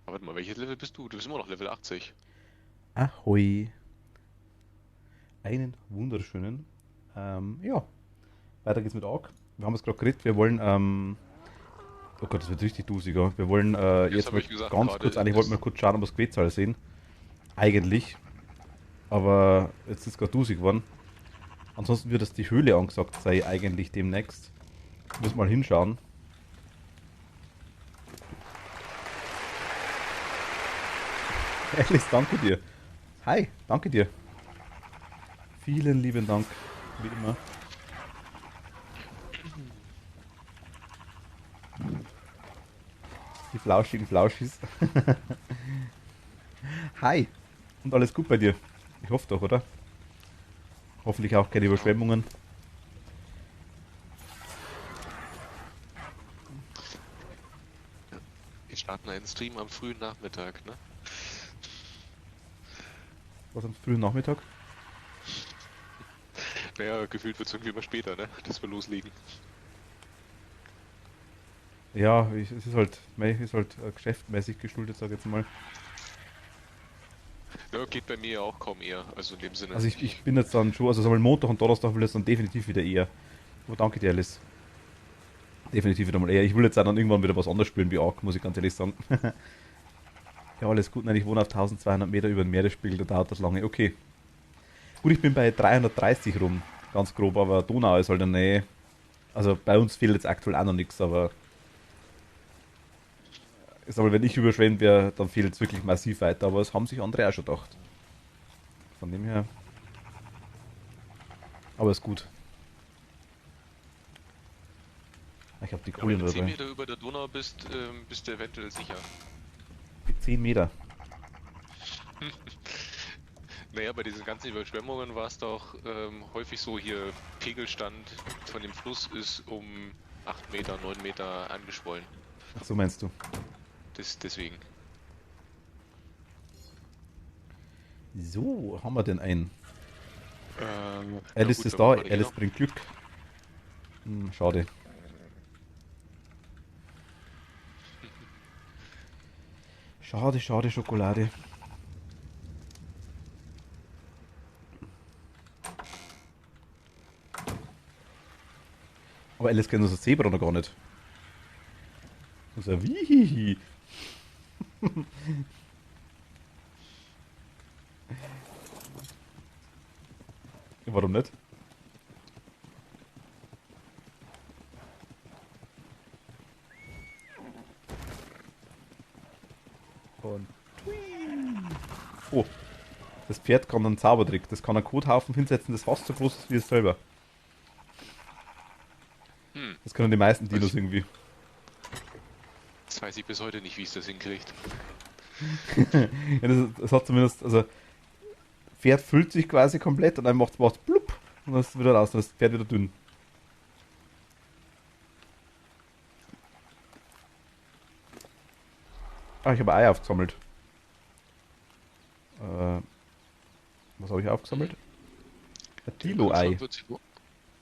Aber warte mal, welches Level bist du? Du bist immer noch Level 80. Ahoi. Einen wunderschönen. Ja, weiter geht's mit Ark. Wir haben es gerade geredet, wir wollen, oh Gott, das wird richtig dusiger. Wir wollen Das jetzt habe mal ich gesagt ganz kurz, gerade. eigentlich wollten wir kurz schauen, ob wir das Quetzal sehen. Eigentlich. Aber jetzt ist es gerade dusig geworden. Ansonsten wird das die Höhle angesagt sei, eigentlich demnächst. Müssen mal hinschauen. Alice, danke dir. Hi, danke dir. Vielen lieben Dank. Wie immer. Die flauschigen Flauschis. Hi. Und alles gut bei dir? Ich hoffe doch, oder? Hoffentlich auch keine Ja. Überschwemmungen. Wir starten einen Stream am frühen Nachmittag, ne? Was am frühen Nachmittag? Naja, gefühlt wird es irgendwie immer später, ne? Dass wir loslegen. Ja, es ist halt geschäftmäßig geschuldet, sag ich jetzt mal. Ja, geht bei mir ja auch kaum eher. Also in dem Sinne. Also ich Ich, bin jetzt dann schon, also sagen wir mal Montag und Donnerstag will ich jetzt dann definitiv wieder eher. Aber danke dir, Alice. Definitiv wieder mal eher. Ich will jetzt auch dann irgendwann wieder was anderes spielen wie Ark, muss ich ganz ehrlich sagen. Ja, alles gut. Nein, ich wohne auf 1200 Meter über dem Meeresspiegel, da dauert das lange. Okay. Gut, ich bin bei 330 rum, ganz grob, aber Donau ist halt in der Nähe. Also bei uns fehlt jetzt aktuell auch noch nichts, aber ich sag mal, wenn ich überschwemmt wäre, dann fehlt es wirklich massiv weiter, aber es haben sich andere auch schon gedacht. Von dem her, aber ist gut. Ich habe die ja, wenn Kohle du 10 dabei. Meter über der Donau bist, bist du eventuell sicher. Wie 10 Meter. Naja, bei diesen ganzen Überschwemmungen war es doch häufig so, hier Pegelstand von dem Fluss ist um 8 Meter, 9 Meter angeschwollen. Ach so meinst du. Deswegen. So, haben wir denn einen? Ja Alice gut, ist wenn wir da, gerade Alice hier. bringt Glück. Schade. Schade, schade, Schokolade. Aber Alice kennt unser Zebra noch gar nicht. Unser Wihihi. Warum nicht? Und oh, das Pferd kann einen Zaubertrick. Das kann einen Kothaufen hinsetzen, das fast so groß ist wie es selber. Hm, Das können die meisten weiß Dinos ich, irgendwie. das weiß ich bis heute nicht, wie es das hinkriegt. Ja, das hat zumindest, also Pferd füllt sich quasi komplett und dann macht es blub und dann ist es wieder raus und das Pferd wieder dünn. Ah, ich habe Eier aufgesammelt. Äh, was habe ich Mhm. aufgesammelt? Ein Im Dilo-Ei. Kühlschrank wird sie.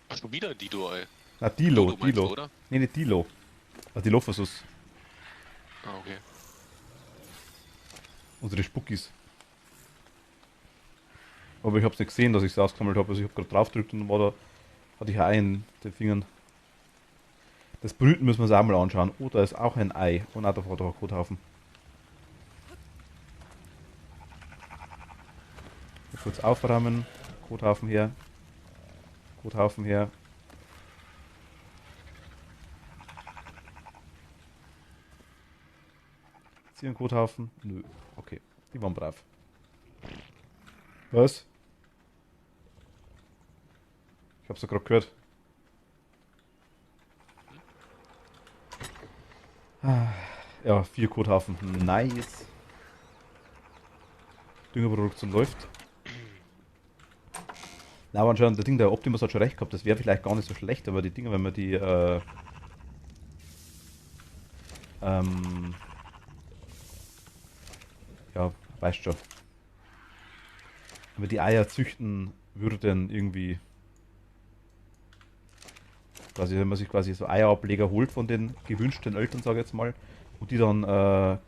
Ach, schon wieder ein Dido-Ei. Na, Dilo, Dodo meinst du, Dilo. oder? Nee, nicht Dilo. Ah, Dilophosaurus. Ah, okay. Unsere Spuckis. Aber ich habe es nicht gesehen, dass ich es ausgesammelt habe. Also ich habe gerade drauf gedrückt und dann war da, hatte ich ein Ei in den Fingern. Das Brüten müssen wir uns auch mal anschauen. Oh, da ist auch ein Ei. Und auch da war doch ein Kothaufen. Kurz aufräumen. Kothaufen her. Kothaufen her. Ist hier ein Kothaufen? Nö. Okay. Die waren brav. Was? Ich hab's ja gerade gehört. Hm? Ja, 4 Kothaufen. Nice. Düngerproduktion läuft. Na, aber anscheinend, der Ding, der Optimus hat schon recht gehabt. Das wäre vielleicht gar nicht so schlecht, aber die Dinger, wenn man die, ähm, ja, weißt schon. Wenn wir die Eier züchten würden, irgendwie, quasi, wenn man sich quasi so Eierableger holt von den gewünschten Eltern, sage ich jetzt mal, und die dann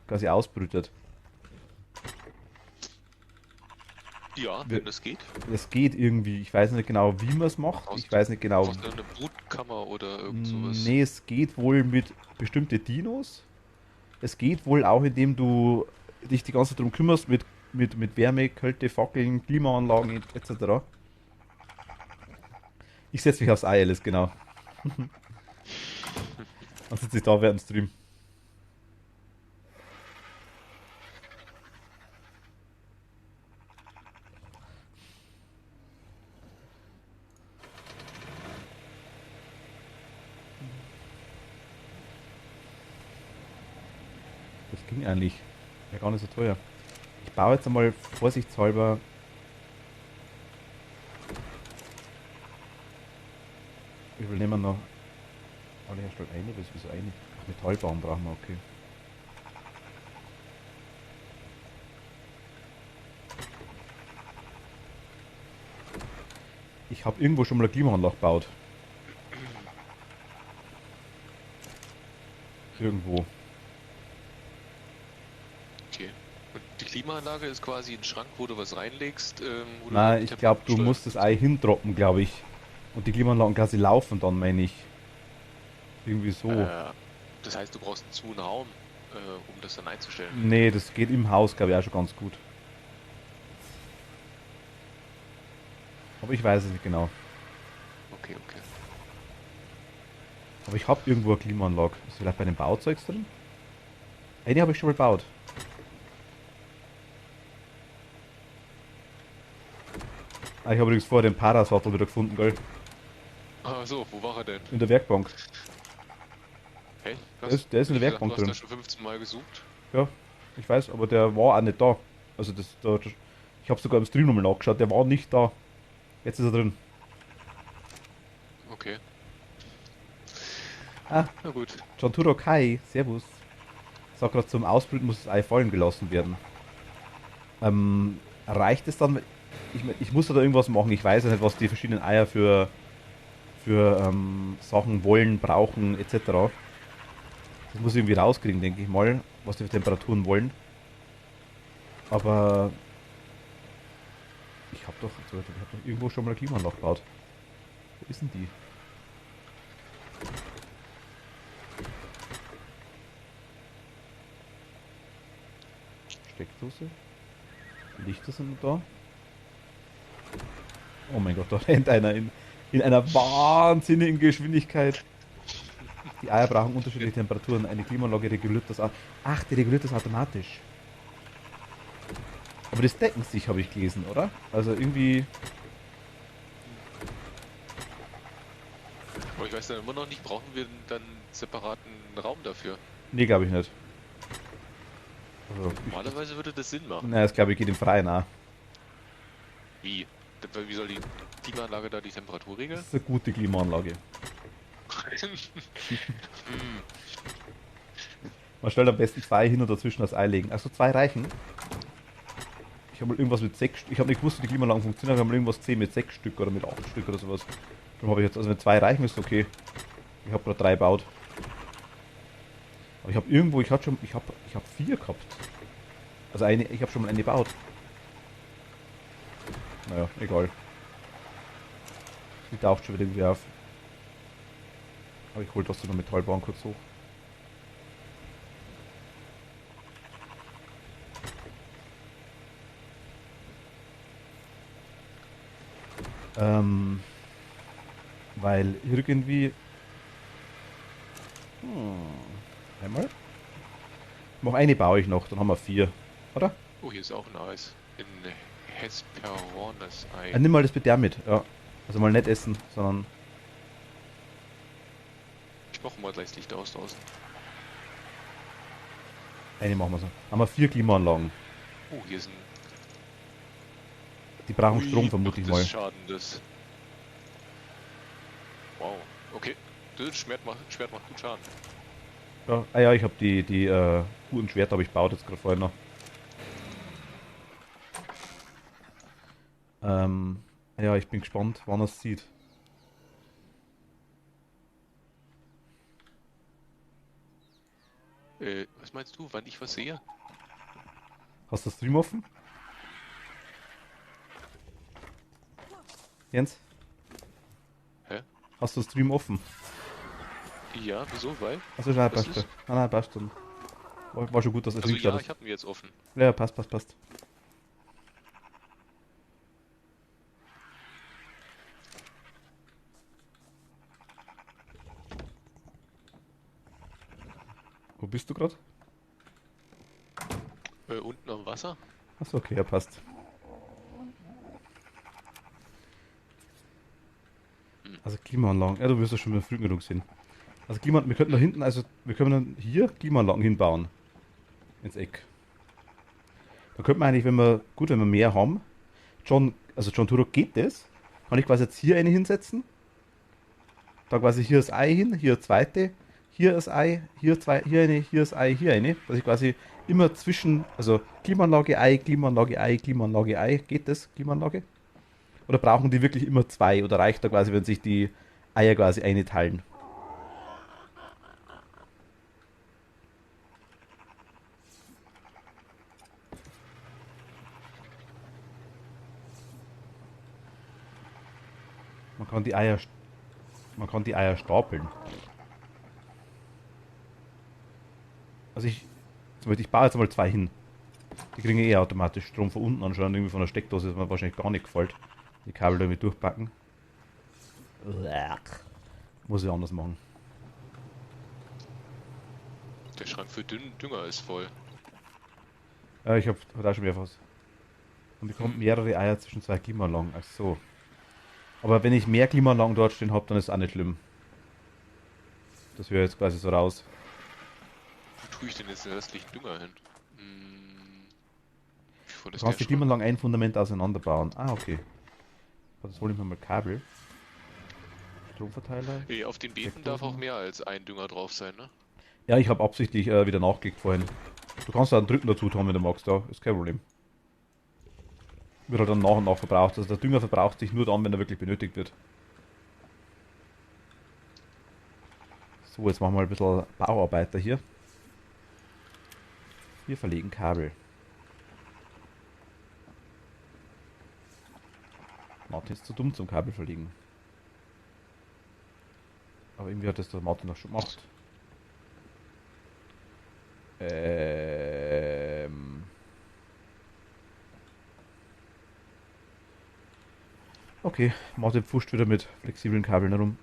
quasi ausbrütet. Ja, Wir- wenn das geht. Es geht irgendwie, ich weiß nicht genau, wie man es macht. Ich Brauchst, weiß nicht genau. brauchst du eine Brutkammer oder irgend sowas? Nee, es geht wohl mit bestimmte Dinos. Es geht wohl auch, indem du dich die ganze Zeit darum kümmerst mit Wärme, Kälte, Fackeln, Klimaanlagen etc. Ich setze mich aufs ILS, genau. Dann sitze ich da während Stream. Das ging eigentlich. Wäre gar nicht so teuer. Ich baue jetzt einmal vorsichtshalber. Wie viel nehmen wir noch? Alle Hersteller eine? Was ist eine? Ach, Metallbaum brauchen wir, okay. Ich habe irgendwo schon mal eine Klimaanlage gebaut. Irgendwo. Okay. Und die Klimaanlage ist quasi ein Schrank, wo du was reinlegst, wo du dann Nein, die ich glaube, Temperatur du steuern musst das kannst. Ei hindroppen, glaube ich. Und die Klimaanlagen quasi laufen dann, meine ich. Irgendwie so. Das heißt, du brauchst einen zu einen Raum, um das dann einzustellen. Nee, das geht im Haus, glaube ich, auch schon ganz gut. Aber ich weiß es nicht genau. Okay, okay. Aber ich habe irgendwo eine Klimaanlage. Ist vielleicht bei den Bauzeugs drin? Eine habe ich schon mal gebaut. Ah, ich habe übrigens vorher den Parasattel wieder gefunden, gell? Ah, so, wo war er denn? In der Werkbank. Hey, Der ist in Nicht der gesagt, du Werkbank hast da drin. schon 15 Mal gesucht? Ja, ich weiß, aber der war auch nicht da. Also ich habe sogar im Stream nochmal nachgeschaut, der war nicht da. Jetzt ist er drin. Okay, Ah, na gut. Janturo Kai, servus. Sag gerade, zum Ausbrüten muss das Ei fallen gelassen werden. Reicht es dann? Ich muss da irgendwas machen. Ich weiß ja nicht, was die verschiedenen Eier für Sachen wollen, brauchen, etc. Das muss ich irgendwie rauskriegen, denke ich mal, was die für Temperaturen wollen. Aber ich hab doch irgendwo schon mal eine Klimaanlage gebaut. Wo ist denn die? Steckdose? Lichter sind da. Oh mein Gott, da rennt einer in einer wahnsinnigen Geschwindigkeit. Die Eier brauchen unterschiedliche Temperaturen. Eine Klimaanlage reguliert das. Ach, die reguliert das automatisch. Aber das decken sich, habe ich gelesen, oder? Also irgendwie. Aber ich weiß dann immer noch nicht, brauchen wir dann einen separaten Raum dafür? Nee, glaube ich nicht. Also, Normalerweise würde das Sinn machen. naja, das glaube ich geht im Freien auch. Wie? Wie soll die Klimaanlage da die Temperatur Das regeln? ist eine gute Klimaanlage. Hm, Man stellt am besten zwei hin und dazwischen das Ei legen. Also zwei reichen. Ich habe mal irgendwas mit sechs Stück. Ich habe nicht gewusst, wie die Klimaanlagen funktionieren. Ich habe mal irgendwas gesehen mit sechs Stück oder mit acht Stück oder sowas. Darum habe ich jetzt, also wenn zwei reichen, ist okay. Ich habe gerade drei gebaut. Aber ich habe irgendwo, ich habe vier gehabt. Also eine, ich habe schon mal eine gebaut. Naja, egal. Die taucht schon wieder irgendwie auf. Aber ich hol trotzdem noch Metallbahn kurz hoch. Ähm, weil irgendwie. Einmal. Noch eine baue ich noch, dann haben wir vier. Oder? Oh, hier ist auch ein Eis. In Hesperornis Ei. Nimm mal das bitte auch mit. Ja. Also mal nicht essen, sondern. Ich mache mal gleich das Licht aus draußen. Eine machen wir so. Haben wir vier Klimaanlagen. Oh, hier ist ein... Die brauchen Ui, Strom, vermute macht ich mal. das Schaden, das. Wow, okay. Das Schwert macht gut Schaden. Ja, ah ja, ich habe die guten Schwert habe ich gebaut jetzt gerade vorher noch. Ja, ich bin gespannt, wann er es sieht. Was meinst du, wann ich was sehe? Hast du das Stream offen? Jens? Hä? Hast du das Stream offen? Ja, wieso? Weil? Achso, nein, Was passt schon. ist? Nein, passt schon. War schon gut, dass du das Also hingeschaut ja, hast. ich habe ihn jetzt offen. Ja, passt. Wo bist du gerade? Unten am Wasser? Achso, okay, ja, passt. Hm. Also Klimaanlagen. Ja, du wirst das schon mal früh genug sehen. Also wir könnten da hinten, also wir können dann hier Klimaanlagen hinbauen. Ins Eck. Da könnte man eigentlich, wenn wir mehr haben, John Turok geht das. Kann ich quasi jetzt hier eine hinsetzen. Da quasi hier das Ei hin, hier das zweite, hier das Ei, hier eine, hier das Ei, hier eine. Dass ich quasi immer zwischen, also Klimaanlage, Ei, Klimaanlage, Ei, Klimaanlage, Ei. Geht das, Klimaanlage? Oder brauchen die wirklich immer zwei? Oder reicht da quasi, wenn sich die Eier quasi eine teilen? Man kann die Eier, man kann die Eier stapeln. Also ich baue jetzt mal zwei hin. Die kriegen eh automatisch Strom von unten anscheinend, irgendwie von der Steckdose, das mir wahrscheinlich gar nicht gefällt. Die Kabel damit durchpacken. Muss ich anders machen. Der Schrank für Dünger ist voll. Ich hab da schon mehrfach. Und ich bekomme mehrere Eier zwischen zwei Klimaanlagen. Ach so. Aber wenn ich mehr Klimaanlagen dort stehen habe, dann ist es auch nicht schlimm. Das wäre jetzt quasi so raus. Wo tue ich denn jetzt den restlichen Dünger hin? Wie voll Du ist der kannst die Schrank? Klimaanlagen ein Fundament auseinanderbauen. Ah, okay. Das hole ich mir mal Kabel. Stromverteiler. Auf den Beeten darf auch mehr als ein Dünger drauf sein, ne? Ja, ich habe absichtlich wieder nachgelegt vorhin. Du kannst da einen dritten dazu tun, wenn du magst, da ist kein Problem. Wird halt dann nach und nach verbraucht. Also der Dünger verbraucht sich nur dann, wenn er wirklich benötigt wird. So, jetzt machen wir ein bisschen Bauarbeiter hier. Wir verlegen Kabel. Martin ist zu dumm zum Kabel verlegen. Aber irgendwie hat das der Martin noch schon gemacht. Okay, Martin pfuscht wieder mit flexiblen Kabeln herum.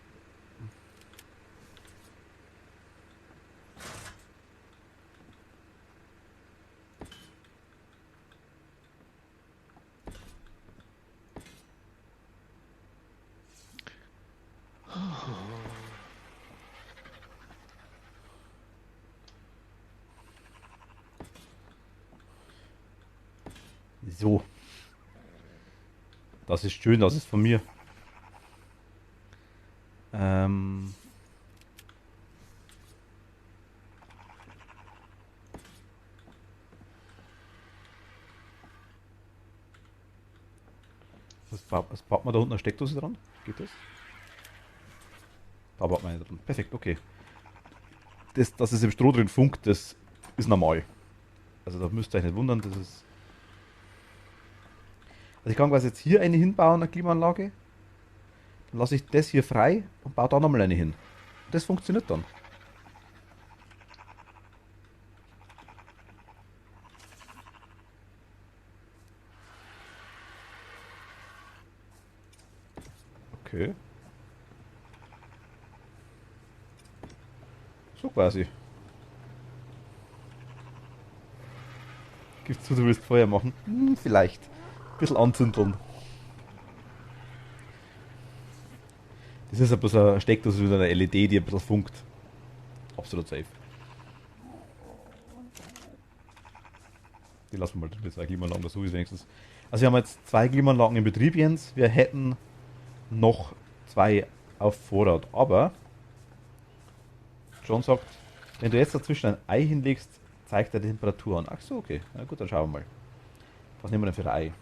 So. Das ist schön, das ist von mir. Was baut man da unten eine Steckdose dran? Geht das? Da baut man eine dran. Perfekt, okay. Dass es im Stroh drin funkt, das ist normal. Also da müsst ihr euch nicht wundern, das ist. Also ich kann quasi jetzt hier eine hinbauen, eine Klimaanlage. Dann lasse ich das hier frei und baue da nochmal eine hin. Das funktioniert dann. Okay. So quasi. Gibst du willst Feuer machen? Vielleicht. Ein bisschen anzündeln. Das ist ein bisschen eine Steckdose mit einer LED, die ein bisschen funkt. Absolut safe. Die lassen wir mal mit zwei Klimaanlagen, das so ist wenigstens. Also wir haben jetzt zwei Klimaanlagen in Betrieb, Jens. Wir hätten noch zwei auf Vorrat. Aber John sagt, wenn du jetzt dazwischen ein Ei hinlegst, zeigt er die Temperatur an. Ach so, okay. Na gut, dann schauen wir mal. Was nehmen wir denn für ein Ei?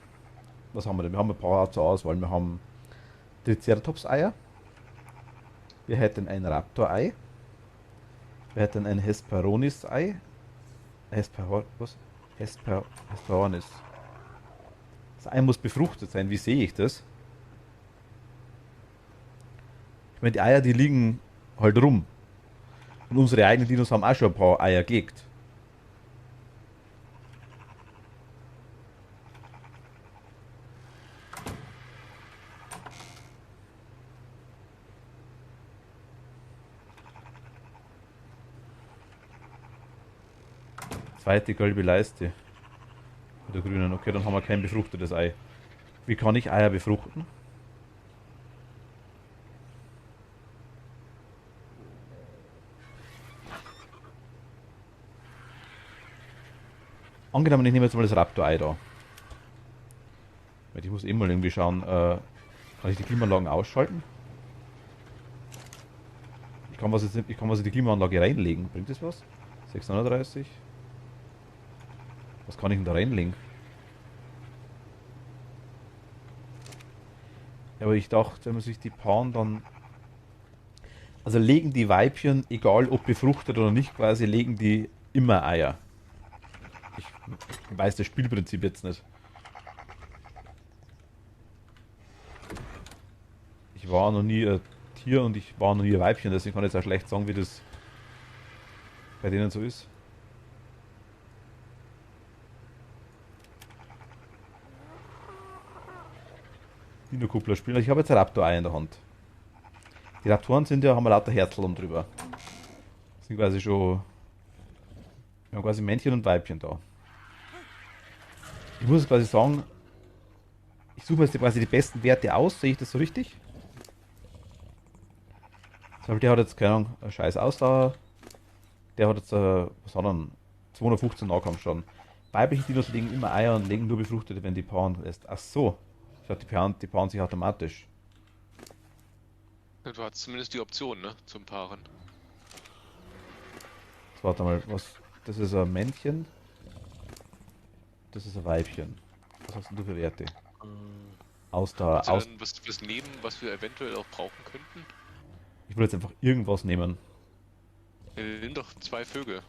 Was haben wir denn? Wir haben ein paar zur Auswahl. Wir haben Triceratops-Eier. Wir hätten ein Raptor-Ei. Wir hätten ein Hesperonychs-Ei. Was? Hesperornis. Das Ei muss befruchtet sein. Wie sehe ich das? Ich meine, die Eier, die liegen halt rum. Und unsere eigenen Dinos haben auch schon ein paar Eier gelegt. Zweite gelbe Leiste. Mit der grünen. Okay, dann haben wir kein befruchtetes Ei. Wie kann ich Eier befruchten? Angenommen, ich nehme jetzt mal das Raptor-Ei da. Ich muss immer irgendwie schauen, kann ich die Klimaanlagen ausschalten? Ich kann was in die Klimaanlage reinlegen. Bringt das was? 630. Was kann ich denn da reinlegen? Ja, aber ich dachte, wenn man sich die Paaren dann... Also legen die Weibchen, egal ob befruchtet oder nicht, quasi legen die immer Eier. Ich weiß das Spielprinzip jetzt nicht. Ich war noch nie ein Tier und ich war noch nie ein Weibchen, deswegen kann ich jetzt auch schlecht sagen, wie das bei denen so ist. Dino-Kuppler spielen. Also ich habe jetzt ein Raptor-Ei in der Hand. Die Raptoren sind ja, haben wir lauter Herzl um drüber. Das sind quasi schon. Wir haben quasi Männchen und Weibchen da. Ich muss quasi sagen, ich suche jetzt quasi die besten Werte aus, sehe ich das so richtig? Zum Beispiel der hat jetzt, keine Ahnung, eine scheiß Ausdauer. Der hat jetzt, was hat er denn? 215 Nahkampf schon. Weibliche Dinos legen immer Eier und legen nur befruchtete, wenn die paaren lässt. Ach so. Ich dachte, die paaren sich automatisch. Du hast zumindest die Option, ne? Zum Paaren. Jetzt warte mal, was? Das ist ein Männchen. Das ist ein Weibchen. Was hast denn du für Werte? Ausdauer, Kannst du dann was nehmen, was wir eventuell auch brauchen könnten? Ich will jetzt einfach irgendwas nehmen. Nimm doch 2 Vögel.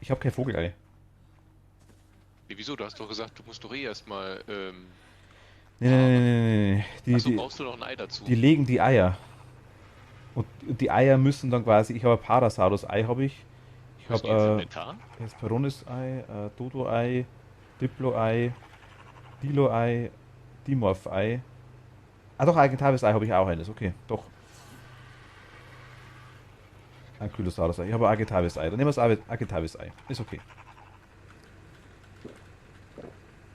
Ich habe kein Vogelei. Nee, wieso? Du hast doch gesagt, du musst doch eh erstmal, Nee. Achso, brauchst du noch ein Ei dazu? Die legen die Eier. Und die Eier müssen dann quasi. Ich habe ein Parasaurus-Ei, habe ich. Ich Müssen die ins habe Inventar? Hesperornis-Ei, Dodo-Ei, Diplo-Ei, Dilo-Ei, Dimorph-Ei. Ah doch, Argentavis-Ei habe ich auch eines. Okay, doch. Ein Kylosaurus-Ei. Ich habe ein Argentavis-Ei. Dann nehmen wir das Argentavis-Ei. Ist okay.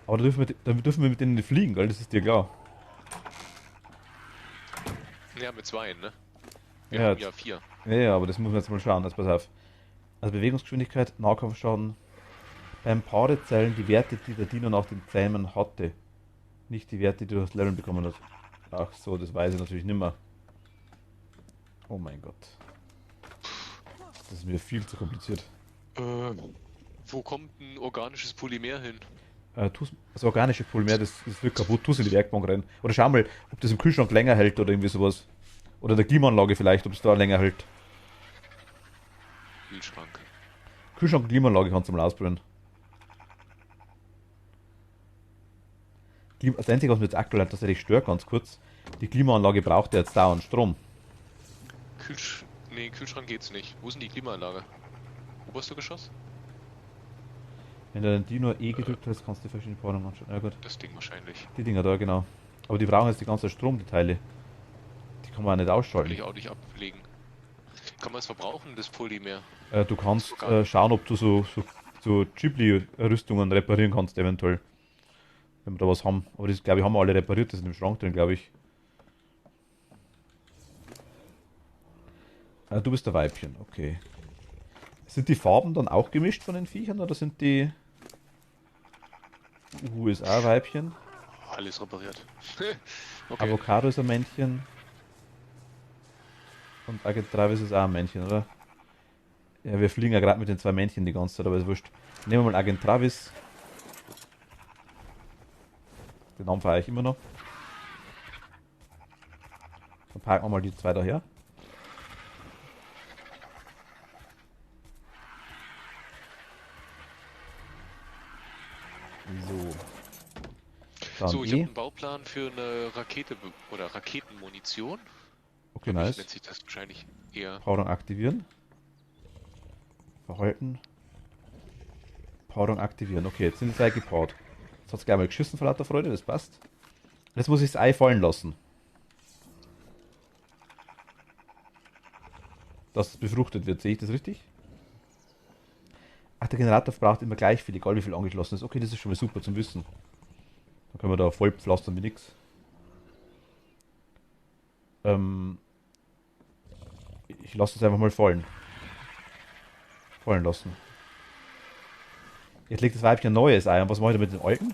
Aber da dürfen wir mit denen nicht fliegen, gell? Das ist dir klar. Ja, mit 2, ne? Wir Ja, haben ja 4. ja, aber das muss man jetzt mal schauen. Also pass auf. Also Bewegungsgeschwindigkeit, Nahkampfschaden. Beim Paare zählen die Werte, die der Dino nach den Zähmen hatte. Nicht die Werte, die du das Leveln bekommen hast. Ach so, das weiß ich natürlich nicht mehr. Oh mein Gott. Das ist mir viel zu kompliziert. Wo kommt ein organisches Polymer hin? Das organische Polymer, das wird kaputt. Tu es in die Werkbank rein. Oder schau mal, ob das im Kühlschrank länger hält oder irgendwie sowas. Oder in der Klimaanlage vielleicht, ob es da länger hält. Kühlschrank. Kühlschrank und Klimaanlage kannst du mal ausprobieren. Das Einzige, was mir jetzt aktuell tatsächlich stört, ganz kurz, die Klimaanlage braucht ja jetzt dauernd Strom. Nee, Kühlschrank geht's nicht. Wo ist denn die Klimaanlage? Oberste Geschoss? Wenn du den Dino E gedrückt hast, kannst du verschiedene Paarungen anschauen. Ja gut, Das Ding wahrscheinlich. die Dinger da, genau. Aber die brauchen jetzt die ganze Strom, die Teile. Die kann man auch nicht Will ausschalten. ich auch nicht ablegen. Kann man es verbrauchen, das Polymer? Du kannst Sogar. schauen, ob du so Ghibli-Rüstungen reparieren kannst, eventuell. Wenn wir da was haben. Aber das, glaube ich, haben wir alle repariert. Das ist im Schrank drin, glaube ich. Du bist der Weibchen, okay. Sind die Farben dann auch gemischt von den Viechern oder sind die USA-Weibchen? Alles repariert. Okay. Avocado ist ein Männchen. Und Agent Travis ist auch ein Männchen, oder? Ja, wir fliegen ja gerade mit den 2 Männchen die ganze Zeit, aber ist wurscht. Nehmen wir mal Agent Travis. Den Namen feiere ich immer noch. Dann packen wir mal die 2 daher. Dann So, ich habe E. einen Bauplan für eine Rakete oder Raketenmunition. Okay, Glaub ich, nice. nennt sich das wahrscheinlich eher. Paarung aktivieren. Verhalten. Paarung aktivieren. Okay, jetzt sind die zwei gepaart. Jetzt hat es gleich mal geschissen vor lauter Freude, das passt. Jetzt muss ich das Ei fallen lassen. Dass es befruchtet wird, sehe ich das richtig? Ach, der Generator braucht immer gleich viel, egal wie viel angeschlossen ist. Okay, das ist schon mal super zum Wissen. Dann können wir da voll pflastern wie nix. Ich lasse es einfach mal fallen. Fallen lassen. Jetzt legt das Weibchen ein neues Ei. Und was mache ich da mit den alten?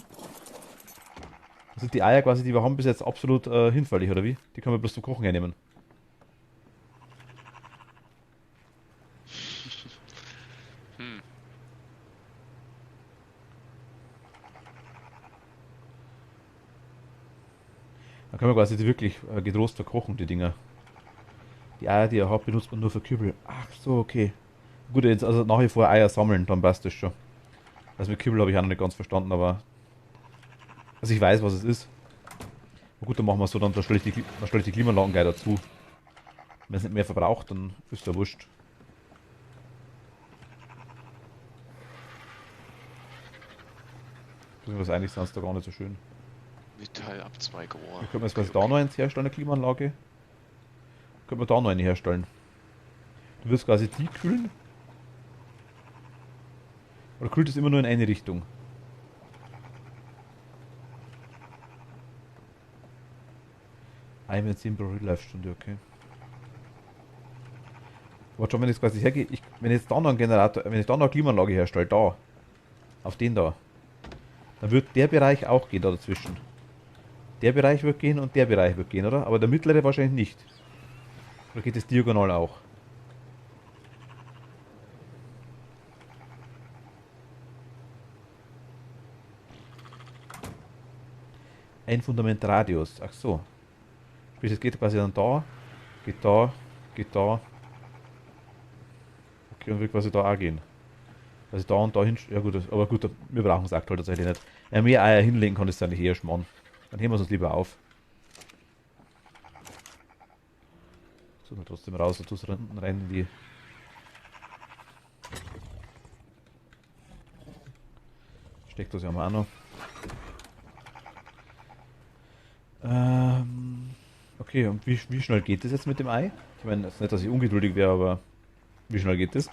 Das sind die Eier quasi, die wir haben, bis jetzt absolut hinfällig, oder wie? Die können wir bloß zum Kochen hernehmen. Hm. Dann können wir quasi die wirklich getrost verkochen, die Dinger. Die Eier, die ihr habt, benutzt man nur für Kübel. Ach so, okay. Gut, jetzt also nach wie vor Eier sammeln, dann passt das schon. Also mit Kübel habe ich auch noch nicht ganz verstanden, aber... Also ich weiß, was es ist. Na gut, dann machen wir es so, dann stelle ich die Klimaanlagen gleich dazu. Wenn es nicht mehr verbraucht, dann ist ja wurscht. Was eigentlich sonst da gar nicht so schön. Metallabzweigrohr. Wir können jetzt quasi da noch eins herstellen, eine Klimaanlage. Können wir da noch eine herstellen. Du wirst quasi die kühlen. Oder kühlt es immer nur in eine Richtung? Einmal 10 pro Live-Stunde, okay. Warte schon, wenn ich jetzt quasi hergehe, wenn ich jetzt da noch einen Generator, wenn ich da noch eine Klimaanlage herstelle, da, auf den da, dann wird der Bereich auch gehen da dazwischen. Der Bereich wird gehen und der Bereich wird gehen, oder? Aber der mittlere wahrscheinlich nicht. Oder geht es diagonal auch? Ein Fundamentradius, ach so. Sprich, es geht quasi dann da, geht da, geht da. Okay, und wird quasi da auch gehen. Also da und da hin. Ja gut, aber gut, wir brauchen es aktuell tatsächlich nicht. Wenn mehr Eier hinlegen kann, ist es eigentlich eher Schmarrn. Dann heben wir es uns lieber auf. So, wir trotzdem raus, dazu rein in die. Steckdose haben wir auch noch. Okay, und wie schnell geht das jetzt mit dem Ei? Ich meine, es ist nicht, dass ich ungeduldig wäre, aber wie schnell geht das?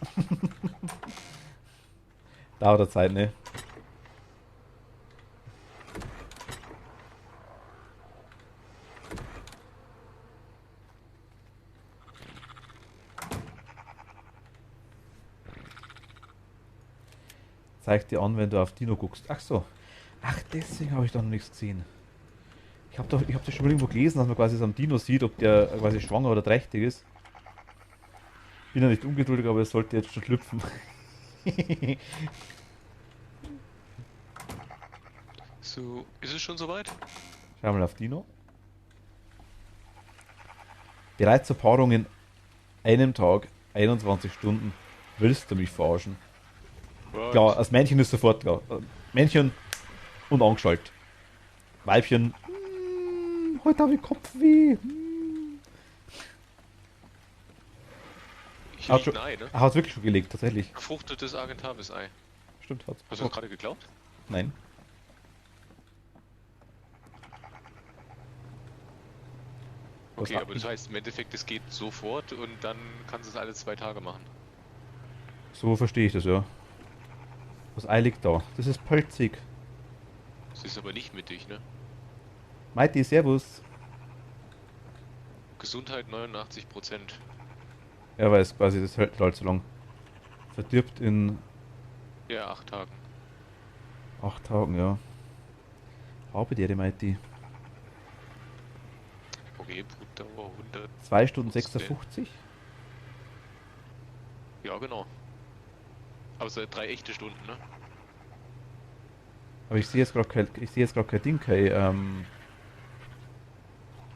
Dauert der Zeit, ne? Zeigt dir an, wenn du auf Dino guckst. Ach so. Ach, deswegen habe ich da noch nichts gesehen. Ich habe das schon mal irgendwo gelesen, dass man quasi so am Dino sieht, ob der quasi schwanger oder trächtig ist. Bin ja nicht ungeduldig, aber es sollte jetzt schon schlüpfen. So, ist es schon soweit? Schau mal auf Dino. Bereits zur Paarung in einem Tag, 21 Stunden. Willst du mich verarschen? Was? Klar, das Männchen ist sofort klar. Männchen und angeschaltet. Weibchen. Heute habe ich Kopfweh. Hier liegt ein Ei, ne? Er hat wirklich schon gelegt, tatsächlich. Gefruchtetes Argentavis-Ei. Stimmt, hat's. Hast du das gerade geglaubt? Nein. Okay, Was aber das heißt im Endeffekt, es geht sofort und dann kannst du es alle 2 Tage machen. So verstehe ich das, ja. Das Ei liegt da. Das ist pelzig. Es ist aber nicht mittig, ne? Mighty, servus. Gesundheit 89%. Er weiß quasi, das hält halt so lang. Verdirbt in Ja, 8 Tagen. 8 Tagen, ja. Habe die Mighty. Okay, Brutdauer 100. 2 Stunden 56. Ja, genau. Aber es sind 3 echte Stunden, ne? Aber ich sehe jetzt gerade kein Ding,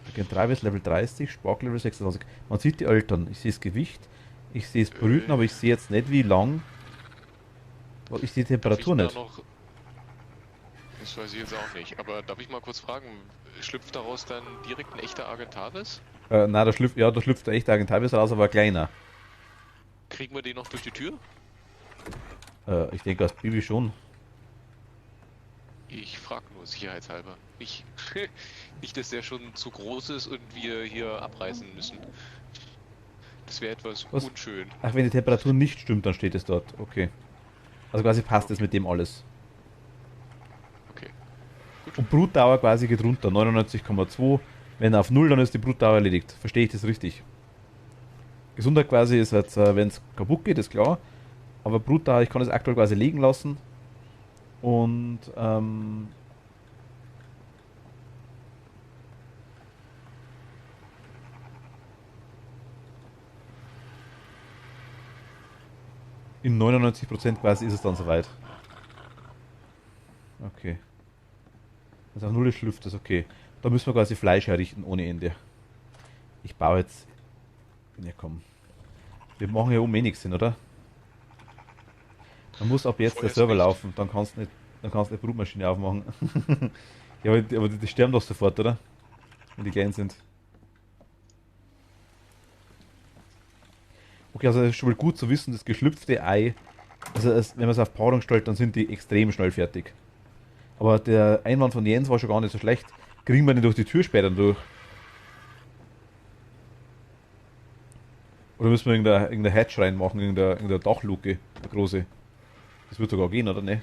Agent 3 bis Level 30, Spark Level 26. Man sieht die Eltern. Ich sehe das Gewicht. Ich sehe das Brüten, aber ich sehe jetzt nicht wie lang. Ich sehe die Temperatur Darf nicht. ich da noch Das weiß ich jetzt auch nicht. Aber darf ich mal kurz fragen, schlüpft daraus dann direkt ein echter Argentavis? Nein, da schlüpft der echte Argentavis raus, aber kleiner. Kriegen wir den noch durch die Tür? Ich denke, als Baby schon. Ich frage nur sicherheitshalber. Nicht, nicht, dass der schon zu groß ist und wir hier abreißen müssen. Das wäre etwas Was? unschön. Ach, wenn die Temperatur nicht stimmt, dann steht es dort. Okay. Also quasi passt es mit dem alles. Okay. Und Brutdauer quasi geht runter, 99,2. Wenn auf 0, dann ist die Brutdauer erledigt. Verstehe ich das richtig? Gesundheit quasi ist jetzt, wenn es kaputt geht, ist klar. Aber Brutdauer, ich kann es aktuell quasi liegen lassen. Und in 99% quasi ist es dann soweit. Okay. Also auf 0 ist schlüpft das, okay. Da müssen wir quasi Fleisch herrichten ohne Ende. Ich baue jetzt. Ja komm. Wir machen ja um eh nichts hin, oder? Dann muss ab jetzt der Vorerst Server nicht. laufen, dann kannst du eine Brutmaschine aufmachen. Ja, aber die sterben doch sofort, oder? Wenn die klein sind. Okay, also es ist schon mal gut zu wissen, das geschlüpfte Ei, also wenn man es auf Paarung stellt, dann sind die extrem schnell fertig. Aber der Einwand von Jens war schon gar nicht so schlecht. Kriegen wir den durch die Türsperren durch? Oder müssen wir irgendeine Hatch reinmachen, irgendeine Dachluke, eine große? Das wird sogar gehen, oder ne?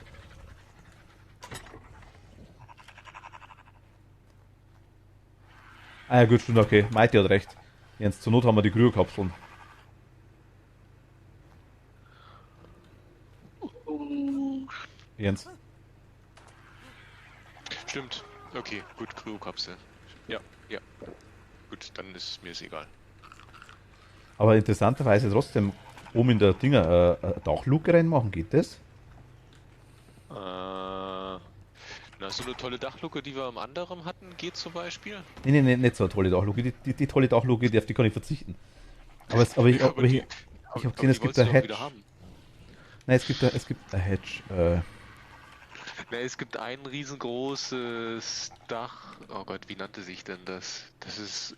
Ah ja gut, stimmt, okay. Maite hat recht. Jens, zur Not haben wir die Kryokapseln. Jens. Stimmt. Okay, gut, Kryokapsel. Ja, ja. Gut, dann ist mir es egal. Aber interessanterweise trotzdem oben in der Dinger eine Dachluke reinmachen, geht das? Na, so eine tolle Dachluke, die wir am anderen hatten, geht zum Beispiel. Nee, nicht so eine tolle Dachluke. Die tolle Dachluke, auf die kann ich verzichten. Aber ich, Ja, aber die, ich habe gesehen, aber es die gibt wolltest du eine doch wieder Hatch. haben. Nein, es gibt eine Hatch. Na, es gibt ein riesengroßes Dach. Oh Gott, wie nannte sich denn das? Das ist,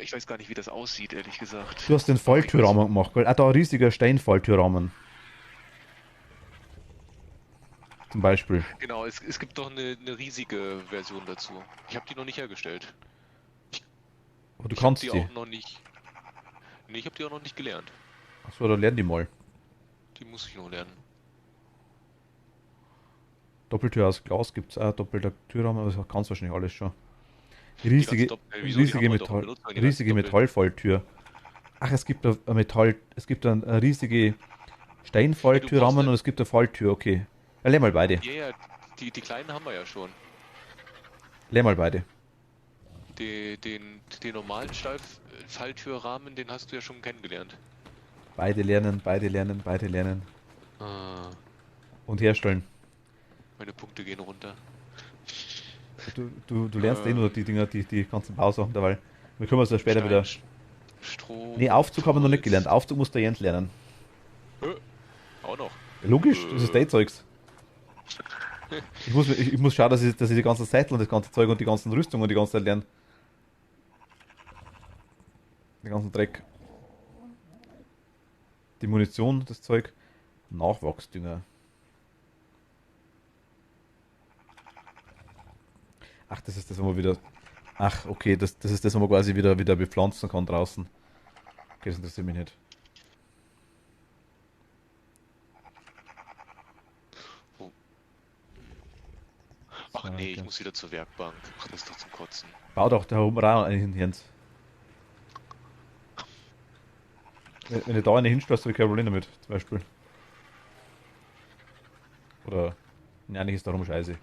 ich weiß gar nicht, wie das aussieht, ehrlich gesagt. Du hast den Aber ich weiß, Falltürrahmen gemacht, gell? Ah, da ein riesiger Steinfalltürrahmen. Zum Beispiel. genau, es gibt doch eine riesige Version dazu. Ich habe die noch nicht hergestellt. Aber du Ich habe kannst die die. auch noch nicht. Nee, ich habe die auch noch nicht gelernt. Achso, dann lern die mal. Die muss ich noch lernen. Doppeltür aus Glas gibt's auch, doppelter Türrahmen, aber das kannst du wahrscheinlich alles schon. Die ganzen Riesige, Doppel wieso, die haben wir doch benutzt, die ganzen riesige Doppel. Metallfalltür. Ach, es gibt ein Metall, es gibt eine riesige Ja, du brauchst Steinfalltürrahmen eine, und es gibt eine Falltür, okay. Ja, lehr mal beide. ja, ja, die kleinen haben wir ja schon. Lehr mal beide. Den normalen Falltürrahmen, den hast du ja schon kennengelernt. Beide lernen, beide lernen, beide lernen. Ah, Und herstellen. meine Punkte gehen runter. Du lernst eh nur die Dinger, die ganzen Bausachen derweil. Wir können es ja später Stein, wieder. Strom, Nee, Aufzug haben wir noch nicht Holz. gelernt. Aufzug muss der Jens lernen. Auch noch. Ja, logisch, das ist Day-Zeugs. Ich muss schauen, dass ich die ganzen Seitel und das ganze Zeug und die ganzen Rüstungen die ganze Zeit lerne. Den ganzen Dreck. Die Munition, das Zeug. Nachwachsdünger. Ach, das ist das, wo man wieder. Ach, okay, das ist das, wo man quasi wieder bepflanzen kann draußen. Okay, das interessiert mich nicht. Oh. Ach nee, ich okay. muss wieder zur Werkbank. Ach, das ist doch zum Kotzen. Bau doch da oben rein einen hin, Jens. Wenn du da eine hinstellst, habe ich kein Problem damit, zum Beispiel. Oder. Ne, eigentlich ist darum scheiße.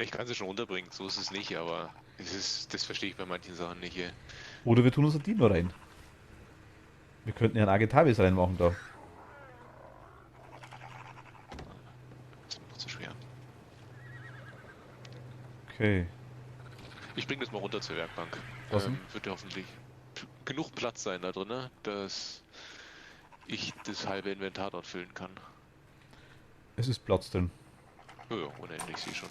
Ich kann sie schon unterbringen, so ist es nicht, aber das verstehe ich bei manchen Sachen nicht hier. Oder wir tun unser Dino rein. Wir könnten ja einen Agitavis reinmachen da. Das ist mir noch zu schwer. Okay. Ich bringe das mal runter zur Werkbank. Was denn? Wird ja hoffentlich genug Platz sein da drin, ne? Dass ich das halbe Inventar dort füllen kann. Es ist Platz drin. Ja, ja, unendlich, sehe schon.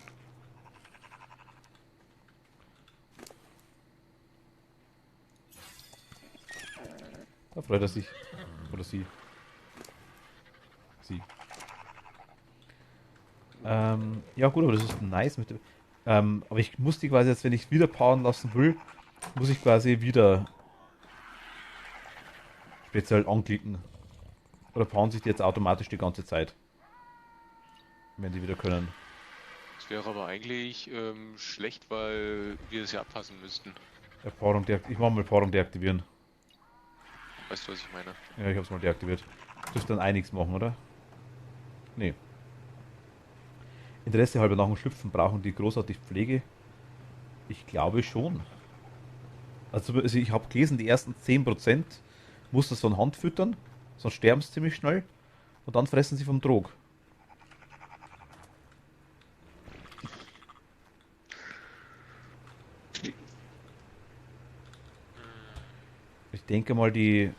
Da freut er sich. Oder sie. Sie. Ja gut, aber das ist nice mit dem. Aber ich muss die quasi jetzt, wenn ich wieder powern lassen will, muss ich quasi wieder speziell anklicken. Oder powern sich die jetzt automatisch die ganze Zeit. Wenn die wieder können. Das wäre aber eigentlich schlecht, weil wir es ja abpassen müssten. Ja, Powern ich mach mal Powern deaktivieren. Weißt du, was ich meine? Ja, ich hab's mal deaktiviert. Dürfte dann einiges machen, oder? Nee. Interesse halber nach dem Schlüpfen brauchen die großartig Pflege? Ich glaube schon. Also ich habe gelesen, die ersten 10% muss das von Hand füttern, sonst sterben sie ziemlich schnell und dann fressen sie vom Trog. Ich denke mal, die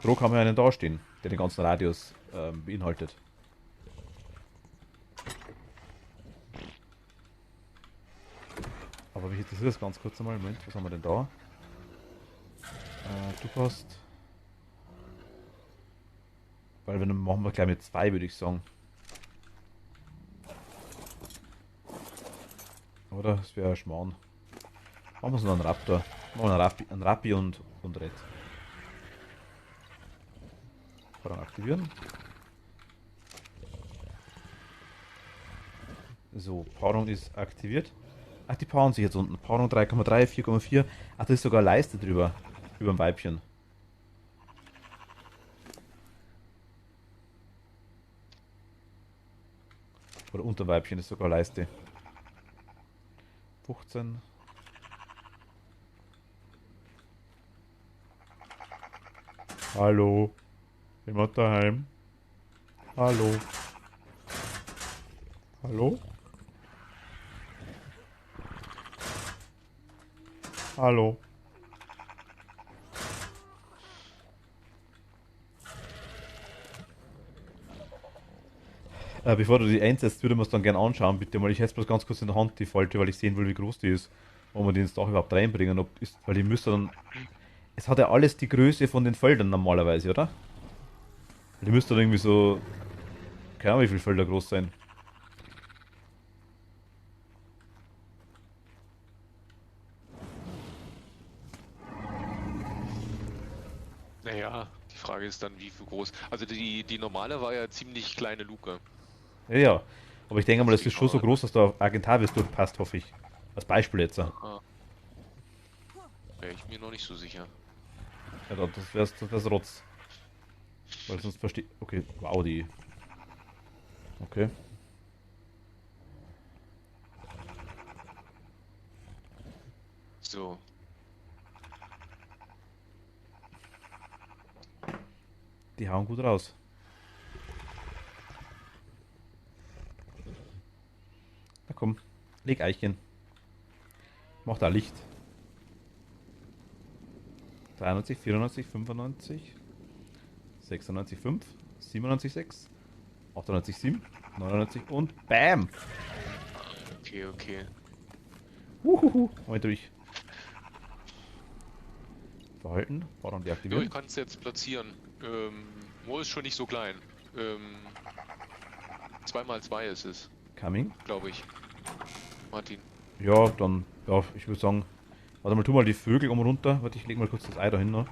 Trog haben ja einen dastehen, der den ganzen Radius beinhaltet. Aber mich interessiert das ganz kurz einmal. Moment, was haben wir denn da? Du passt. Weil dann machen wir gleich mit 2, würde ich sagen. Oder? Das wäre ein Schmarrn. Machen wir so einen Raptor. Machen wir einen Rappi und Red. Vorrang aktivieren. So, Paarung ist aktiviert. Ach, die paaren sich jetzt unten. Paarung 3,3, 4,4. Ach, da ist sogar Leiste drüber. Über dem Weibchen. Oder unter Weibchen ist sogar Leiste. 15. Hallo. Jemand daheim? Hallo. Hallo? Hallo. Bevor du die einsetzt, würde man es dann gerne anschauen, bitte mal. Ich hätte es bloß ganz kurz in der Hand, die Falte, weil ich sehen will, wie groß die ist. Ob wir die ins Dach überhaupt reinbringen. Weil die müsste dann. Es hat ja alles die Größe von den Feldern normalerweise, oder? Die müsste dann irgendwie so. Keine Ahnung, wie viele Felder groß sein. Naja, die Frage ist dann, wie viel groß. Also die normale war ja ziemlich kleine Luke. Ja, ja. Aber ich denke mal, das ist schon so Deswegen groß, dass da auf Argentavis durchpasst, hoffe ich. Als Beispiel jetzt. Ja, ah, wäre ich mir noch nicht so sicher. das wär's Rotz. Weil sonst versteht. Okay, wow, die. Okay. So, Die hauen gut raus. Na komm, leg Eichchen. Mach da Licht. 93, 94, 95, 96, 5, 97, 6, 98, 7, 99 und BAM! okay. Mal durch. Verhalten, Bauern Ja, deaktivieren. ich kann es jetzt platzieren. Mo ist schon nicht so klein. 2x2 ist es, Coming. glaube ich. Martin. Ja, dann, ja, ich würde sagen, warte mal, tu mal die Vögel um runter. Warte, ich leg mal kurz das Ei dahin noch.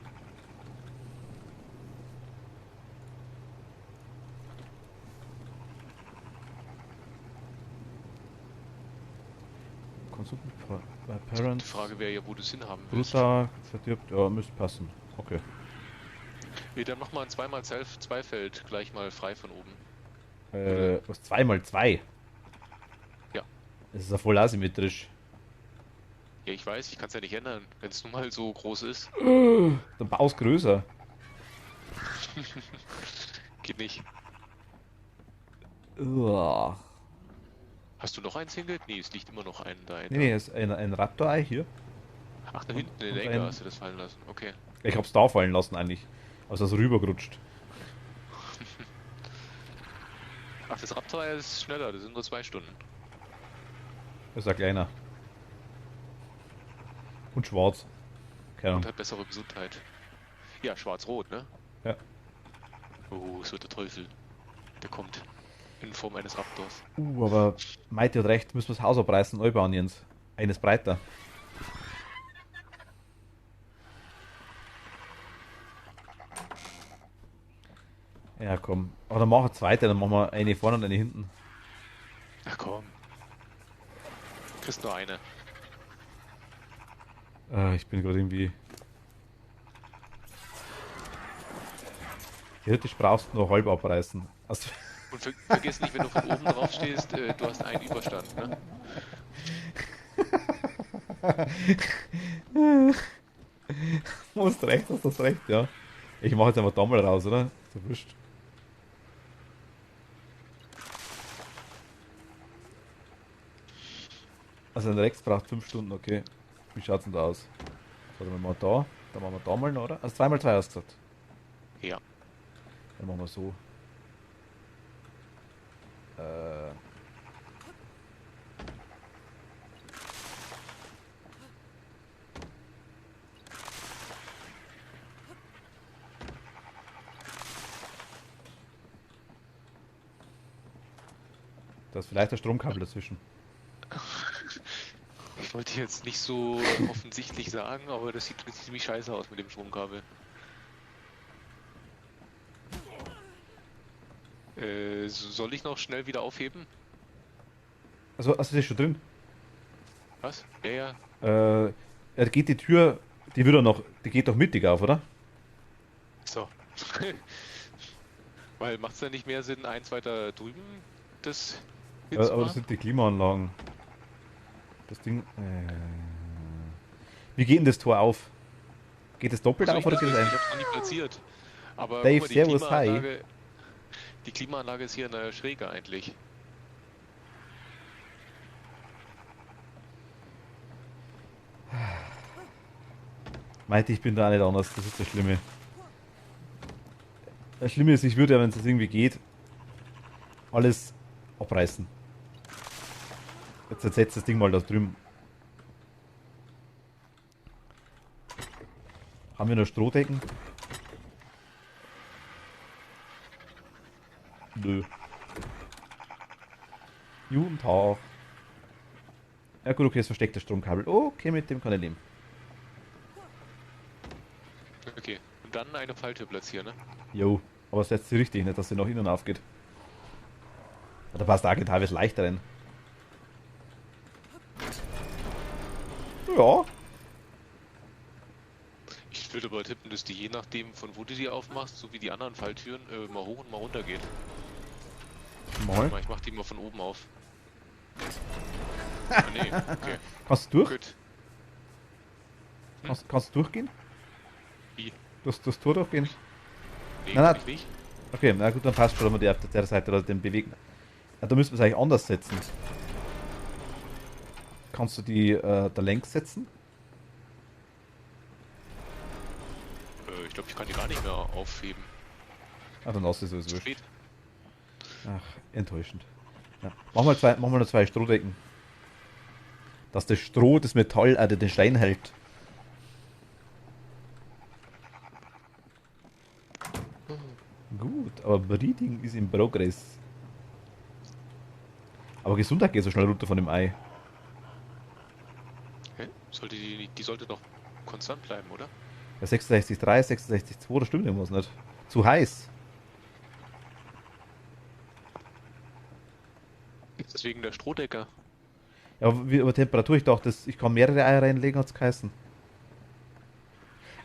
Konsulten, Die Parents, Frage wäre ja, wo du es hinhaben willst. Bruder, verdirbt, ja, müsste passen. Okay. Nee, dann mach mal ein 2x2 Feld gleich mal frei von oben. Was 2x2? Ja. Das ist ja voll asymmetrisch. Ja, ich weiß, ich kann es ja nicht ändern, wenn es nun mal so groß ist. Dann baust größer. Geht nicht. Uah. Hast du noch eins hingelegt? Nee, es liegt immer noch ein da. Nee, ist ein Raptor-Ei hier. Ach, da hinten in und der Ecke ein- hast du das fallen lassen. Okay. Ich hab's da fallen lassen eigentlich. Also ist rübergerutscht. Ach, das Raptor ist schneller, das sind nur 2 Stunden. Das ist ein kleiner. Und schwarz. Keine Und Ahnung. hat bessere Gesundheit. Ja, schwarz-rot, ne? Ja. Oh, es wird der Teufel. Der kommt. In Form eines Raptors. Aber Maite hat recht, müssen wir das Haus abreißen und neu bauen, Jens. Eines breiter. Ja, komm. Aber dann machen wir zweite, dann machen wir eine vorne und eine hinten. Ach komm. Kriegst nur eine. Ich bin gerade irgendwie. Theoretisch brauchst du nur halb abreißen. Also, Und vergiss nicht, wenn du von oben drauf stehst, du hast einen Überstand, ne? hast das recht, ja. Ich mache jetzt einfach da mal raus, oder? So wurscht. Also ein Rex braucht 5 Stunden, okay. Wie schaut's denn da aus? Warte mal da. Dann machen wir da mal noch, oder? Also 2x2 hast du gesagt. Ja. Dann machen wir so. Äh. Da ist vielleicht ein Stromkabel dazwischen. Ich wollte jetzt nicht so offensichtlich sagen, aber das sieht ziemlich scheiße aus mit dem Stromkabel. Soll ich noch schnell wieder aufheben? Also das ist schon drin. Was? Ja, ja. Ja, geht die Tür, die wird doch noch, die geht doch mittig auf, oder? So. Weil macht es dann nicht mehr Sinn, eins weiter drüben das Aber das hinzumachen? sind die Klimaanlagen. Das Ding. Wie geht denn das Tor auf? Geht es doppelt Also auf ich, oder ich geht es ein? hab's noch nie platziert. Aber guck Dave, mal, Servus, hi. Die Klimaanlage ist hier in der Schräge eigentlich. Meinte, ich bin da nicht anders, das ist das Schlimme. Das Schlimme ist, ich würde ja, wenn es irgendwie geht, alles abreißen. Jetzt setzt das Ding mal da drüben. Haben wir noch Strohdecken? Nö. Guten Tag. Ja gut, okay, es versteckt das Stromkabel. Okay, mit dem kann ich leben. Okay. Und dann eine Falltür platzieren, ne? Jo, aber setzt sie richtig, nicht, dass sie nach innen aufgeht. Ja, da passt auch teilweise leichter rein. Ja. Ich würde aber tippen, dass die je nachdem, von wo du die aufmachst, so wie die anderen Falltüren, mal hoch und mal runter geht. Mal. Ich mach die mal von oben auf. Ah, nee, okay. Kannst du durch? Gut. Kannst du durchgehen? Wie? Das Tor durchgehen? Nee, Nein, kann nein. ich nicht. Okay, na gut, dann passt schon, wenn wir die auf der Seite oder den bewegen. Ja, da müssen wir es eigentlich anders setzen. Kannst du die da längs setzen? Ich glaube, ich kann die gar nicht mehr aufheben. Ah, dann lass es sowieso. Zu Wurscht. spät. Ach, enttäuschend. Ja. Machen wir nur zwei Strohdecken. Dass das Stroh, das Metall, den Stein hält. Gut, aber Breeding ist in Progress. Aber Gesundheit geht so schnell runter von dem Ei. Hä? Die sollte doch konstant bleiben, oder? Ja, 66,3, 66,2, das stimmt irgendwas nicht. Zu heiß. Deswegen der Strohdecker. Ja, aber wie über Temperatur, ich dachte, ich kann mehrere Eier reinlegen, hat's geheißen.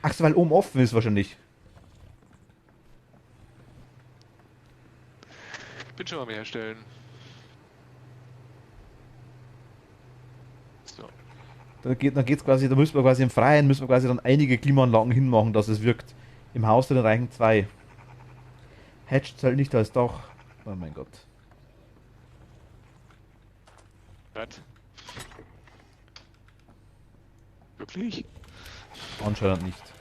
Ach so, weil oben offen ist wahrscheinlich. Bildschirme herstellen. So. Dann geht's quasi, da müssen wir quasi im Freien, müssen wir quasi dann einige Klimaanlagen hinmachen, dass es wirkt. Im Haus drin reichen 2. Hatch zählt nicht als Dach. Oh mein Gott. Was? Wirklich? Anscheinend nicht.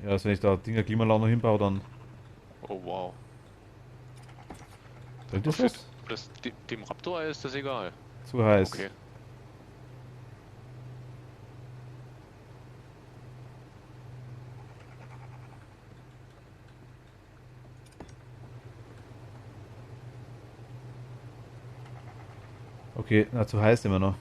Ja, also wenn ich da Dinger Klimaanlage noch hinbaue, dann Oh wow. bringt Aber das was? dem Raptor ist das egal. Zu heiß. Okay. Okay, na, zu heiß immer noch.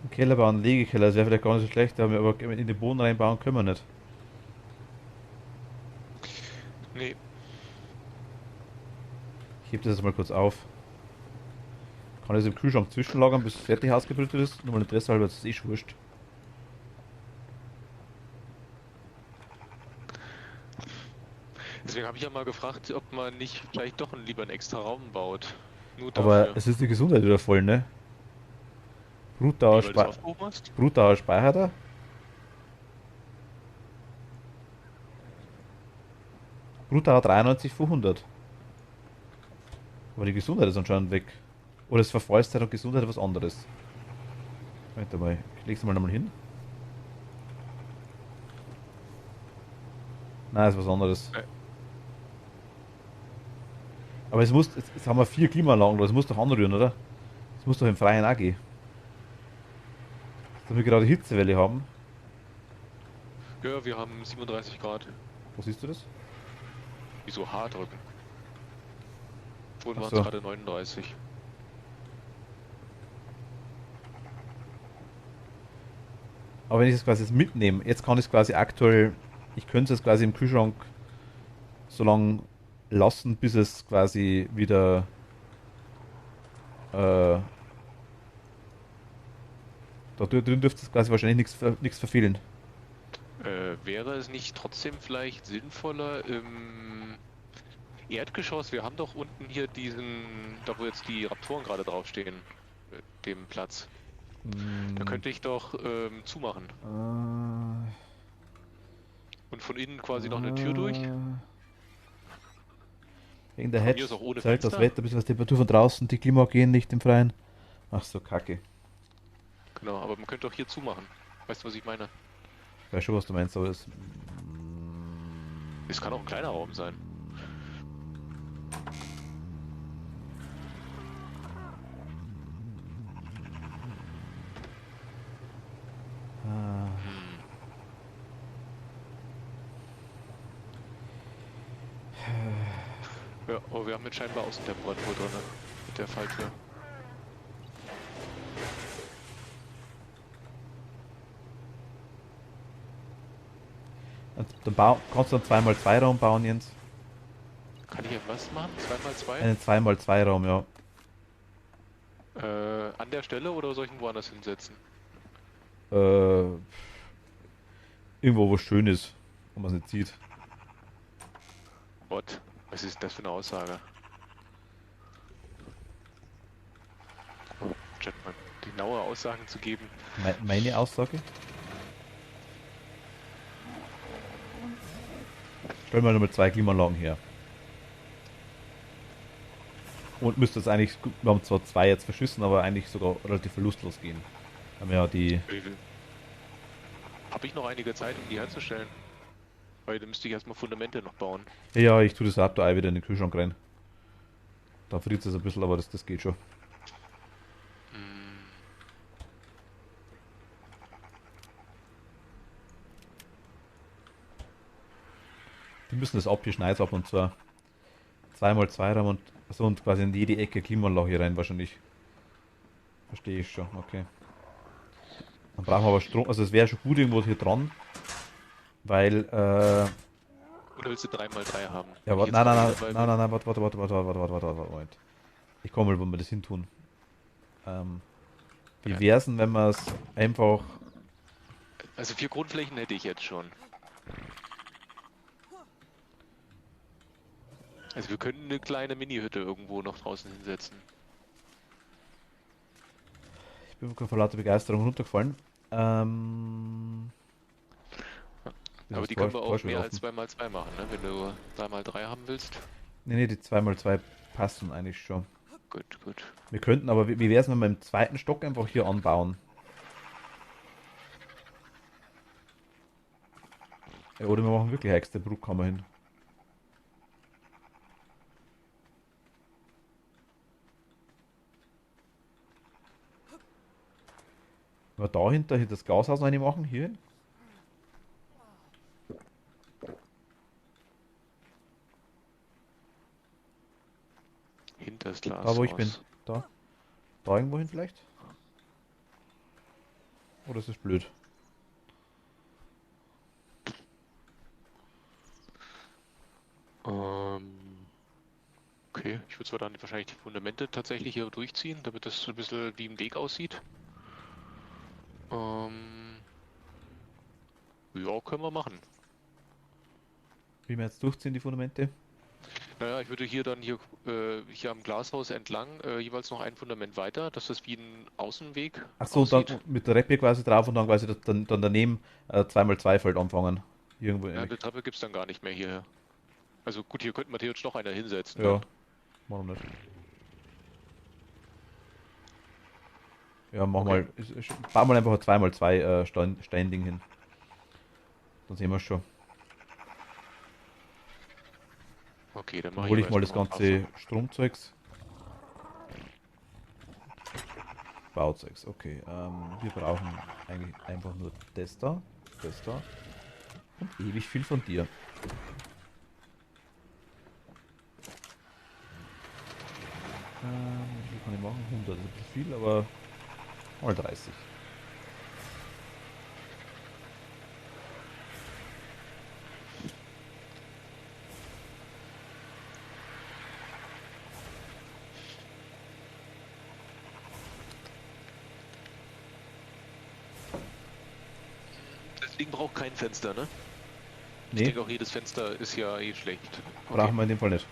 Ein Keller bauen, Legekeller, das wäre vielleicht gar nicht so schlecht, aber in den Boden reinbauen können wir nicht. Nee, Ich heb das jetzt mal kurz auf. Kann das im Kühlschrank zwischenlagern, bis es fertig ausgebrütet ist? Nur mal Interesse halber, das ist eh wurscht. deswegen habe ich ja mal gefragt, ob man nicht vielleicht doch lieber einen extra Raum baut. Nur Aber dafür. es ist die Gesundheit wieder voll, ne? Brutdauer, Wie, weil du es aufgehoben hast? Brutdauer speichert er. Brutdauer 93 von 100. Aber die Gesundheit ist anscheinend weg. Oder ist Verfallszeit und Gesundheit was anderes? Warte mal, ich leg's mal nochmal hin. Nein, ist was anderes. Äh, Aber es muss, jetzt haben wir 4 Klimaanlagen, das muss doch anrühren, oder? Das muss doch im Freien auch gehen. Dass wir gerade Hitzewelle haben. ja, wir haben 37 Grad. Wo siehst du das? Wieso H drücken? Vorhin Ach waren es so. gerade 39. Aber wenn ich das quasi jetzt mitnehme, jetzt kann ich es quasi aktuell, ich könnte es quasi im Kühlschrank so lange lassen, bis es quasi wieder da drin dürfte es quasi wahrscheinlich nichts verfehlen. Wäre es nicht trotzdem vielleicht sinnvoller im Erdgeschoss? Wir haben doch unten hier da wo jetzt die Raptoren gerade draufstehen, dem Platz. Da Mm, könnte ich doch zumachen äh, und von innen quasi noch eine Tür durch. wegen der Von mir Hedge ist auch ohne zählt das Fenster. Wetter, bis was Temperatur von draußen, die Klima gehen nicht im Freien. Ach so, Kacke. Genau, aber man könnte auch hier zumachen. Weißt du, was ich meine? Ich weiß schon, was du meinst, aber das. Es kann auch ein kleiner Raum sein. Ah, Hm. Ja, aber wir haben jetzt scheinbar Außentemperatur drin, ne? Mit der Falltür. kannst du einen 2x2 Raum bauen, Jens? Kann ich hier was machen? 2x2? Einen 2x2 Raum, ja. An der Stelle oder soll ich ihn woanders hinsetzen? Äh, irgendwo, wo es schön ist, wo man es nicht sieht. What? Was ist das für eine Aussage? Statt mal genaue Aussagen zu geben. Meine Aussage? Stell mal nochmal 2 Klimaanlagen her. Und müsste es eigentlich, wir haben zwar 2 jetzt verschissen, aber eigentlich sogar relativ verlustlos gehen. Haben ja die. Habe ich noch einige Zeit, um die herzustellen? Weil dann müsste ich erstmal Fundamente noch bauen. Ja, ich tue das Raptor-Ei wieder in den Kühlschrank rein. Da friert es ein bisschen, aber das geht schon. Hm. Die müssen das abgeschneit ab und zwar 2x2 Raum und so und quasi in jede Ecke Klimaanlage hier rein wahrscheinlich. Verstehe ich schon, okay. Dann brauchen wir aber Strom, also es wäre schon gut irgendwo hier dran, weil, Oder willst du 3x3 haben? ja, Wenn ich warte, jetzt nein, nein, gerade nein, dabei nein, bin. nein, nein, warte, Moment. Ich komme mal, wo wir das hin tun. Wie Ja. wär's denn, wenn wir es einfach, Also 4 Grundflächen hätte ich jetzt schon. Also wir können eine kleine Mini-Hütte irgendwo noch draußen hinsetzen. ich bin vor lauter Begeisterung runtergefallen. Ähm, bis Aber aufs die können wir Tor auch schon mehr als laufen. 2x2 machen, ne? Wenn du 3x3 haben willst. Nee, die 2x2 passen eigentlich schon. Gut, gut. Wir könnten aber, wie wäre es, wenn wir im zweiten Stock einfach hier anbauen? Ja, oder wir machen wirklich eine extra Brutkammer hin. Wenn wir dahinter hier das Gashaus rein machen, hier hin. Hinter das Da wo ich bin. Glashaus. Da. Da irgendwo hin vielleicht? Oder ist das blöd? Okay, ich würde zwar dann wahrscheinlich die Fundamente tatsächlich hier durchziehen, damit das so ein bisschen wie im Weg aussieht. Ähm, ja, können wir machen. Wie wir jetzt durchziehen, die Fundamente. Naja, ich würde hier dann hier am Glashaus entlang jeweils noch ein Fundament weiter, dass das wie ein Außenweg Ach so, dann aussieht. mit der Treppe quasi drauf und dann quasi dann daneben 2x2 Feld anfangen. Irgendwo Ja, ähnlich. eine Treppe gibt's dann gar nicht mehr hier. Also gut, hier könnten wir theoretisch noch einer hinsetzen dann. Ja, machen wir nicht. Ja, mach Okay. mal. Bau mal einfach ein 2x2 Steinding hin. Dann sehen wir es schon. Okay, dann Dann mache ich hole aber ich mal das erstmal noch ein paar ganze Stromzeugs. Bauzeugs, okay. Wir brauchen eigentlich einfach nur das da und ewig viel von dir. Wie viel kann ich machen? 100, das ist ein bisschen viel, aber mal 30. Deswegen braucht kein Fenster, ne? Ich Nee, denke auch jedes Fenster ist ja eh schlecht. Okay. brauchen wir in dem Fall nicht.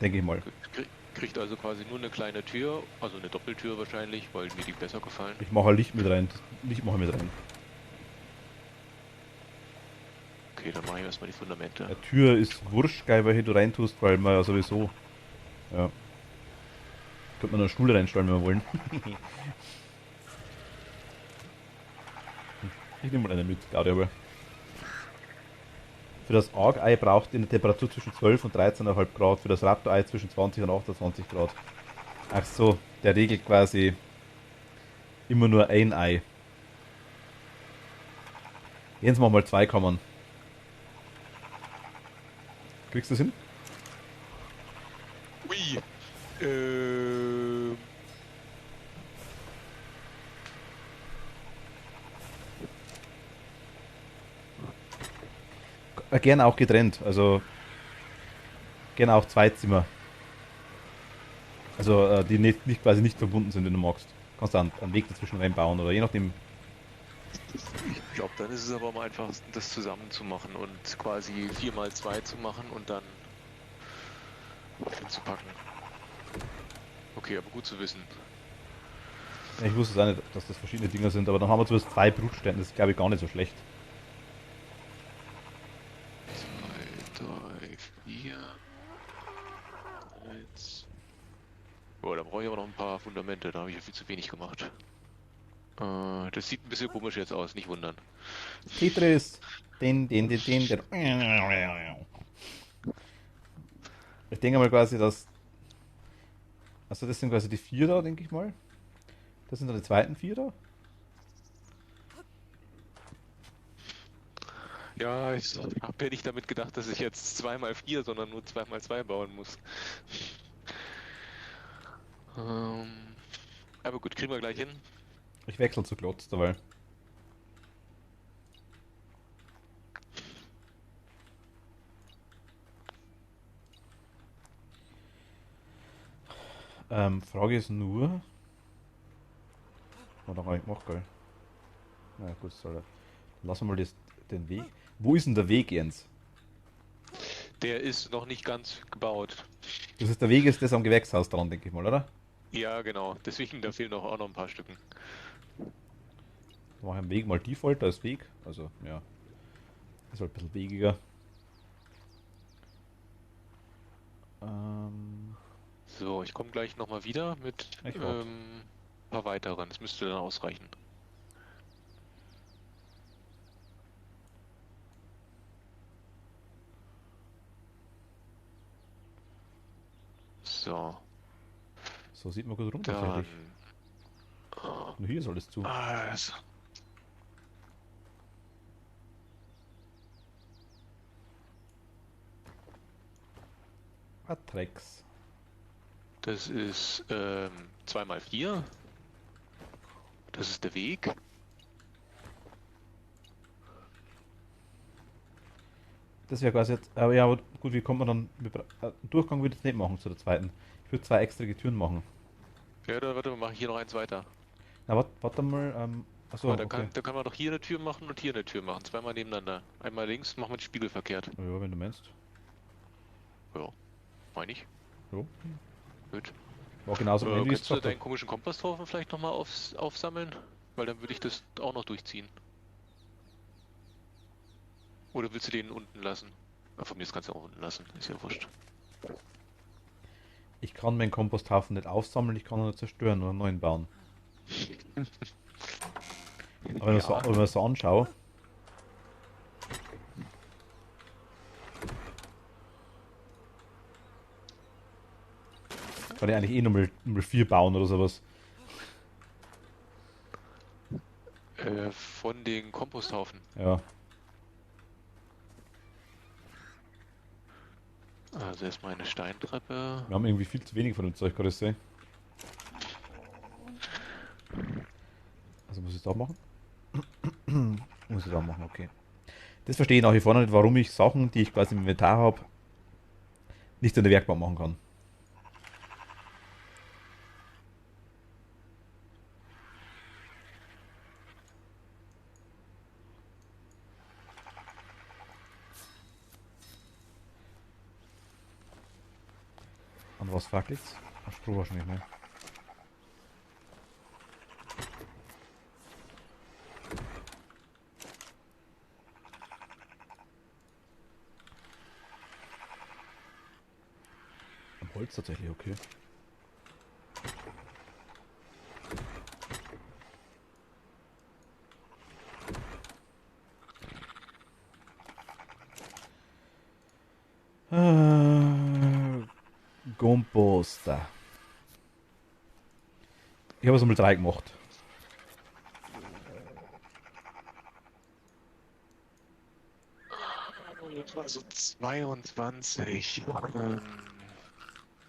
Denke ich mal. Gut. Kriegt also quasi nur eine kleine Tür, also eine Doppeltür wahrscheinlich, weil mir die besser gefallen. Ich mache ein Licht mit rein. Das Licht mache ich mit rein. Okay, dann mache ich erstmal die Fundamente. Eine Tür ist wurscht, geil, welche du reintust, weil man ja sowieso. Ja. Könnte man noch einen Stuhl reinstellen, wenn wir wollen. Ich nehme mal eine mit, Gaudi, aber. Für das Aug-Ei braucht ihr eine Temperatur zwischen 12 und 13,5 Grad. Für das Raptor-Ei zwischen 20 und 28 Grad. Ach so, der regelt quasi immer nur ein Ei. Jetzt machen wir mal 2 Kammern. Kriegst du das hin? Ui! Ähm, Gerne auch getrennt. Also gerne auch 2 Zimmer. Also die nicht quasi nicht verbunden sind, wenn du magst. Kannst du einen Weg dazwischen reinbauen oder je nachdem. Ich glaube, dann ist es aber am einfachsten, das zusammen zu machen und quasi 4x2 zu machen und dann zu packen. Okay, aber gut zu wissen. Ja, ich wusste es auch nicht, dass das verschiedene Dinger sind, aber dann haben wir zumindest 2 Brutständen. Das ist glaube ich gar nicht so schlecht. 2, 3, 4. 1. Oh, da brauche ich aber noch ein paar Fundamente, da habe ich ja viel zu wenig gemacht. Das sieht ein bisschen komisch jetzt aus, nicht wundern. Tetris. Den. Ich denke mal quasi, dass. Also das sind quasi die 4 da, denke ich mal. Das sind dann die zweiten 4 da. Ja, ich habe ja nicht damit gedacht, dass ich jetzt 2x4, sondern nur 2x2 bauen muss. Ähm, aber gut, kriegen wir gleich hin. Ich wechsle zu Klotz dabei. Frage ist nur. Oh, da gar nicht gemacht, gell? Na gut, soll er. Lassen wir mal den Weg. Wo ist denn der Weg, Jens? Der ist noch nicht ganz gebaut. Das ist der Weg, ist das am Gewächshaus dran, denke ich mal, oder? Ja, genau. Deswegen, da fehlen auch noch ein paar Stücken. Wir machen den Weg mal Default als Weg. Also, ja. Ist halt ein bisschen wegiger. Ähm, So, ich komme gleich nochmal wieder mit ich warte. ein paar weiteren. Das müsste dann ausreichen. So, So sieht man gut rum tatsächlich. dann. Nur hier ist alles zu. Also, Atrex. das ist 2 mal 4. Das ist der Weg. Das wäre quasi jetzt. Aber ja, aber gut, wie kommt man dann. Durchgang würde ich jetzt nicht machen zu der zweiten. Ich würde 2 extra Türen machen. Ja, da, warte, wir machen hier noch eins weiter. Na, warte mal. Guck Achso, mal, okay. da kann man doch hier eine Tür machen und hier eine Tür machen. 2 mal nebeneinander. Einmal links, machen wir die Spiegel verkehrt. Ja, wenn du meinst. Ja, meine ich. Jo. Gut. War genauso am Ende, wie ich es Könntest du gesagt habe. deinen komischen Komposthaufen vielleicht nochmal aufsammeln? Weil dann würde ich das auch noch durchziehen. Oder willst du den unten lassen? Ah, von mir das kannst du auch unten lassen, ist ja wurscht. Ich kann meinen Komposthaufen nicht aufsammeln, ich kann ihn nur zerstören oder einen neuen bauen. Aber wenn, Ja, wenn man so anschaue. Kann ich eigentlich eh nochmal 4 bauen oder sowas. von den Komposthaufen. Ja. Also erstmal eine Steintreppe. Wir haben irgendwie viel zu wenig von dem Zeug, kann ich sehen. Also muss ich es da machen? Muss ich da machen, okay. Das verstehe ich nach wie vor nicht, warum ich Sachen, die ich quasi im Inventar habe, nicht in der Werkbank machen kann. An was fackelt's? An Stroh wahrscheinlich, ne? Am Holz tatsächlich, okay. Komposter. Ich habe es mal 3 gemacht. Also 22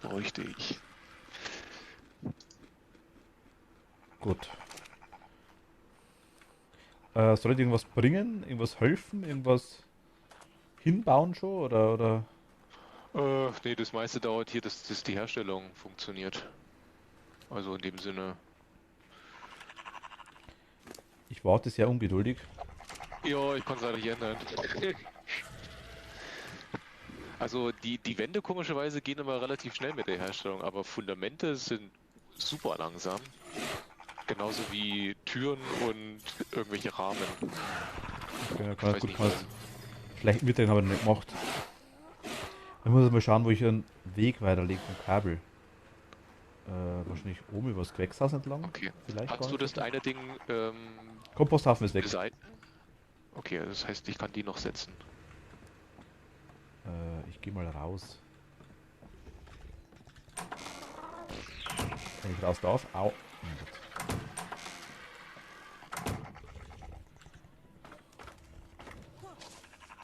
bräuchte ich. Gut. Soll ich irgendwas bringen? Irgendwas helfen? Irgendwas hinbauen schon? Oder? Nee, das meiste dauert hier, dass die Herstellung funktioniert. Also in dem Sinne. Ich warte sehr ungeduldig. Ja, ich kann es leider nicht ändern. Also die Wände komischerweise gehen immer relativ schnell mit der Herstellung, aber Fundamente sind super langsam. Genauso wie Türen und irgendwelche Rahmen. Okay, Ich kann, weiß gut, nicht kann warum. es. Schlecht Mittag habe ich nicht gemacht. Ich muss mal schauen, wo ich einen Weg weiterlege vom Kabel. Wahrscheinlich oben übers Gewächshaus entlang. Okay. Vielleicht gar Hast du nicht so das schlecht. eine Ding Komposthafen ist weg. Design? Okay, das heißt, ich kann die noch setzen. Ich gehe mal raus. Wenn ich raus darf. Au. Oh Gott.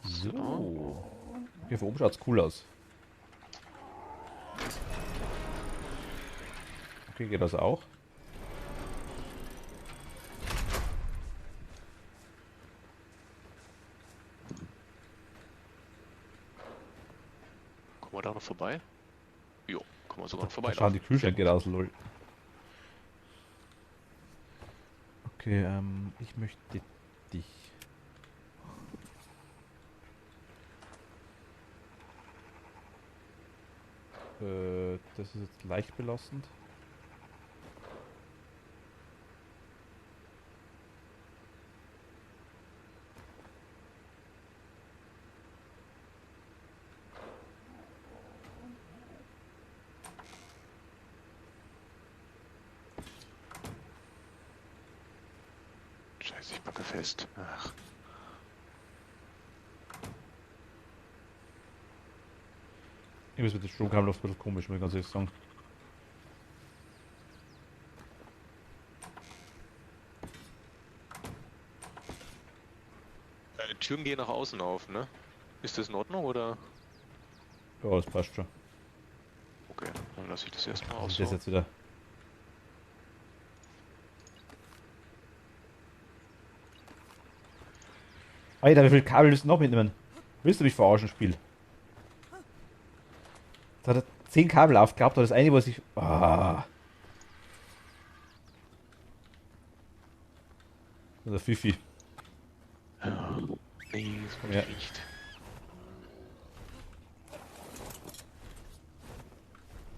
So. Hier von oben schaut es cool aus. Okay, geht das auch? Kommen wir da noch vorbei? Jo, kommen wir sogar noch Da schauen die vorbeilaufen. Sehr Kühlschränke gut. raus, lol. Okay, ich möchte dich. Das ist jetzt leicht belastend. Scheiße, ich packe fest. Ach. Irgendwas mit dem Stromkabel oft ein bisschen komisch, muss ich ganz ehrlich sagen. Türen gehen nach außen auf, ne? Ist das in Ordnung oder? Ja, das passt schon. Okay, dann lasse ich das erstmal Was auch ist so. das jetzt wieder? Alter, wie viel Kabel willst du noch mitnehmen? Willst du mich verarschen, Spiel? Da hat er 10 Kabel aufgehabt, aber das eine, was ich. Ah. Das ist Fifi. Ja. Nee, das Komm wollte her. ich nicht.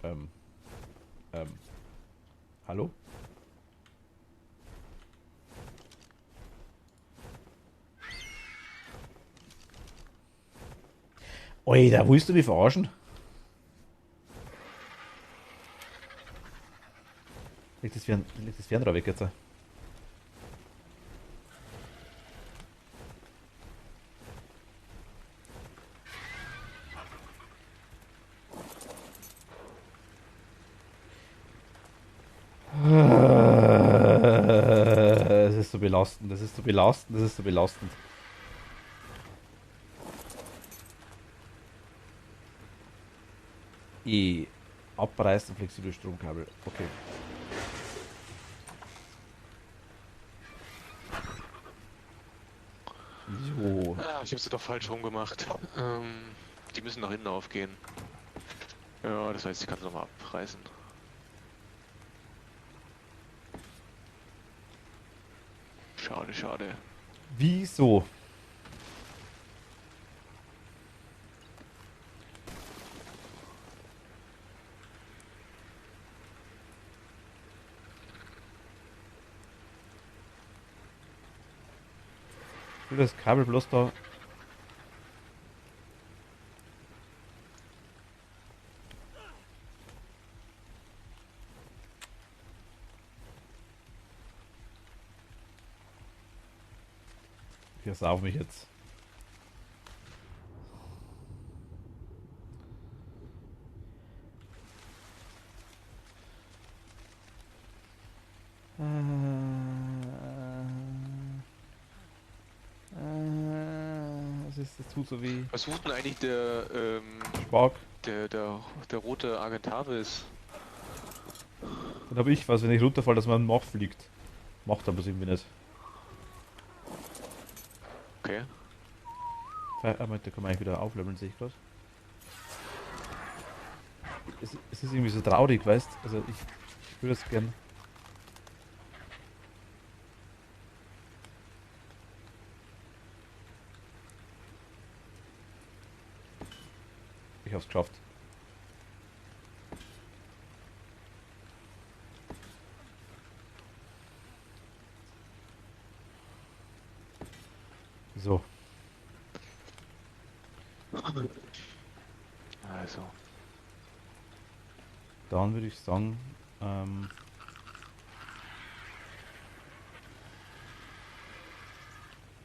Ähm. Ähm. Hallo? Alter, willst du mich verarschen? Leg das Fernrohr weg jetzt. Es ist so belastend, das ist so belastend, das ist so belastend. Abreißen, flexible Stromkabel. Okay. So. Ah, ich habe sie doch falsch rumgemacht. Die müssen nach hinten aufgehen. Ja, das heißt, ich kann sie nochmal abreißen. Schade, schade. Wieso? Ich will das Kabel bloß da. Ich sauf mich jetzt. Das tut so weh. Was sucht denn eigentlich der, Spark. der rote Argentavis? Dann habe ich was, wenn ich runterfall, dass man Mach fliegt. Macht aber irgendwie nicht. Okay. Da kann man eigentlich wieder aufleveln, sehe ich gerade. Es ist irgendwie so traurig, weißt du? Also ich würde es gern. Ich hab's geschafft. So. Also. Dann würde ich sagen, gehen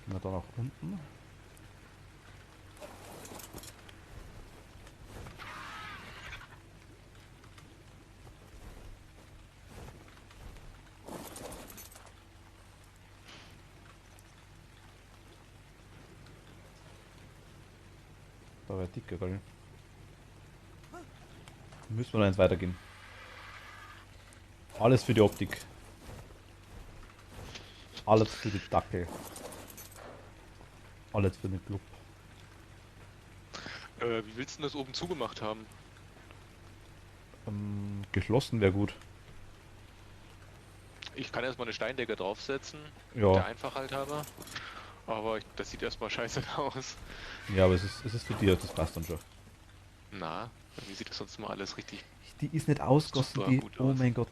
wir da nach unten. Da wäre dicker, gell? Müssen wir noch eins weitergehen. Alles für die Optik. Alles für die Dackel. Alles für den Club. Wie willst du denn das oben zugemacht haben? Geschlossen wäre gut. Ich kann erstmal eine Steindecke draufsetzen, Ja. der Einfachheit halber. Aber das sieht erstmal scheiße aus. Ja, aber es ist für dich, das passt dann schon. Na, wie sieht das sonst mal alles richtig Die ist nicht ausgossen, super die. gut Oh aus? mein Gott.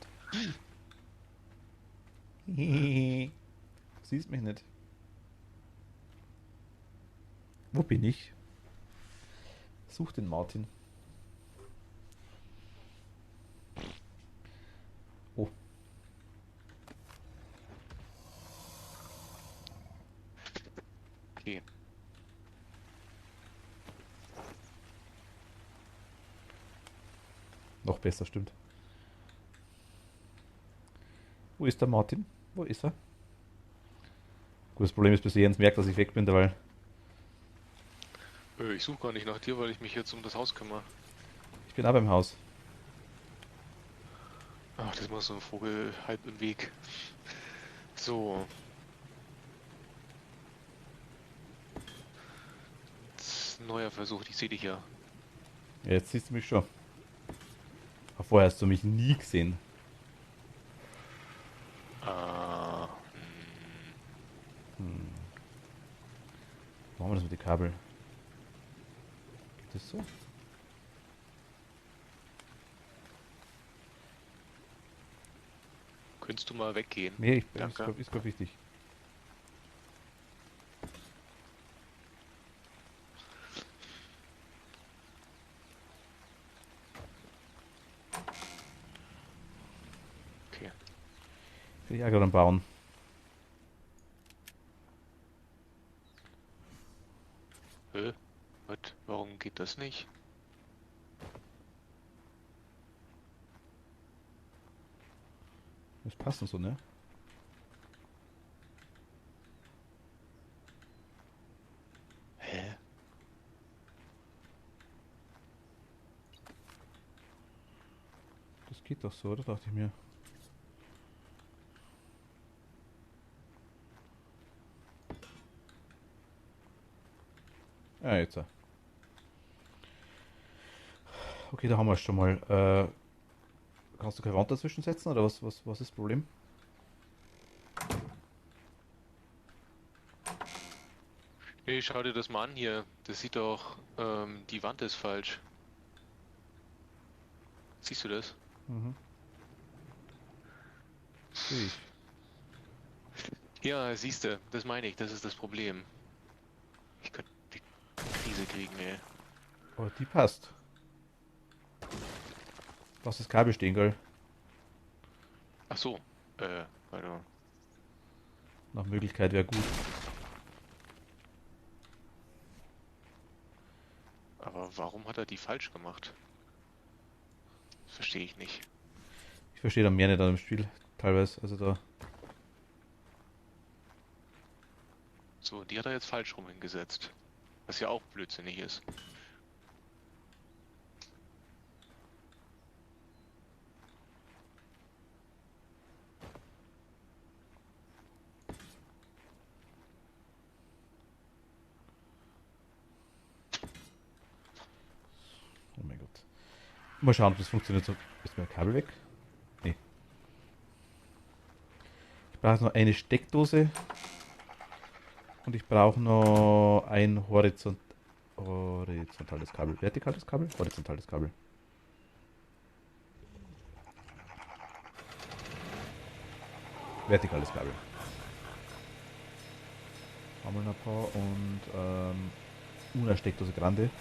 Siehst mich nicht. Wo bin ich? Such den Martin. Oh. Okay. Noch besser, stimmt. Wo ist der Martin? Wo ist er? Gut, das Problem ist, bis Jens merkt, dass ich weg bin, weil Ich suche gar nicht nach dir, weil ich mich jetzt um das Haus kümmere. ich bin auch beim Haus. Ach, das ist mal so ein Vogel halb im Weg. So. Neuer Versuch, ich sehe dich ja. Ja, jetzt siehst du mich schon. Aber vorher hast du mich nie gesehen. Ah, Hm. Machen wir das mit den Kabel? Geht das so? könntest du mal weggehen? Nee, Danke. ist glaub wichtig. Okay. Bin ich auch gerade am Bauen. Was? Warum geht das nicht? Das passt und so, ne? Hä? Das geht doch so, oder? Dachte ich mir. Ja, jetzt. Okay, da haben wir es schon mal. Kannst du keine Wand dazwischen setzen oder was ist das Problem? Nee, schau dir das mal an hier. Das sieht doch, die Wand ist falsch. Siehst du das? Mhm. Sehe ich. Ja, siehste, das meine ich, das ist das Problem. Ich könnte die Krise kriegen, ey. Aber die passt. Lass das Kabel stehen, gell? Ach so, warte. Nach Möglichkeit wäre gut. Aber warum hat er die falsch gemacht? Das verstehe ich nicht. Ich verstehe da mehr nicht an dem Spiel, teilweise. Also da. So, die hat er jetzt falsch rum hingesetzt. Was ja auch blödsinnig ist. Oh mein Gott. Mal schauen, ob das funktioniert so. Ist mein Kabel weg? Nee. Ich brauche noch eine Steckdose. Und ich brauche noch ein horizontales Kabel. Vertikales Kabel? Horizontales Kabel. Vertikales Kabel. Haben wir noch ein paar und una Steckdose Grande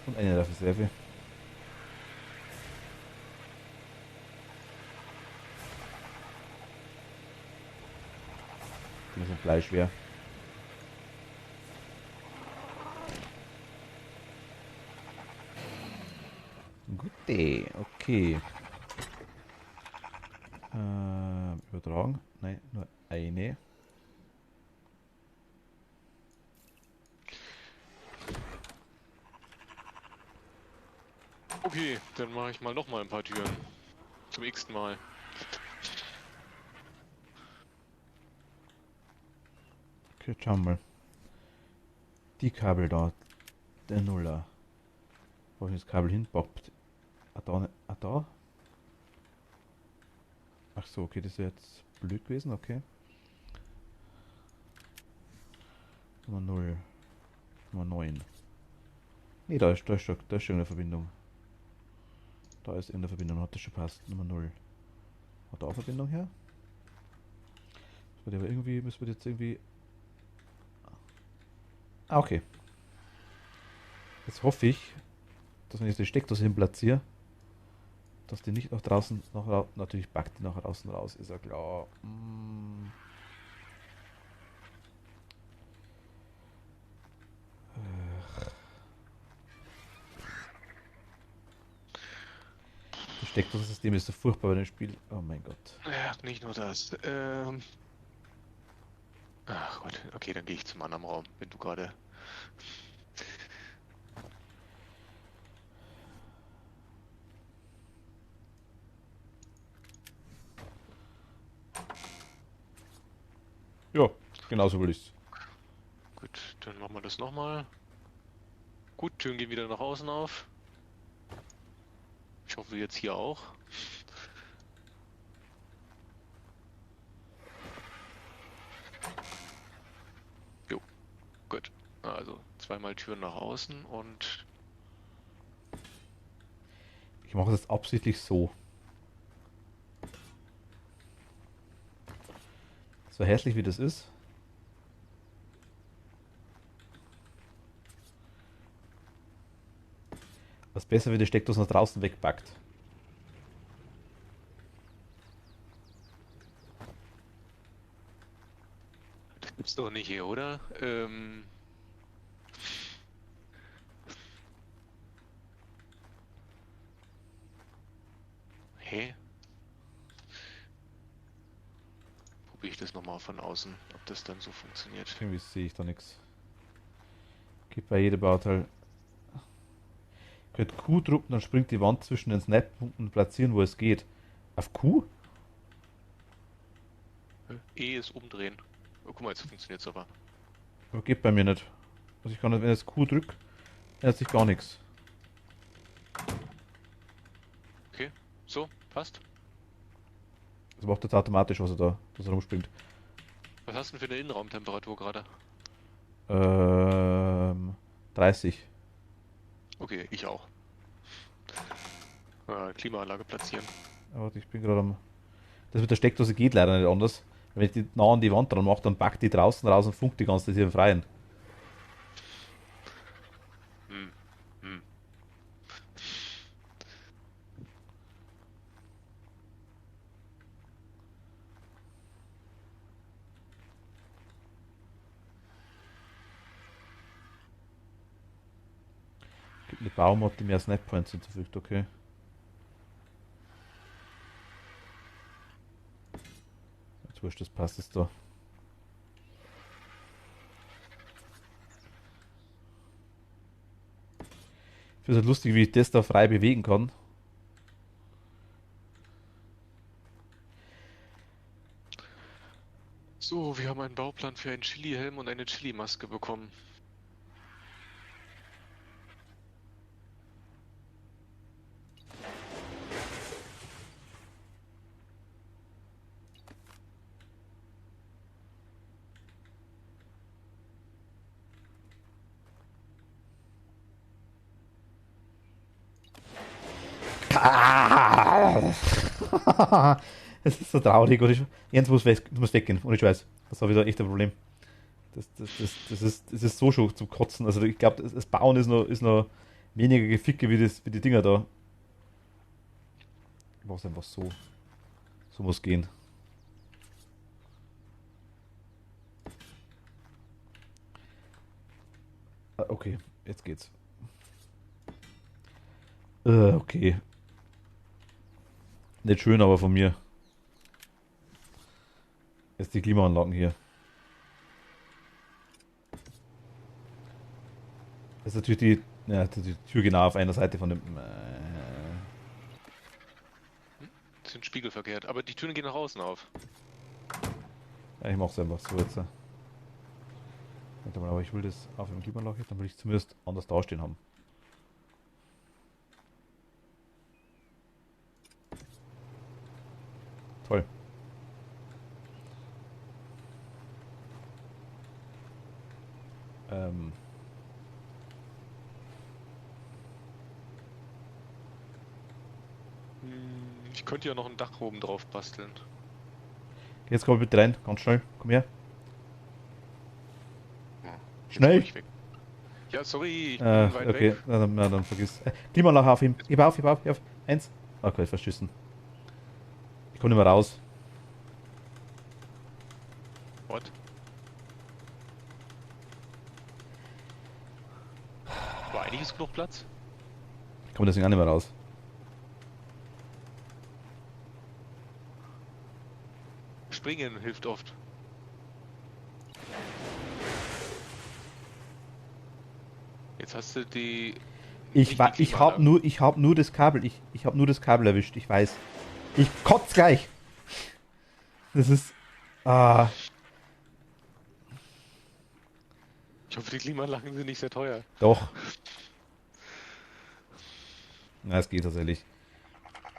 und eine Reserve. Die sind bleischwer. Gute, okay. Übertragen? Nein, nur eine. Okay, dann mache ich mal noch mal ein paar Türen. Zum x-ten Mal. Okay, jetzt schauen wir mal. Die Kabel da. Der Nuller. Wo ich das Kabel hinpoppt. Ah, da, ah, da? Ach so, okay, das wäre jetzt blöd gewesen, okay. Nummer 0. Nummer 9. Nee, da ist schon eine Verbindung. Da ist in der Verbindung, hat das schon passt. Nummer 0. Hat da auch Verbindung her? Müssen wir jetzt irgendwie. Ah, okay. Jetzt hoffe ich, dass wenn ich die Steckdose hin platziere, dass die nicht nach draußen, natürlich packt die nach draußen raus, ist ja klar. Steckdosensystem ist so furchtbar bei dem Spiel. Oh mein Gott. Ja, nicht nur das. Ach Gott, okay, dann gehe ich zum anderen Raum, wenn du gerade. Ja, genauso will ich's. Gut, dann machen wir das nochmal. Gut, Türen gehen wieder nach außen auf. Ich hoffe jetzt hier auch. Jo, gut. Also zweimal Türen nach außen und Ich mache das absichtlich so. So hässlich wie das ist. Was besser, wenn die Steckdose nach draußen wegpackt. das gibt's doch nicht hier, oder? Hä? Probiere ich das nochmal von außen, ob das dann so funktioniert. Irgendwie sehe ich da nichts. Gibt bei jedem Bauteil. Könnt Q drücken, dann springt die Wand zwischen den Snap-Punkten platzieren, wo es geht. Auf Q? E ist umdrehen. Oh, guck mal, jetzt funktioniert's aber. Aber geht bei mir nicht. Also ich kann nicht, wenn ich das Q drück, ändert sich gar nichts. Okay, so, passt. Das macht jetzt automatisch, was er da rumspringt. Was hast du denn für eine Innenraumtemperatur gerade? 30. Okay, ich auch. Klimaanlage platzieren. Aber ich bin gerade am. Das mit der Steckdose geht leider nicht anders. Wenn ich die nah an die Wand dran mache, dann packt die draußen raus und funkt die ganze Zeit hier im Freien. Hm, hm. Gibt eine Baumod, die mehr Snap-Points hinzufügt, okay. Jetzt wurscht, das passt jetzt da. Ich finde es halt lustig, wie ich das da frei bewegen kann. So, wir haben einen Bauplan für einen Chili-Helm und eine Chili-Maske bekommen. Es ist so traurig. Und Jens muss, muss weggehen, ohne Scheiß. Das war wieder echt ein Problem. Das ist so schon zum Kotzen. Also ich glaube, das Bauen ist noch weniger Geficke wie die Dinger da. Ich mach's einfach so. So muss gehen. Ah, okay, jetzt geht's. Okay. Nicht schön, aber von mir. Jetzt die Klimaanlagen hier. Das ist natürlich die Tür genau auf einer Seite von dem. Sind spiegelverkehrt, aber die Türen gehen nach außen auf. Ja, ich mach's einfach so jetzt. Warte mal, aber ich will das auf dem Klimaanlage, dann will ich zumindest anders dastehen haben. Toll. Ähm. Ich könnte ja noch ein Dach oben drauf basteln. Jetzt komm bitte rein, ganz schnell. Komm her. Ja, jetzt Schnell. muss ich weg. Ja, sorry, ich bin weit Okay, weg. na, dann vergiss. Klimaanlage auf ihm. Heb auf, heb auf, heb auf. Eins. Okay, verschissen. Ich komme nicht mehr raus. What? War eigentlich ist genug Platz? Ich komme deswegen auch nicht mehr raus. springen hilft oft. Jetzt hast du die... Ich hab nur das Kabel, ich hab nur das Kabel erwischt, ich weiß. Ich kotz gleich. Das ist... Ah. Ich hoffe, die Klimaanlagen sind nicht sehr teuer. Doch. Na, es geht tatsächlich.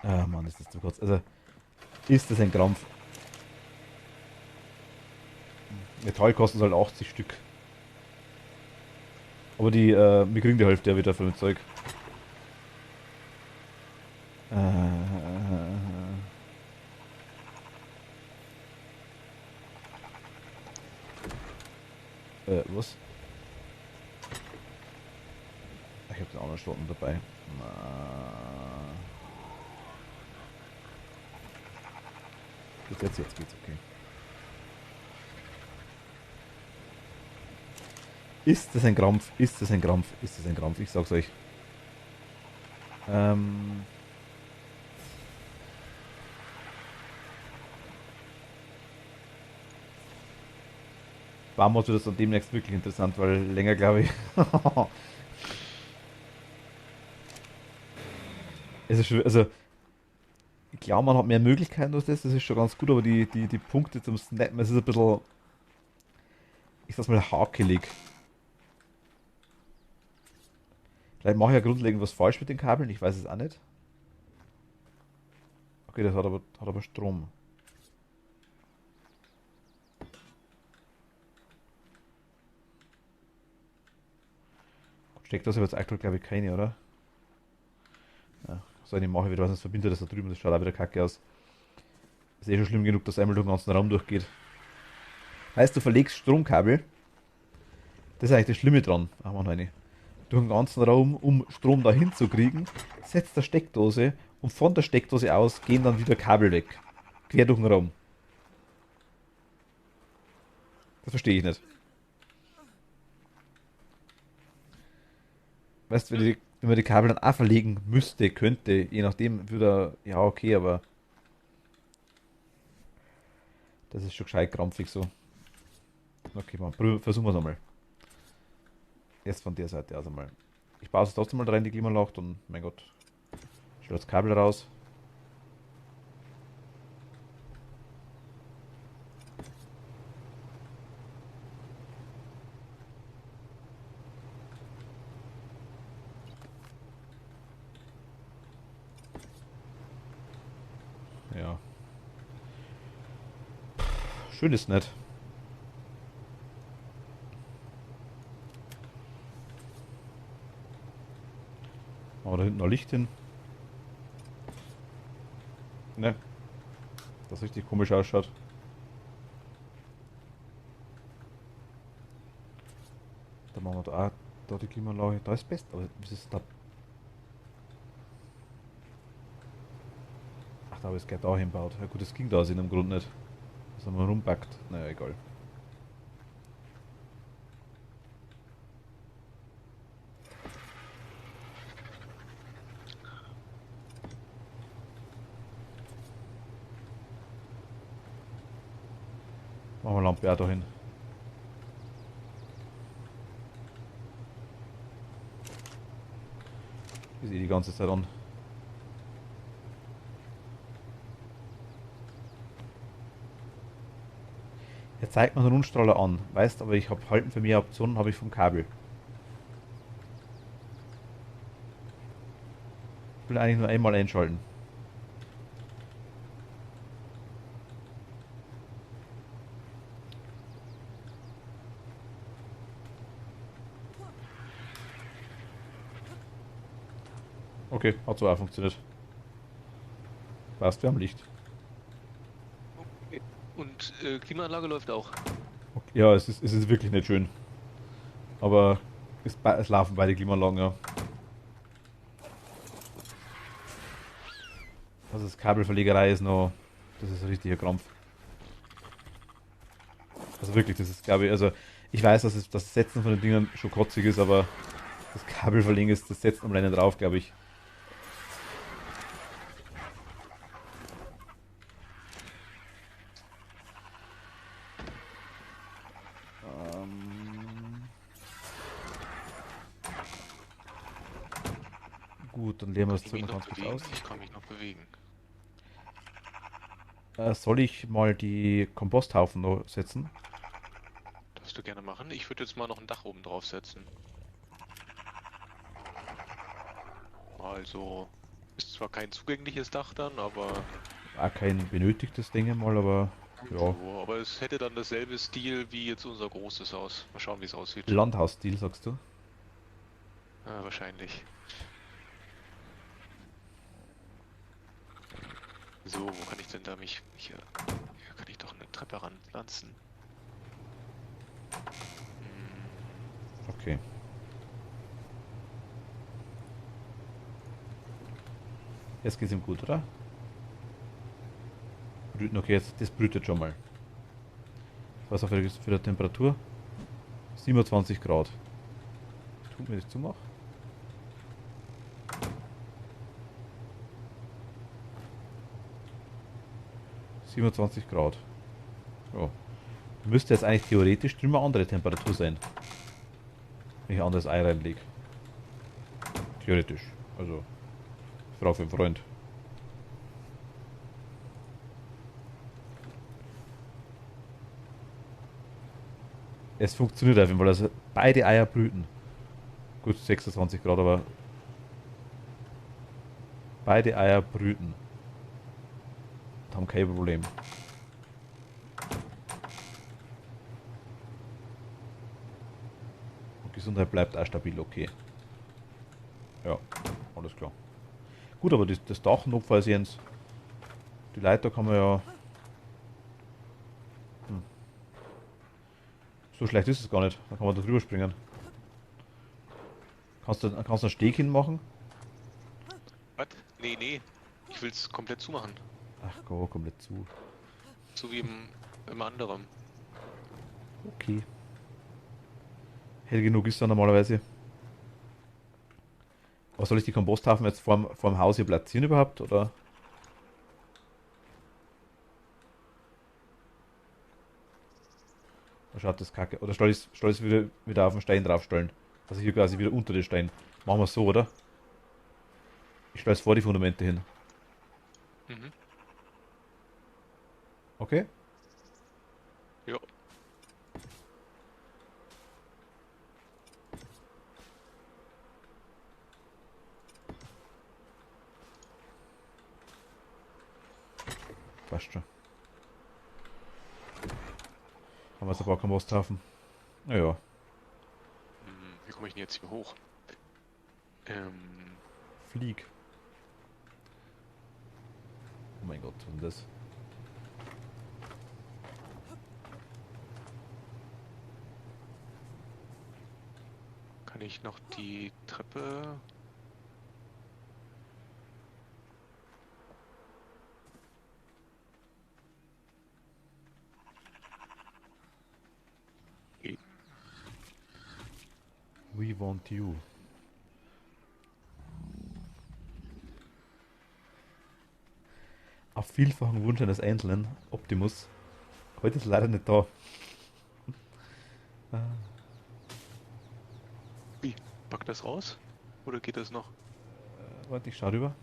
Ah, Mann, ist das zu kurz. Also, ist das ein Krampf. Metall kostet halt 80 Stück. Aber wir kriegen die Hälfte ja wieder für das Zeug. Was? Ich hab den anderen Schlotten dabei. Na. Jetzt geht's, okay. Ist das ein Krampf? Ist das ein Krampf? Ist das ein Krampf? Ich sag's euch. Barmod wird das dann demnächst wirklich interessant, weil länger glaube ich. Es ist schon, also ich glaube, man hat mehr Möglichkeiten durch das ist schon ganz gut, aber die Punkte zum Snappen, es ist ein bisschen, ich sag's mal, hakelig. Vielleicht mache ich ja grundlegend was falsch mit den Kabeln, ich weiß es auch nicht. Okay, das hat aber Strom. Steckt das aber jetzt aktuell, glaube ich, keine, oder? Ja, so eine mache ich wieder, was es verbindet das da drüben, das schaut auch wieder kacke aus. Ist eh schon schlimm genug, dass einmal durch den ganzen Raum durchgeht. Heißt, du verlegst Stromkabel. Das ist eigentlich das Schlimme dran. Ach man, eine. Durch den ganzen Raum, um Strom dahin zu kriegen, setzt der Steckdose und von der Steckdose aus gehen dann wieder Kabel weg. Quer durch den Raum. Das verstehe ich nicht. Weißt du, wenn man die Kabel dann auch verlegen müsste, könnte, je nachdem, würde er, ja okay, aber das ist schon gescheit krampfig so. Okay, man, versuchen wir es einmal. Erst von der Seite aus einmal. Ich baue es trotzdem mal rein, die Klimaanlage, und mein Gott, ich stelle das Kabel raus. Ja. Schön ist nett. Machen wir da hinten noch Licht hin. Ne. Das richtig komisch ausschaut. Dann machen wir da die Klimaanlage. Da ist best, aber was ist da? Ach, da habe ich es gleich da hinbaut. Ja gut, das ging da aus in dem Grund nicht. Das haben wir rumpackt. Naja, egal. Machen wir Lampe auch da hin. Ist eh die ganze Zeit an. Er zeigt mir den Rundstrahler an, weißt, aber ich habe halten für mehr Optionen habe ich vom Kabel. Ich will eigentlich nur einmal einschalten. Okay, hat so auch funktioniert. Passt, wir haben Licht. Okay. Und Klimaanlage läuft auch. Okay. Ja, es ist wirklich nicht schön. Aber es laufen beide Klimaanlagen, ja. Also das Kabelverlegerei ist noch... Das ist ein richtiger Krampf. Also wirklich, das ist, glaube ich, also... Ich weiß, dass das Setzen von den Dingern schon kotzig ist, aber... Das Kabelverlegen ist, das setzt am Rennen drauf, glaube ich. Gut, dann leeren wir Kann das ich Zeug mich noch noch ganz kurz bewegen? aus. Ich kann mich noch bewegen. Soll ich mal die Komposthaufen noch setzen? Darfst du gerne machen. Ich würde jetzt mal noch ein Dach oben drauf setzen. Also, ist zwar kein zugängliches Dach dann, aber Auch kein benötigtes, denke ich mal, aber ja. so, aber es hätte dann dasselbe Stil wie jetzt unser großes Haus. Mal schauen, wie es aussieht. Landhausstil, sagst du? Ja, wahrscheinlich. So, wo kann ich denn da mich... Hier kann ich doch eine Treppe ranpflanzen. Hm, Okay. Jetzt geht's ihm gut, oder? Brüten, okay, jetzt, das brütet schon mal. Was auch für die Temperatur? 27 Grad. Tut mir das zumach? Grad. Ja. Müsste jetzt eigentlich theoretisch drüben eine andere Temperatur sein. Wenn ich ein anderes Ei reinlege. Theoretisch. Also, Frau für einen Freund. Es funktioniert einfach, weil also beide Eier brüten. Gut, 26 Grad, aber beide Eier brüten. Und haben kein Problem. Und Gesundheit bleibt auch stabil, okay. Ja, alles klar. Gut, aber das Dach notfalls Jens. Die Leiter kann man ja. Hm, so schlecht ist es gar nicht. Da kann man da drüber springen. Kannst du einen Steg hinmachen? was? Nee, nee. Ich will es komplett zumachen. Ach Gott, komplett zu. So wie im anderen. Okay. Hell genug ist er normalerweise. Aber soll ich die Komposthaufen jetzt vorm Haus hier platzieren überhaupt? Oder? Oder schaut das kacke? Oder soll ich es wieder auf den Stein draufstellen? Also hier quasi wieder unter den Stein. Machen wir es so, oder? Ich stelle es vor die Fundamente hin. Mhm. Okay? Ja. Passt schon. Haben wir jetzt ein paar Komposthaufen. Naja. Wie komme ich denn jetzt hier hoch? Flieg. Oh mein Gott, was ist denn das? Kann ich noch die Treppe... Geht. We want you. Auf vielfachen Wunsch eines Einzelnen, Optimus. Heute ist leider nicht da. Wie? Packt das raus? Oder geht das noch? Warte, ich schau rüber.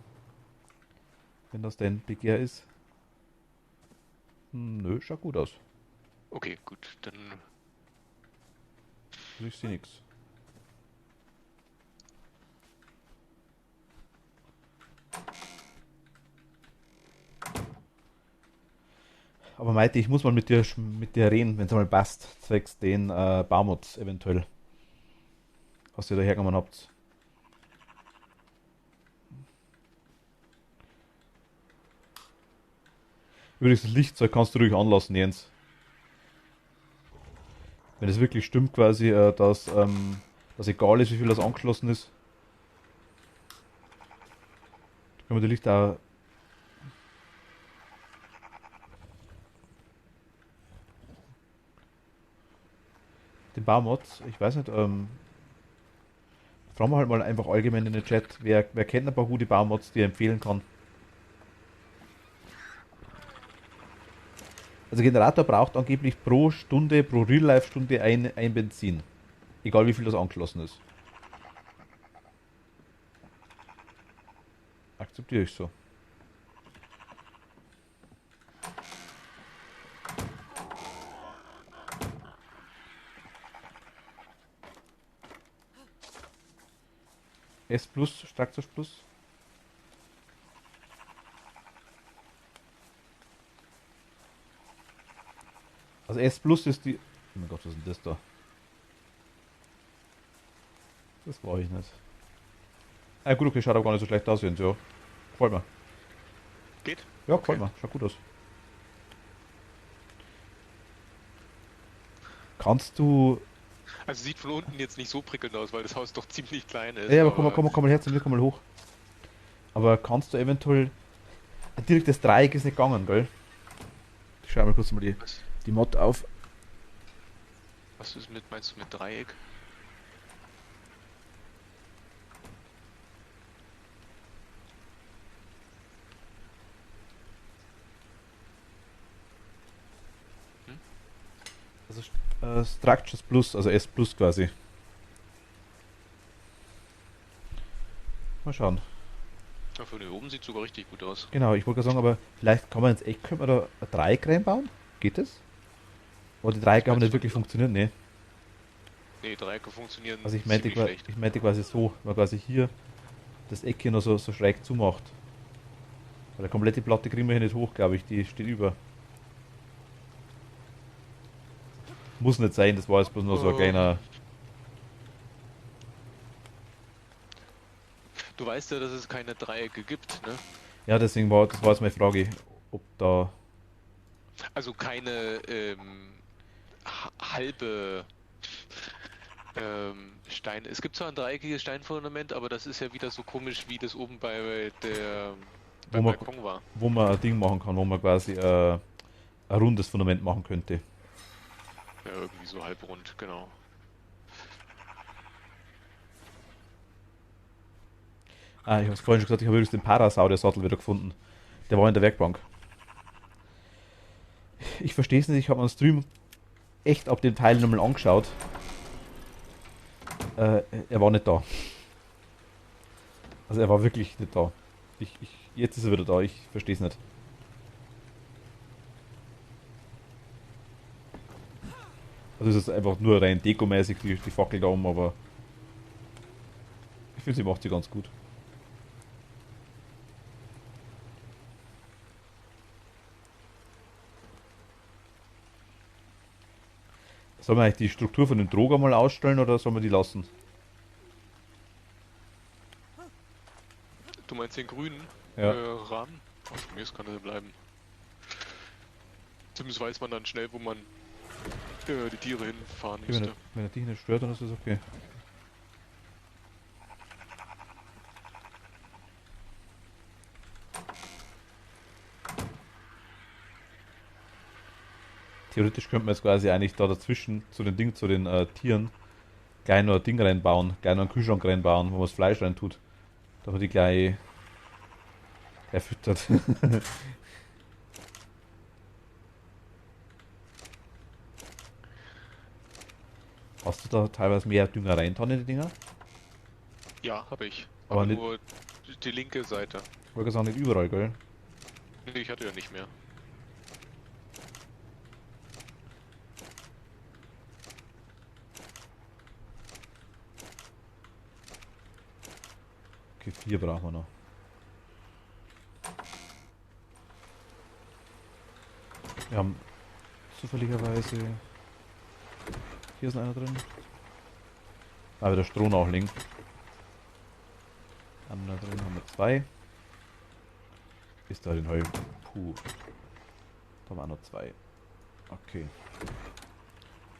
Wenn das dein Begehr ist. Nö, schaut gut aus. Okay, gut, dann... Also ich sehe nichts. Aber Maite, ich muss mal mit dir reden, wenn es mal passt, zwecks den Baumods eventuell. Was ihr da hergenommen habt. Übrigens, das Lichtzeug kannst du ruhig anlassen, Jens. Wenn es wirklich stimmt, quasi, dass egal ist, wie viel das angeschlossen ist. Da können wir die Lichter. Den Baumods, ich weiß nicht, fragen wir halt mal einfach allgemein in den Chat, wer kennt ein paar gute Baumods, die er empfehlen kann. Also Generator braucht angeblich pro Stunde, pro Real-Life-Stunde ein Benzin. Egal wie viel das angeschlossen ist. Akzeptiere ich so. S plus, Traktus plus. Also S plus ist die. Oh mein Gott, was ist denn das da? Das war ich nicht. Ah gut, okay, schaut aber gar nicht so schlecht aus jetzt, ja. Gefällt mir. Geht? Ja, Okay. gefällt mir. Schaut gut aus. Kannst du. Also sieht von unten jetzt nicht so prickelnd aus, weil das Haus doch ziemlich klein ist. Ja, aber Aber komm mal her zu mir, komm mal hoch. Aber kannst du eventuell. Direkt das Dreieck ist nicht gegangen, gell? Ich schau mal kurz mal die Mod auf. was ist meinst du mit Dreieck? Hm? Also Structures Plus, also S Plus quasi. Mal schauen. Ja, von hier oben sieht sogar richtig gut aus. Genau, ich wollte gerade sagen, aber vielleicht kann man ins Eck, könnte man da ein Dreieck reinbauen? Geht das? Oder die Dreiecke haben Meinst nicht du? wirklich funktioniert? Nee. Nee, Dreiecke funktionieren Also ziemlich schlecht. ich meinte quasi so, man quasi hier das Eck hier noch so schräg zumacht. Weil der komplette Platte kriegen wir hier nicht hoch, glaube ich, die steht über. Muss nicht sein, das war jetzt bloß nur so ein kleiner. Du weißt ja, dass es keine Dreiecke gibt, ne? Ja, deswegen das war jetzt meine Frage, ob da. Also keine halbe Stein. Es gibt zwar ein dreieckiges Steinfundament, aber das ist ja wieder so komisch, wie das oben Wo beim man, Balkon war. wo man ein Ding machen kann, wo man quasi ein rundes Fundament machen könnte. Ja, irgendwie so halbrund, genau. Ah, ich habe es vorhin schon gesagt, ich habe übrigens den Parasaur-Sattel wieder gefunden. Der war in der Werkbank. Ich verstehe es nicht, ich habe mir den Stream echt ab dem Teil nochmal angeschaut. Er war nicht da. Also er war wirklich nicht da. Jetzt ist er wieder da, ich verstehe es nicht. Also es ist einfach nur rein dekomäßig, die Fackel da oben, aber ich finde, sie macht sie ganz gut. Sollen wir eigentlich die Struktur von dem Droger mal ausstellen oder sollen wir die lassen? Du meinst den grünen Ja. Rahmen? Oh, von mir aus kann er bleiben. Zumindest weiß man dann schnell, wo man die Tiere hinfahren Okay, müsste. wenn er dich nicht stört, dann ist das okay. Theoretisch könnte man jetzt quasi eigentlich da dazwischen zu den Dingen, zu den Tieren gleich noch ein Ding reinbauen, gleich noch einen Kühlschrank reinbauen, wo man das Fleisch rein tut. Da man die gleich füttert. Hast du da teilweise mehr Dünger reintan in die Dinger? Ja, habe ich. Aber Aber nicht- nur die linke Seite. Ich wollte sagen, nicht überall, gell? Nee, ich hatte ja nicht mehr. Okay, 4 brauchen wir noch. Wir haben zufälligerweise. Hier ist einer drin. Ah, wieder Stroh nachlegen. Einer drin haben wir 2. Ist da den Heu. Puh. Da haben wir auch noch 2. Okay.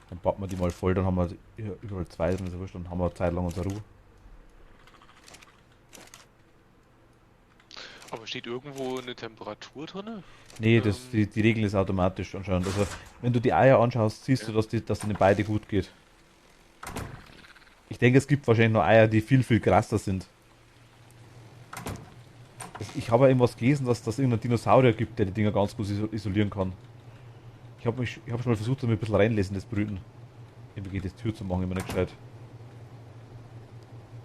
Dann backen wir die mal voll, dann haben wir hier überall 2 drin, ist ja wurscht, dann haben wir eine Zeit lang unsere Ruhe. Aber steht irgendwo eine Temperatur drin? Nee, die Regel ist automatisch anscheinend. Also, wenn du die Eier anschaust, siehst du, dass denen beide gut geht. Ich denke, es gibt wahrscheinlich noch Eier, die viel krasser sind. Ich habe ja irgendwas gelesen, dass es irgendeinen Dinosaurier gibt, der die Dinger ganz gut isolieren kann. Ich habe schon mal versucht, damit ein bisschen reinlesen, das Brüten. Irgendwie geht das Tür zu machen, immer nicht gescheit.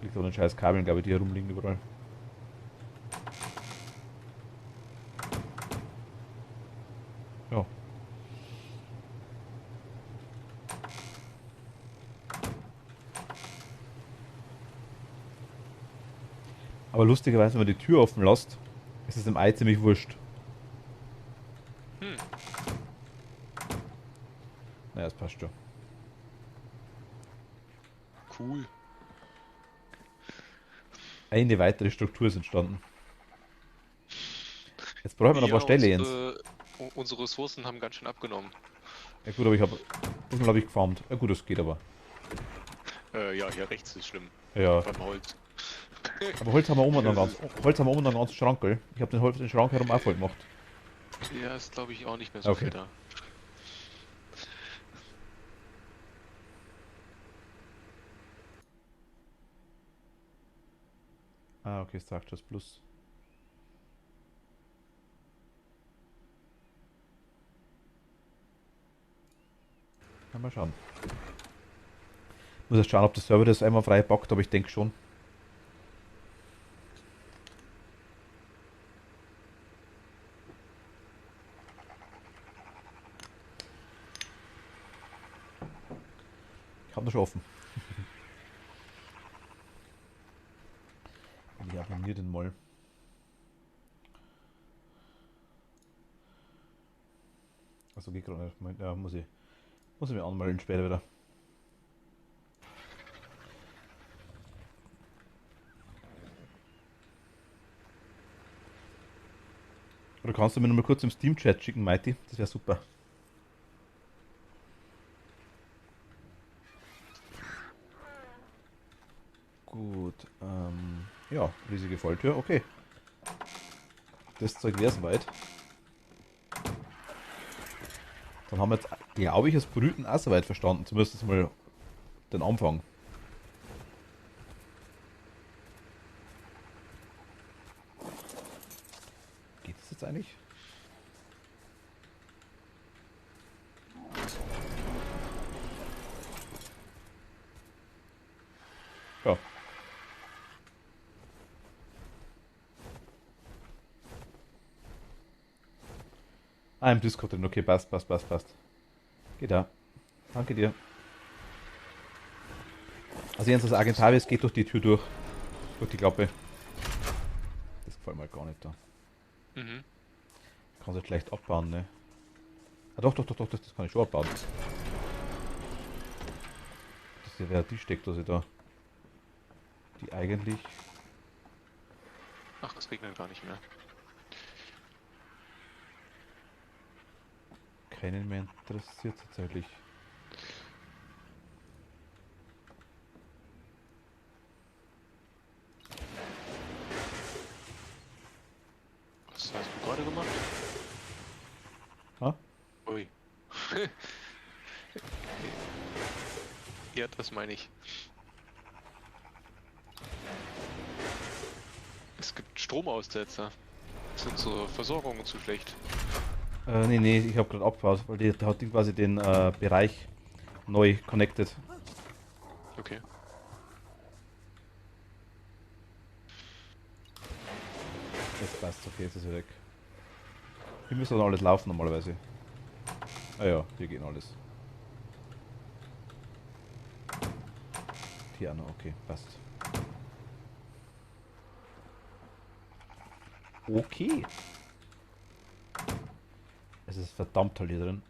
Liegt auch ein scheiß Kabeln, glaube ich, die herumliegen überall. Aber lustigerweise, wenn man die Tür offen lässt, ist es dem Ei ziemlich wurscht. Hm, Naja, das passt schon. cool. Eine weitere Struktur ist entstanden. Jetzt brauchen wir noch ein Ja, paar Ställe, Jens. unsere Ressourcen haben ganz schön abgenommen. Ja gut, aber ich habe... Das Mal habe ich gefarmt. Ja gut, das geht aber. Ja, hier rechts ist schlimm. Ja. Beim Holz. Aber Holz haben wir oben Ja, dann ganz... Holz haben wir oben dann ganz Schrank, gell? Ich habe den Schrank herum auch voll gemacht. ja, ist glaube ich auch nicht mehr so Okay. viel da. Ah, okay, Structures Plus. Ja, mal schauen. Muss erst schauen, ob der Server das einmal frei packt, aber ich denke schon. Ich habe noch schon offen. Und ich abonniere den mal. Also geht gerade nicht. Ja, muss ich mir anmelden später wieder. Oder kannst du mir noch mal kurz im Steam-Chat schicken, Mighty? Das wäre super. Gut, ja, riesige Falltür, okay. Das Zeug wäre soweit. Dann haben wir jetzt, glaube ich, das Brüten auch soweit verstanden. Zumindest mal den Anfang. Geht das jetzt eigentlich? Ja. Ah, im Discord drin. Okay, passt. Geht da. Danke dir. Also Jens, das Argentavis geht durch die Tür durch. Durch die Klappe. Das gefällt mir halt gar nicht da. Mhm. Kann es jetzt schlecht abbauen, ne? Ah, doch, das kann ich schon abbauen. Das wäre die Steckdose da. Die eigentlich Ach, es regnet gar nicht mehr. keinen mehr interessiert tatsächlich. Was hast du gerade gemacht? Ha? Ui. Ja, das meine ich. Es gibt Stromaussetzer. Sind unsere Versorgungen zu schlecht? Nee, ich habe gerade abgebaut, weil die hat die quasi den Bereich neu connected. Okay. Jetzt passt okay, jetzt ist er weg. Hier müsste dann alles laufen normalerweise. Ah ja, hier geht alles. Hier auch noch, okay, passt. Okay. Es ist verdammt toll hier drin.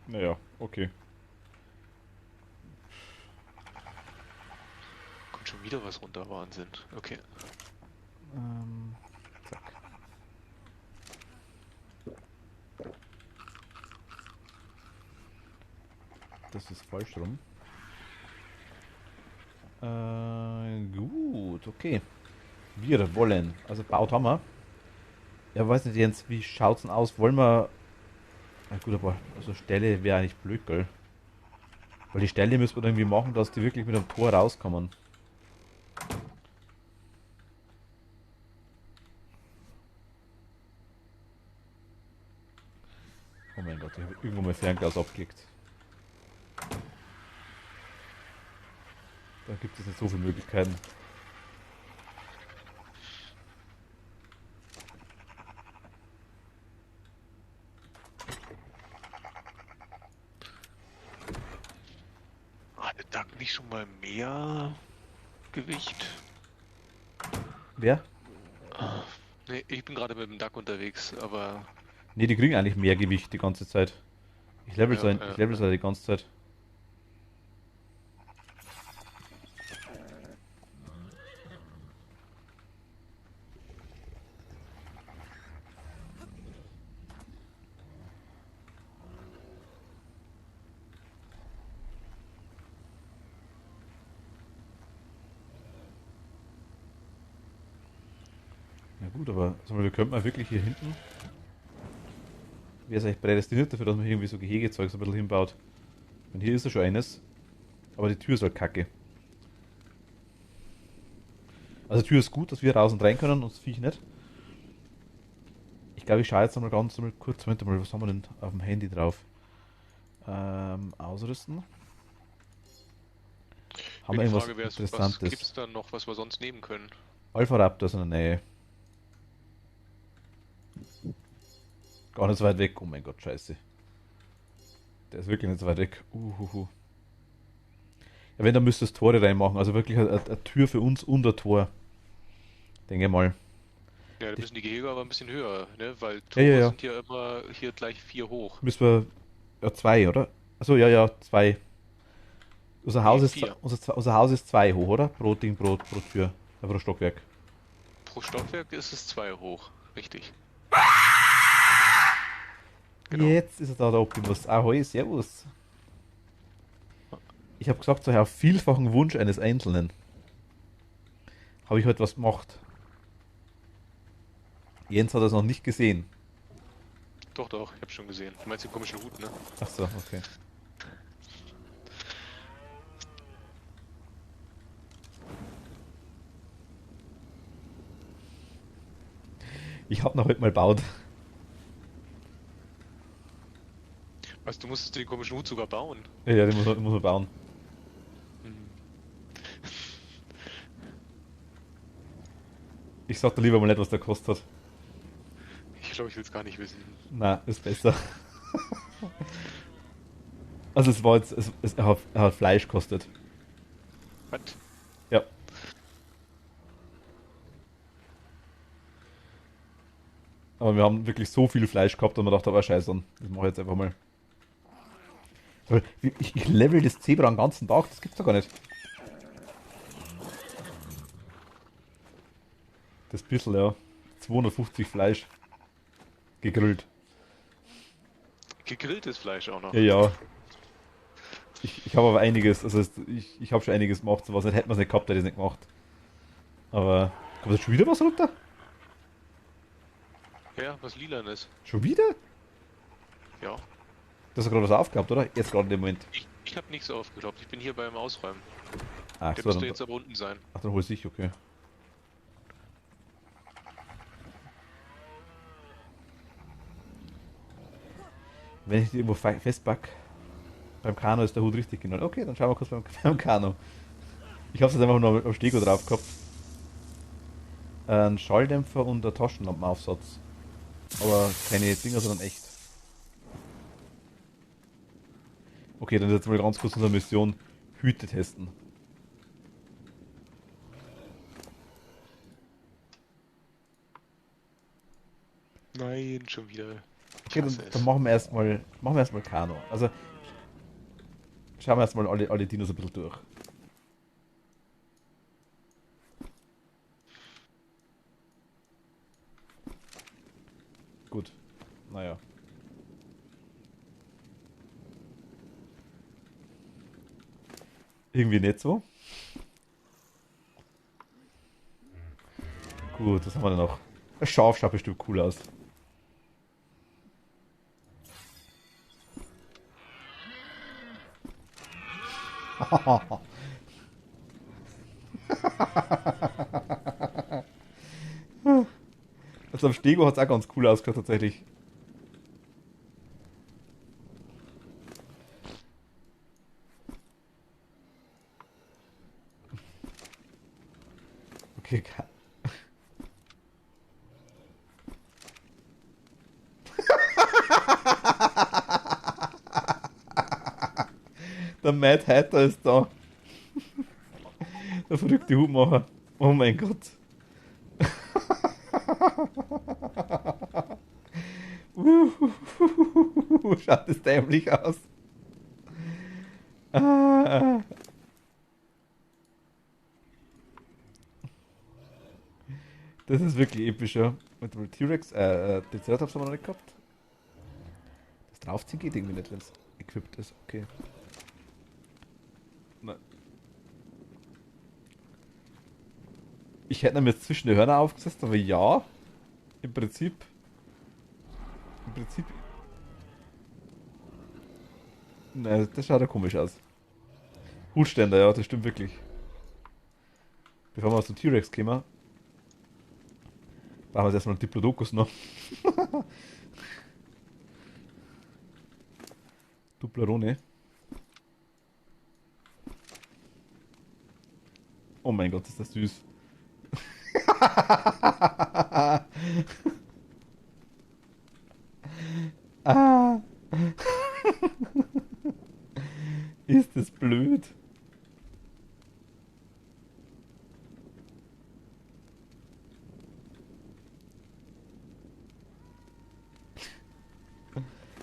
Naja, okay. Kommt schon wieder was runter, Wahnsinn. Okay. Zack. Das ist falsch rum. Gut, okay. Wir wollen, also baut haben wir. Ja, weiß nicht, Jens, wie schaut's denn aus? Wollen wir. Na gut, aber also Stelle wäre eigentlich blöd, gell? Weil die Stelle müssen wir dann irgendwie machen, dass die wirklich mit dem Tor rauskommen. Oh mein Gott, ich habe irgendwo mein Fernglas abgelegt. Da gibt es nicht so viele Möglichkeiten. nicht schon mal mehr Gewicht? Wer? Nee, ich bin gerade mit dem Duck unterwegs, aber Ne, die kriegen eigentlich mehr Gewicht die ganze Zeit. ja, Ich level sie die ganze Zeit. Ja gut, aber sag mal, wir könnten mal wirklich hier hinten. Wäre es eigentlich prädestiniert dafür, dass man hier irgendwie so Gehegezeug so ein bisschen hinbaut. Und hier ist ja schon eines. Aber die Tür ist halt kacke. Also die Tür ist gut, dass wir raus und rein können und das Viech nicht. Ich glaube, ich schaue jetzt nochmal ganz mal kurz. Moment mal, was haben wir denn auf dem Handy drauf? Ausrüsten. Haben wir die irgendwas Frage wäre, was Interessantes? gibt's da noch, was wir sonst nehmen können? Alpha Raptor ist in der Nähe. Gar nicht so weit weg. Oh mein Gott, scheiße. Der ist wirklich nicht so weit weg. Ja, wenn, dann müsstest du Tore reinmachen. Also wirklich eine Tür für uns und ein Tor. Denke mal. Ja, da müssen die Gehege aber ein bisschen höher, ne? Weil Ja, Tore ja, ja. sind ja immer hier gleich 4 hoch. Müssen wir. Ja, zwei, oder? Achso, ja, ja, zwei. Nee, 4. Unser Haus ist zwei hoch, oder? Pro Ding, pro Tür. Pro Stockwerk. Pro Stockwerk ist es 2 hoch. Richtig. Genau. Jetzt ist er da, der Optimus. Ahoi, servus. Ich habe gesagt, so auf vielfachen Wunsch eines Einzelnen habe ich heute was gemacht. Jens hat das noch nicht gesehen. Doch, doch, ich hab schon gesehen. Du meinst den komischen Hut, ne? Achso, okay. Ich habe noch heute mal gebaut. Weißt du, musstest den komischen Hut sogar bauen. Ja, ja, den muss man bauen. Hm. Ich sag dir lieber mal nicht, was der kostet hat. Ich glaube, ich will es gar nicht wissen. Na, ist besser. Also es war jetzt, er hat Fleisch gekostet. Was? Ja. Aber wir haben wirklich so viel Fleisch gehabt und man dachte, aber scheiße, das mache ich jetzt einfach mal. Aber ich level das Zebra den ganzen Tag, das gibt's doch gar nicht. Das bisschen, ja. 250 Fleisch. Gegrillt. Gegrilltes Fleisch auch noch. Ja, ja. Ich habe aber einiges, also ich habe schon einiges gemacht, sowas. Hätten wir es nicht gehabt, hätte ich es nicht gemacht. Aber, kommt jetzt schon wieder was runter? Ja, was Lilanes. Schon wieder? Ja. Du hast ja gerade was aufgehabt, oder? Jetzt gerade in dem Moment. Ich habe nichts aufgeklappt. Ich bin hier beim Ausräumen. Ach Der so, müsste dann, jetzt aber unten sein. ach, dann hol ich, okay. Wenn ich die irgendwo festpack, beim Kano ist der Hut richtig genau. Okay, dann schauen wir kurz beim Kano. Ich habe es jetzt einfach nur am Stego drauf gehabt. Ein Schalldämpfer und ein Taschenlampenaufsatz. Aber keine Dinger, sondern echt. Okay, dann ist jetzt mal ganz kurz unsere Mission. Hüte testen. Nein, schon wieder. Okay, dann machen wir erstmal Kano. Also schauen wir erstmal alle Dinos ein bisschen durch. Gut. Naja. Irgendwie nicht so. Gut, was haben wir denn noch? Das Schaf schaut bestimmt cool aus. Also am Stego hat es auch ganz cool ausgeschaut tatsächlich. Okay, der Mad Hatter ist da. Der verrückte Hutmacher. Oh mein Gott. Schaut das dämlich aus. Ah. Das ist wirklich epischer. Mit dem T-Rex, den Ceratops haben wir noch nicht gehabt. Das draufziehen geht irgendwie nicht, wenn es equipped ist. Okay. Nein. Ich hätte ihn mir jetzt zwischen die Hörner aufgesetzt, aber ja. Im Prinzip. Im Prinzip. Nein, das schaut ja komisch aus. Hutständer, ja, das stimmt wirklich. Bevor wir aus dem T-Rex kommen, machen wir jetzt erstmal einen Diplodocus noch. Duplerone. Oh mein Gott, ist das süß. Ah, ist das blöd.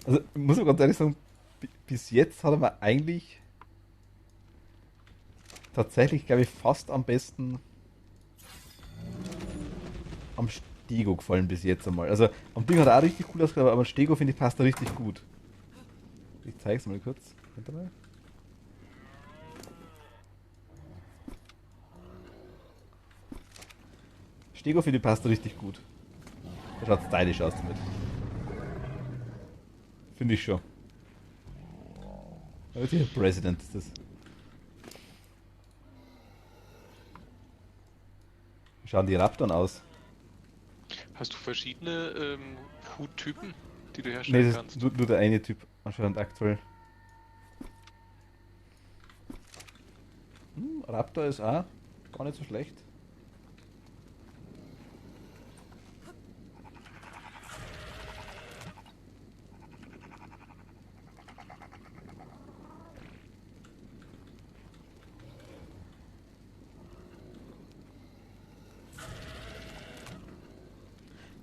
Also, muss man ganz ehrlich sagen, bis jetzt hat er mir eigentlich tatsächlich, glaube ich, fast am besten am Stego gefallen bis jetzt einmal. Also, am Ding hat er auch richtig cool ausgesehen, aber am Stego finde ich passt er richtig gut. Ich zeige es mal kurz. Warte mal. Stego finde ich passt er richtig gut. Der schaut stylisch aus damit. Finde ich schon. Aber der President ist das. Wie schauen die Raptoren aus? Hast du verschiedene Huttypen, die du Ne, herstellen das kannst? ist nur der eine Typ anscheinend aktuell. Raptor ist auch gar nicht so schlecht.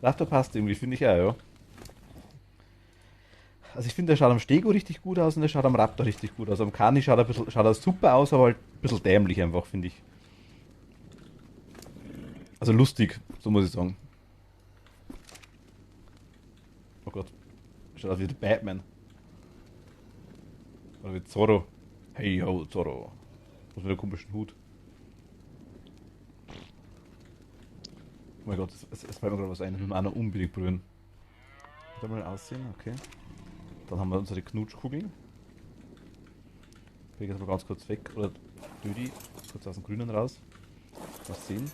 Raptor passt irgendwie, finde ich auch, ja. Also ich finde, der schaut am Stego richtig gut aus und der schaut am Raptor richtig gut aus. Am Kani schaut er super aus, aber halt ein bisschen dämlich einfach, finde ich. Also lustig, so muss ich sagen. Oh Gott. Schaut aus wie der Batman. Oder wie Zorro. Hey ho, Zorro. Was mit dem komischen Hut. Oh mein Gott, es fällt mir gerade was ein. Das müssen wir auch noch unbedingt berühren. Da mal aussehen, okay. Dann haben wir unsere Knutschkugeln. Ich lege jetzt mal ganz kurz weg. Oder Dödi, kurz aus dem Grünen raus. Mal sehen.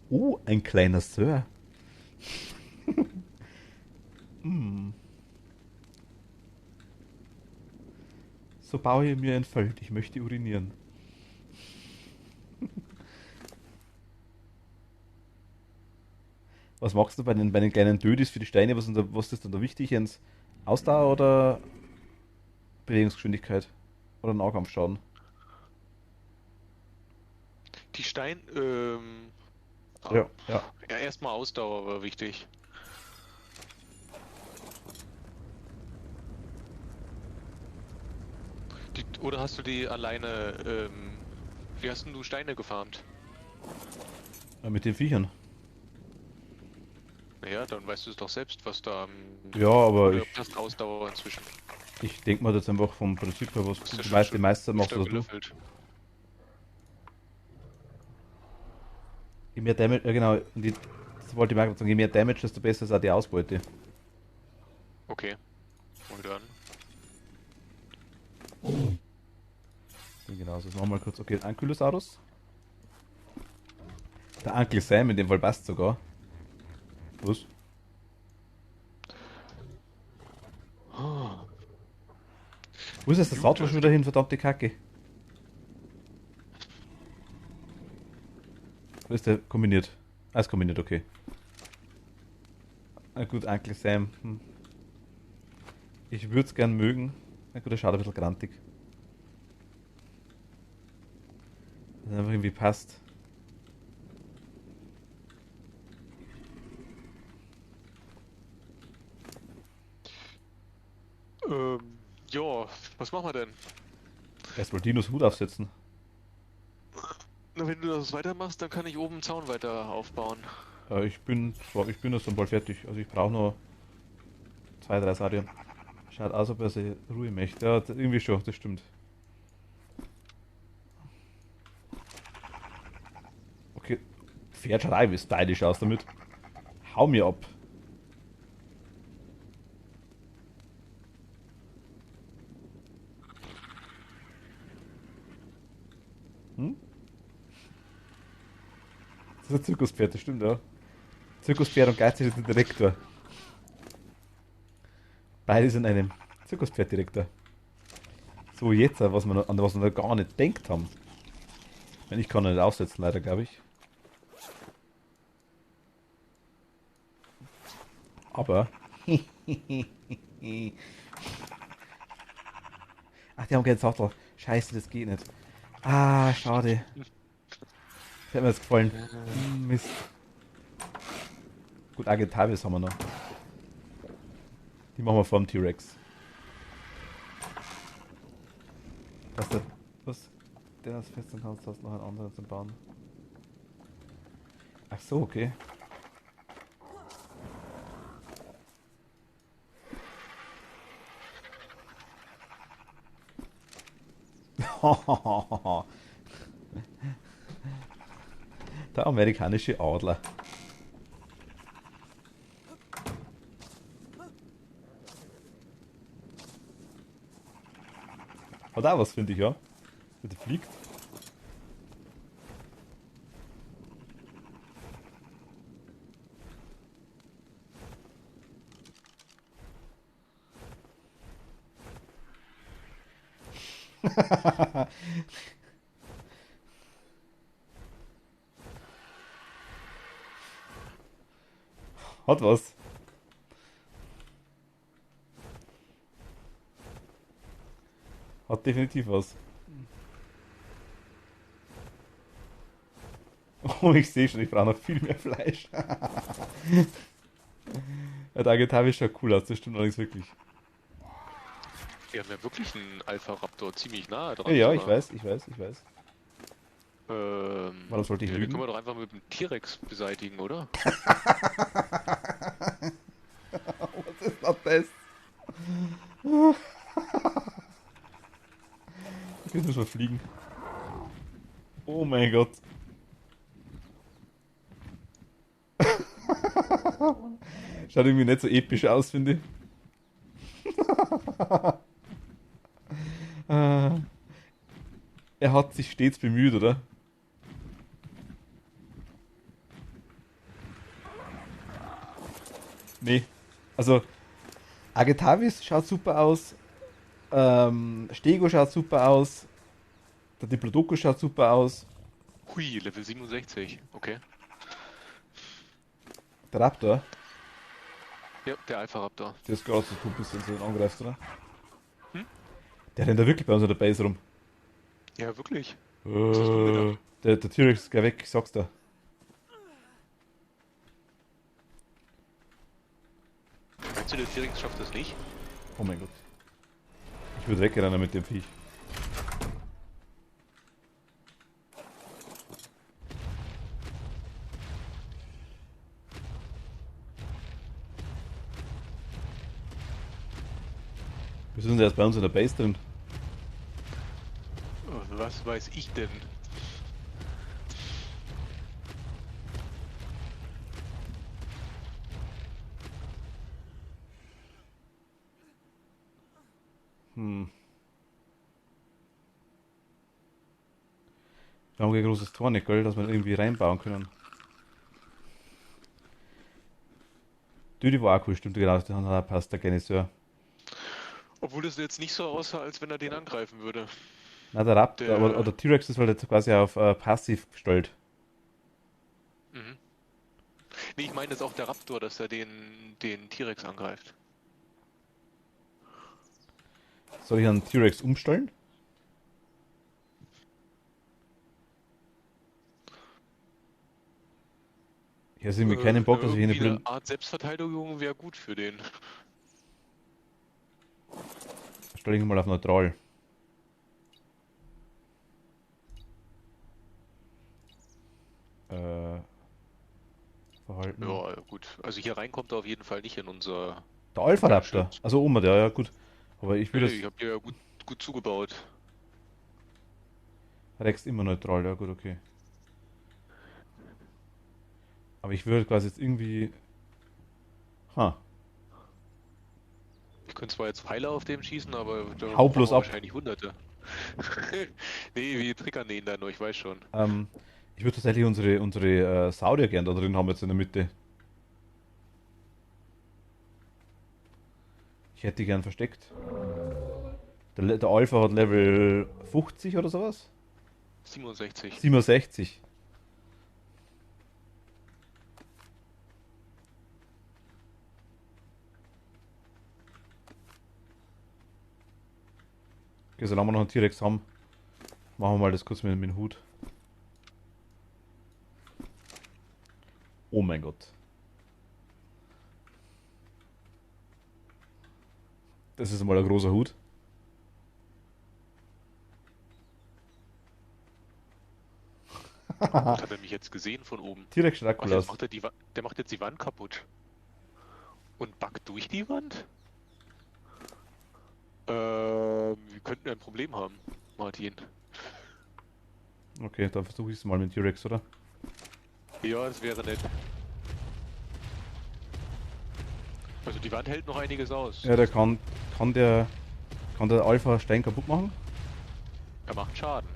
Oh, ein kleiner Sir. Hm. So baue ich mir ein Feld. Ich möchte urinieren. Was machst du bei den kleinen Dödis für die Steine? Was ist dann da wichtig? Jens? Ausdauer oder Bewegungsgeschwindigkeit? Oder Nahkampfschaden? Die Stein, Ja, ja. ja, erstmal Ausdauer war wichtig. Oder hast du die alleine, wie hast denn du Steine gefarmt? Mit den Viechern. Naja, dann weißt du es doch selbst, was da, Ja, aber oder passt Ausdauer inzwischen. ich denke mal jetzt einfach vom Prinzip her, was Hast ja die schon die meisten machst öfter das du. gelöffelt. Je mehr Damage, ja genau, das wollte ich mal sagen, je mehr Damage, desto besser ist auch die Ausbeute. Okay. Und dann? Ja, genau, das machen wir mal kurz. Okay, Ankylosaurus. Der Uncle Sam in dem Fall passt sogar. Was? Oh, Wo ist jetzt der Soundtrack schon wieder hin, verdammte Kacke? Wo ist der kombiniert? Ah, ist kombiniert, okay. Ah, gut, Uncle Sam. Ich würde es gern mögen. Na gut, das schaut ein bisschen grantig. Das einfach irgendwie passt. Ja, was machen wir denn? Erstmal Dinos Hut aufsetzen. Na, wenn du das weitermachst, dann kann ich oben einen Zaun weiter aufbauen. Ich bin jetzt dann bald fertig. Also ich brauche noch 2, 3 Sadien. Schaut aus, ob er sich Ruhe möchte. Ja, irgendwie schon, das stimmt. Okay, Pferdschrei, wie stylisch aus damit. Hau mir ab. Hm? Das ist ein Zirkuspferd, das stimmt, ja. Zirkuspferd und gleichzeitig der Direktor. Beide sind einem Zirkuspferddirektor. So, jetzt, an was wir noch gar nicht denkt haben. Wenn ich kann ihn nicht aussetzen, leider, glaube ich. Aber. Ach, die haben keinen Sattel. Scheiße, das geht nicht. Ah, schade. Das hätte mir jetzt gefallen. Mist. Gut, Agentavis haben wir noch. Die machen wir vor dem T-Rex. Was der. Was? Der das fesseln kannst, hast noch einen anderen zum Bauen. Ach so, okay. Der amerikanische Adler. Hat auch was, finde ich, ja. Der fliegt. Hat was. Hat definitiv was. Oh, ich sehe schon, ich brauche noch viel mehr Fleisch. Ja, der Agatavi schaut cool aus, das stimmt allerdings wirklich. Wir haben ja wirklich einen Alpha-Raptor ziemlich nahe Ja, dran ja, ich sogar. weiß, ich weiß, ich weiß. Warum sollte ich Ja, den können lügen? wir doch einfach mit dem T-Rex beseitigen, oder? Was ist noch das? Jetzt müssen wir fliegen. Oh mein Gott. Schaut irgendwie nicht so episch aus, finde ich. Äh, Er hat sich stets bemüht, oder? Nee. Also, Agetavis schaut super aus. Stego schaut super aus. Der Diplodocus schaut super aus. Hui, Level 67. Okay. Der Raptor, Ja, der Alpha-Raptor. der ist gerade so ein bisschen so angreift, oder? Hm? Der rennt da wirklich bei uns an der Base rum. Ja, wirklich. Was hast du gedacht? Der T-Rex ist gleich weg, ich sag's dir. Meinst du, der T-Rex schafft das nicht? Oh mein Gott. Ich würde wegrennen mit dem Viech. Wir sind erst bei uns in der Base drin. Was weiß ich denn? Hm. Wir haben kein großes Tor nicht, gell, dass wir irgendwie reinbauen können. Die war auch cool, stimmt genau, der hat auch passt, der Geniseur. Obwohl es jetzt nicht so aussah, als wenn er den angreifen würde. Na, der Raptor, aber Der. oder T-Rex ist halt jetzt quasi auf passiv gestellt. Mhm. Nee, ich meine jetzt auch der Raptor, dass er den T-Rex angreift. Soll ich einen T-Rex umstellen? Ich habe irgendwie keinen Bock, dass ich hier eine Irgendwie eine blöden... Art Selbstverteidigung wäre gut für den. Stelle ich ihn mal auf neutral. Äh, Verhalten. Ja, gut. Also hier rein kommt er auf jeden Fall nicht in unser Der Alpha Raptor. Gegenschutz. Also oben, der, ja gut. Aber ich Nee, würde nee, das ich habe hier ja gut zugebaut. Rex immer neutral, ja gut, okay. Aber ich würde quasi jetzt irgendwie. Ha, Ich könnte zwar jetzt Pfeile auf dem schießen, aber da hau brauchen bloß wir ab. wahrscheinlich Hunderte. Nee, wir triggern den da nur, ich weiß schon. Ähm, Ich würde tatsächlich unsere Saurier gern da drin haben jetzt in der Mitte. Ich hätte die gern versteckt. Der Alpha hat Level 50 oder sowas? 67. 67. Okay, solange wir noch einen T-Rex haben, machen wir mal das kurz mit dem Hut. Oh mein Gott. Das ist mal ein großer Hut. Und hat er mich jetzt gesehen von oben? T-Rex Ach, jetzt Dracula's. macht er der macht jetzt die Wand kaputt. Und backt durch die Wand? Wir könnten ein Problem haben, Martin. Okay, dann versuche ich es mal mit T-Rex, oder? Ja, das wäre nett. Also die Wand hält noch einiges aus. Ja, kann der, kann der Alpha Stein kaputt machen? Er macht Schaden.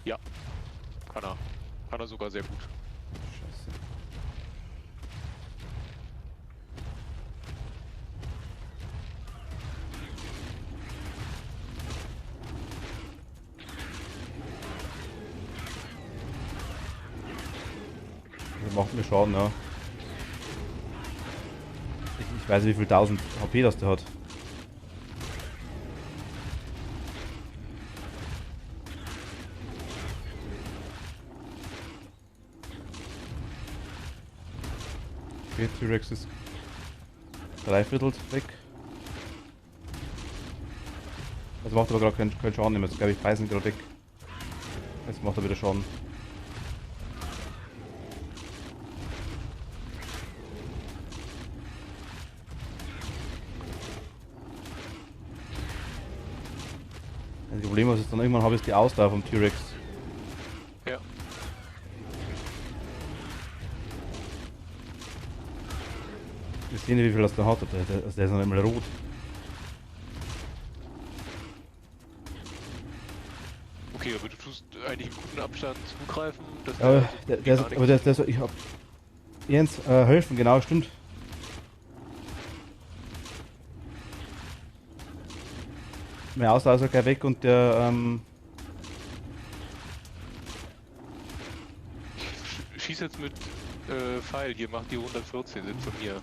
Ja, kann er. Kann er sogar sehr gut. Scheiße. Das macht mir Schaden, ja. Ich weiß nicht, wie viel 1000 HP das der hat. Okay, T-Rex ist dreiviertel weg. Also macht aber gerade keinen Schaden mehr. Jetzt glaube ich, beißen gerade weg. Jetzt macht er wieder Schaden. Das Problem, was ich dann irgendwann habe, ist die Ausdauer vom T-Rex. Ja. Wir sehen nicht, wie viel das da hat. Der ist noch einmal rot. Okay, aber du tust eigentlich im guten Abstand zugreifen, dass Aber der so der ist, gar aber nichts der ist, ich hab. Jens, helfen, genau, stimmt. Meine Ausdauer ist ja gleich weg und der, Schieß jetzt mit Pfeil, hier macht die 114, sind von mir.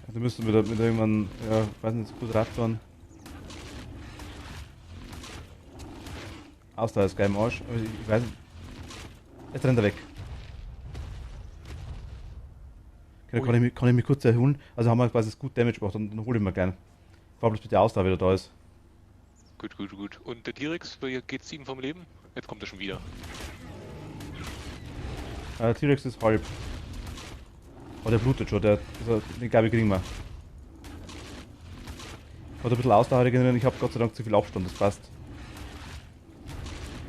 du müsstest mit irgendwann, ja, weiß nicht, gut Raptoren. Ausdauer ist geil im Arsch, aber ich weiß nicht. Jetzt rennt er weg. Okay, kann ich mich kurz erholen? Also haben wir quasi das gut Damage gemacht, dann hol ich mir gleich. Vor allem, bis die Ausdauer wieder da ist. Gut, gut, gut. Und der T-Rex, geht's ihm vom Leben? Jetzt kommt er schon wieder. T-Rex ist halb. Oh, der blutet schon, den glaube ich kriegen wir. Hat ein bisschen Ausdauer regenerieren, ich habe Gott sei Dank zu viel Abstand, das passt.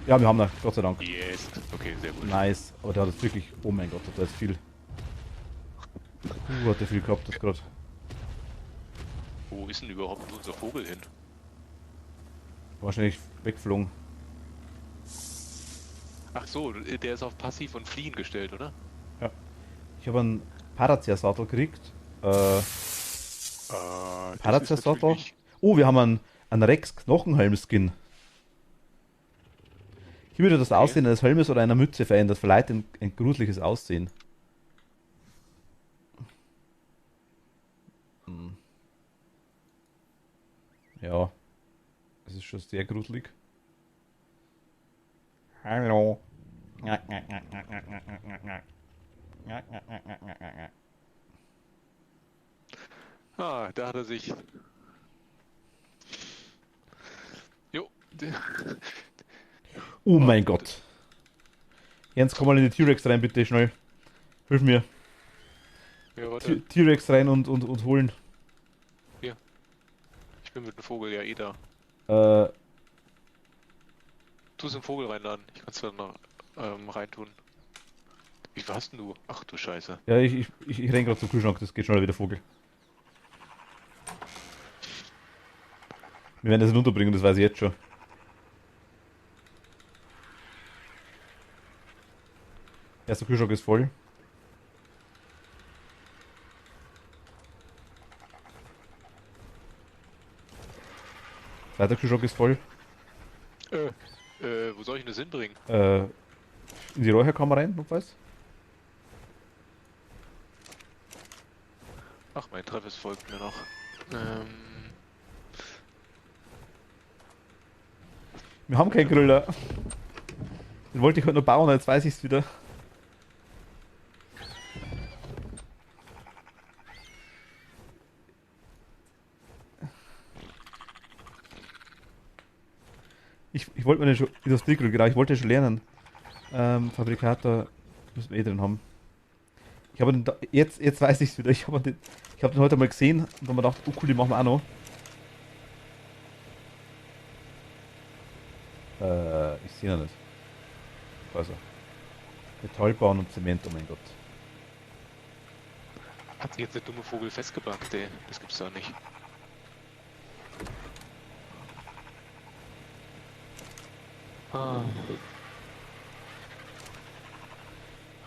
Ja, wir haben noch, Gott sei Dank. Yes. Okay, sehr gut. Nice, aber der hat jetzt wirklich, oh mein Gott, da ist viel. Hat der viel gehabt, das gerade. Wo ist denn überhaupt unser Vogel hin? Wahrscheinlich weggeflogen. Ach so, der ist auf Passiv und Fliehen gestellt, oder? Ja. Ich habe einen Parazer-Sattel gekriegt. Das Parazer-Sattel. natürlich- Oh, wir haben einen Rex-Knochenhelm-Skin. Hier würde das Okay. Aussehen eines Helmes oder einer Mütze verändern. Das verleiht ein gruseliges Aussehen. Hm. Ja, es ist schon sehr gruselig. Hallo. Ah, da hat er sich. Jo. Oh mein Warte. Gott. Jens, komm mal in die T-Rex rein, bitte, schnell. Hilf mir. Ja, warte. T-Rex rein und holen. Ich bin mit dem Vogel ja eh da. Äh, Tu es den Vogel reinladen. Ich kann es dann noch reintun. Wie viel hast denn du? Ach du Scheiße. ja, ich renn gerade zum Kühlschrank, das geht schneller wie der Vogel. Wir werden das nicht unterbringen, das weiß ich jetzt schon. Erster Kühlschrank ist voll. Zweiter Kühlschrank ist voll. Wo soll ich denn das hinbringen? In die Räucherkammer rein, notfalls. Ach, mein Travis folgt mir noch. Ähm, Wir haben keinen Griller. Den wollte ich heute noch bauen, jetzt weiß ich es wieder. Ich wollte mir den schon Industriegrill, genau, ich wollte den schon lernen. Fabrikator müssen wir eh drin haben. Ich habe den da, jetzt weiß ich es wieder. Ich habe den heute mal gesehen und dann mir gedacht, oh cool, die machen wir auch noch. Ich sehe ihn nicht. Also. Metallbahn und Zement, oh mein Gott. hat sich jetzt der dumme Vogel festgebackt, ey. Das gibt's doch nicht. Ah.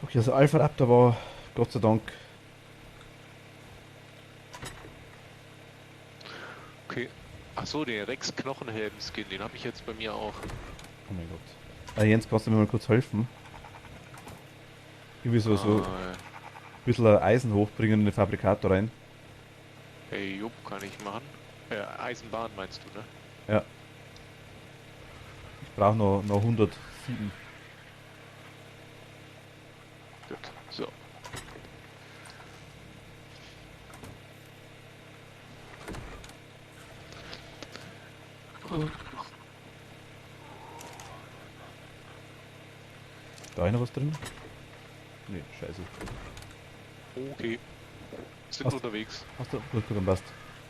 Okay, also Alpha Raptor war Gott sei Dank. Okay. Ach so, den Rex Knochenhelm-Skin, den habe ich jetzt bei mir auch. Oh mein Gott. Jens, kannst du mir mal kurz helfen? Irgendwie so ein bisschen Eisen hochbringen in den Fabrikator rein. Ey, Jupp, kann ich machen. Eisenbahn meinst du, ne? Ja. Ich brauche noch 107. Gut, so. Da ist noch was drin? Nee, scheiße. Okay. Sind Hast- unterwegs. Hast du? Gut, dann passt.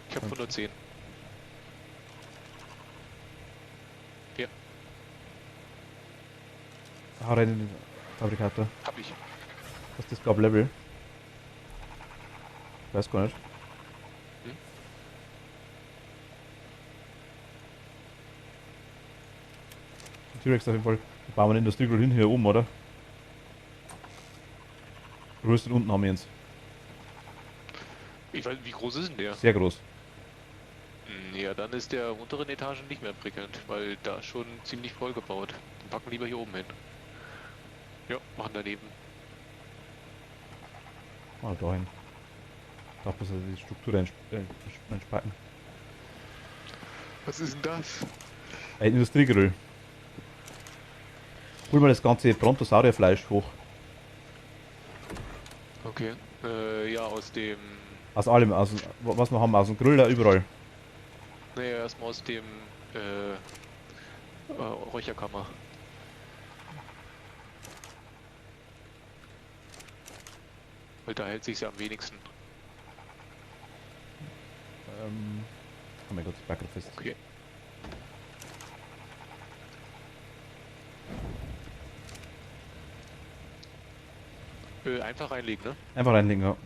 Ich habe 110. Ja, Hau rein in den Fabrikator. hab ich. Was ist das, glaub Level? Weiß gar nicht. Hm? T-Rex auf jeden Fall. Da bauen wir den Industriegrill hin hier oben, oder? Größten unten haben wir jetzt. Ich weiß, wie groß ist denn der? Sehr groß. Ja, dann ist der unteren Etagen nicht mehr prickelnd, weil da ist schon ziemlich voll gebaut. Dann packen lieber hier oben hin. Ja, machen daneben. Ah, dahin. Da muss er die Struktur einspacken. Was ist denn das? Ein Industriegrill. Hol mal das ganze Brontosaurierfleisch hoch. Okay. Ja, aus dem. Aus allem, was wir haben, aus dem Grill da überall. Naja, erstmal aus dem. Räucherkammer. Weil da hält sich's ja am wenigsten. Oh mein Gott, ich backe fest. Okay. Einfach reinlegen, ne? Einfach reinlegen, ja.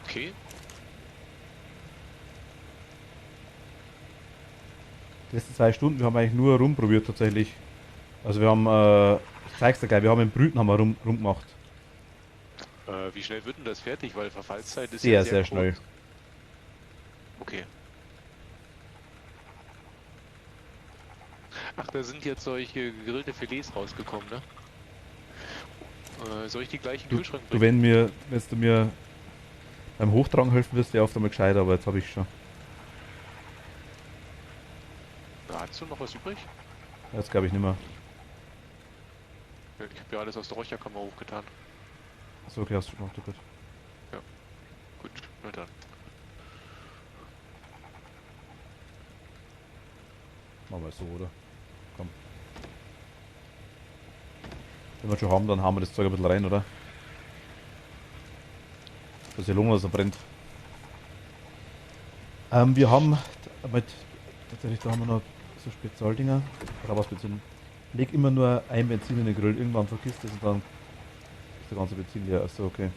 Okay. Die letzten 2 Stunden, wir haben eigentlich nur rumprobiert tatsächlich. Also wir haben, ich zeig's dir gleich, wir haben im Brüten haben wir rumgemacht. Wie schnell wird denn das fertig? Weil Verfallszeit ist Sehr, ja sehr kurz. schnell. Okay. Ach, da sind jetzt solche gegrillte Filets rausgekommen, ne? Soll ich die gleich in den Du, Kühlschrank du bringen? wenn du mir beim Hochtragen helfen wirst, wäre oft einmal gescheit, aber jetzt habe ich schon. Hast du noch was übrig? Jetzt glaube ich nicht mehr. Ja, ich habe ja alles aus der Räucherkammer hochgetan. Achso, okay, hast du gemacht, gut. Gut, na dann. Machen wir so, oder? Komm. Wenn wir schon haben, dann haben wir das Zeug ein bisschen rein, oder? Dass die Lunge so brennt. Wir haben mit, tatsächlich, da haben wir noch so Spezialdinger. Oder was Benzin? Leg immer nur ein Benzin in den Grill, irgendwann vergisst es und dann ist der ganze Benzin leer. Achso, okay.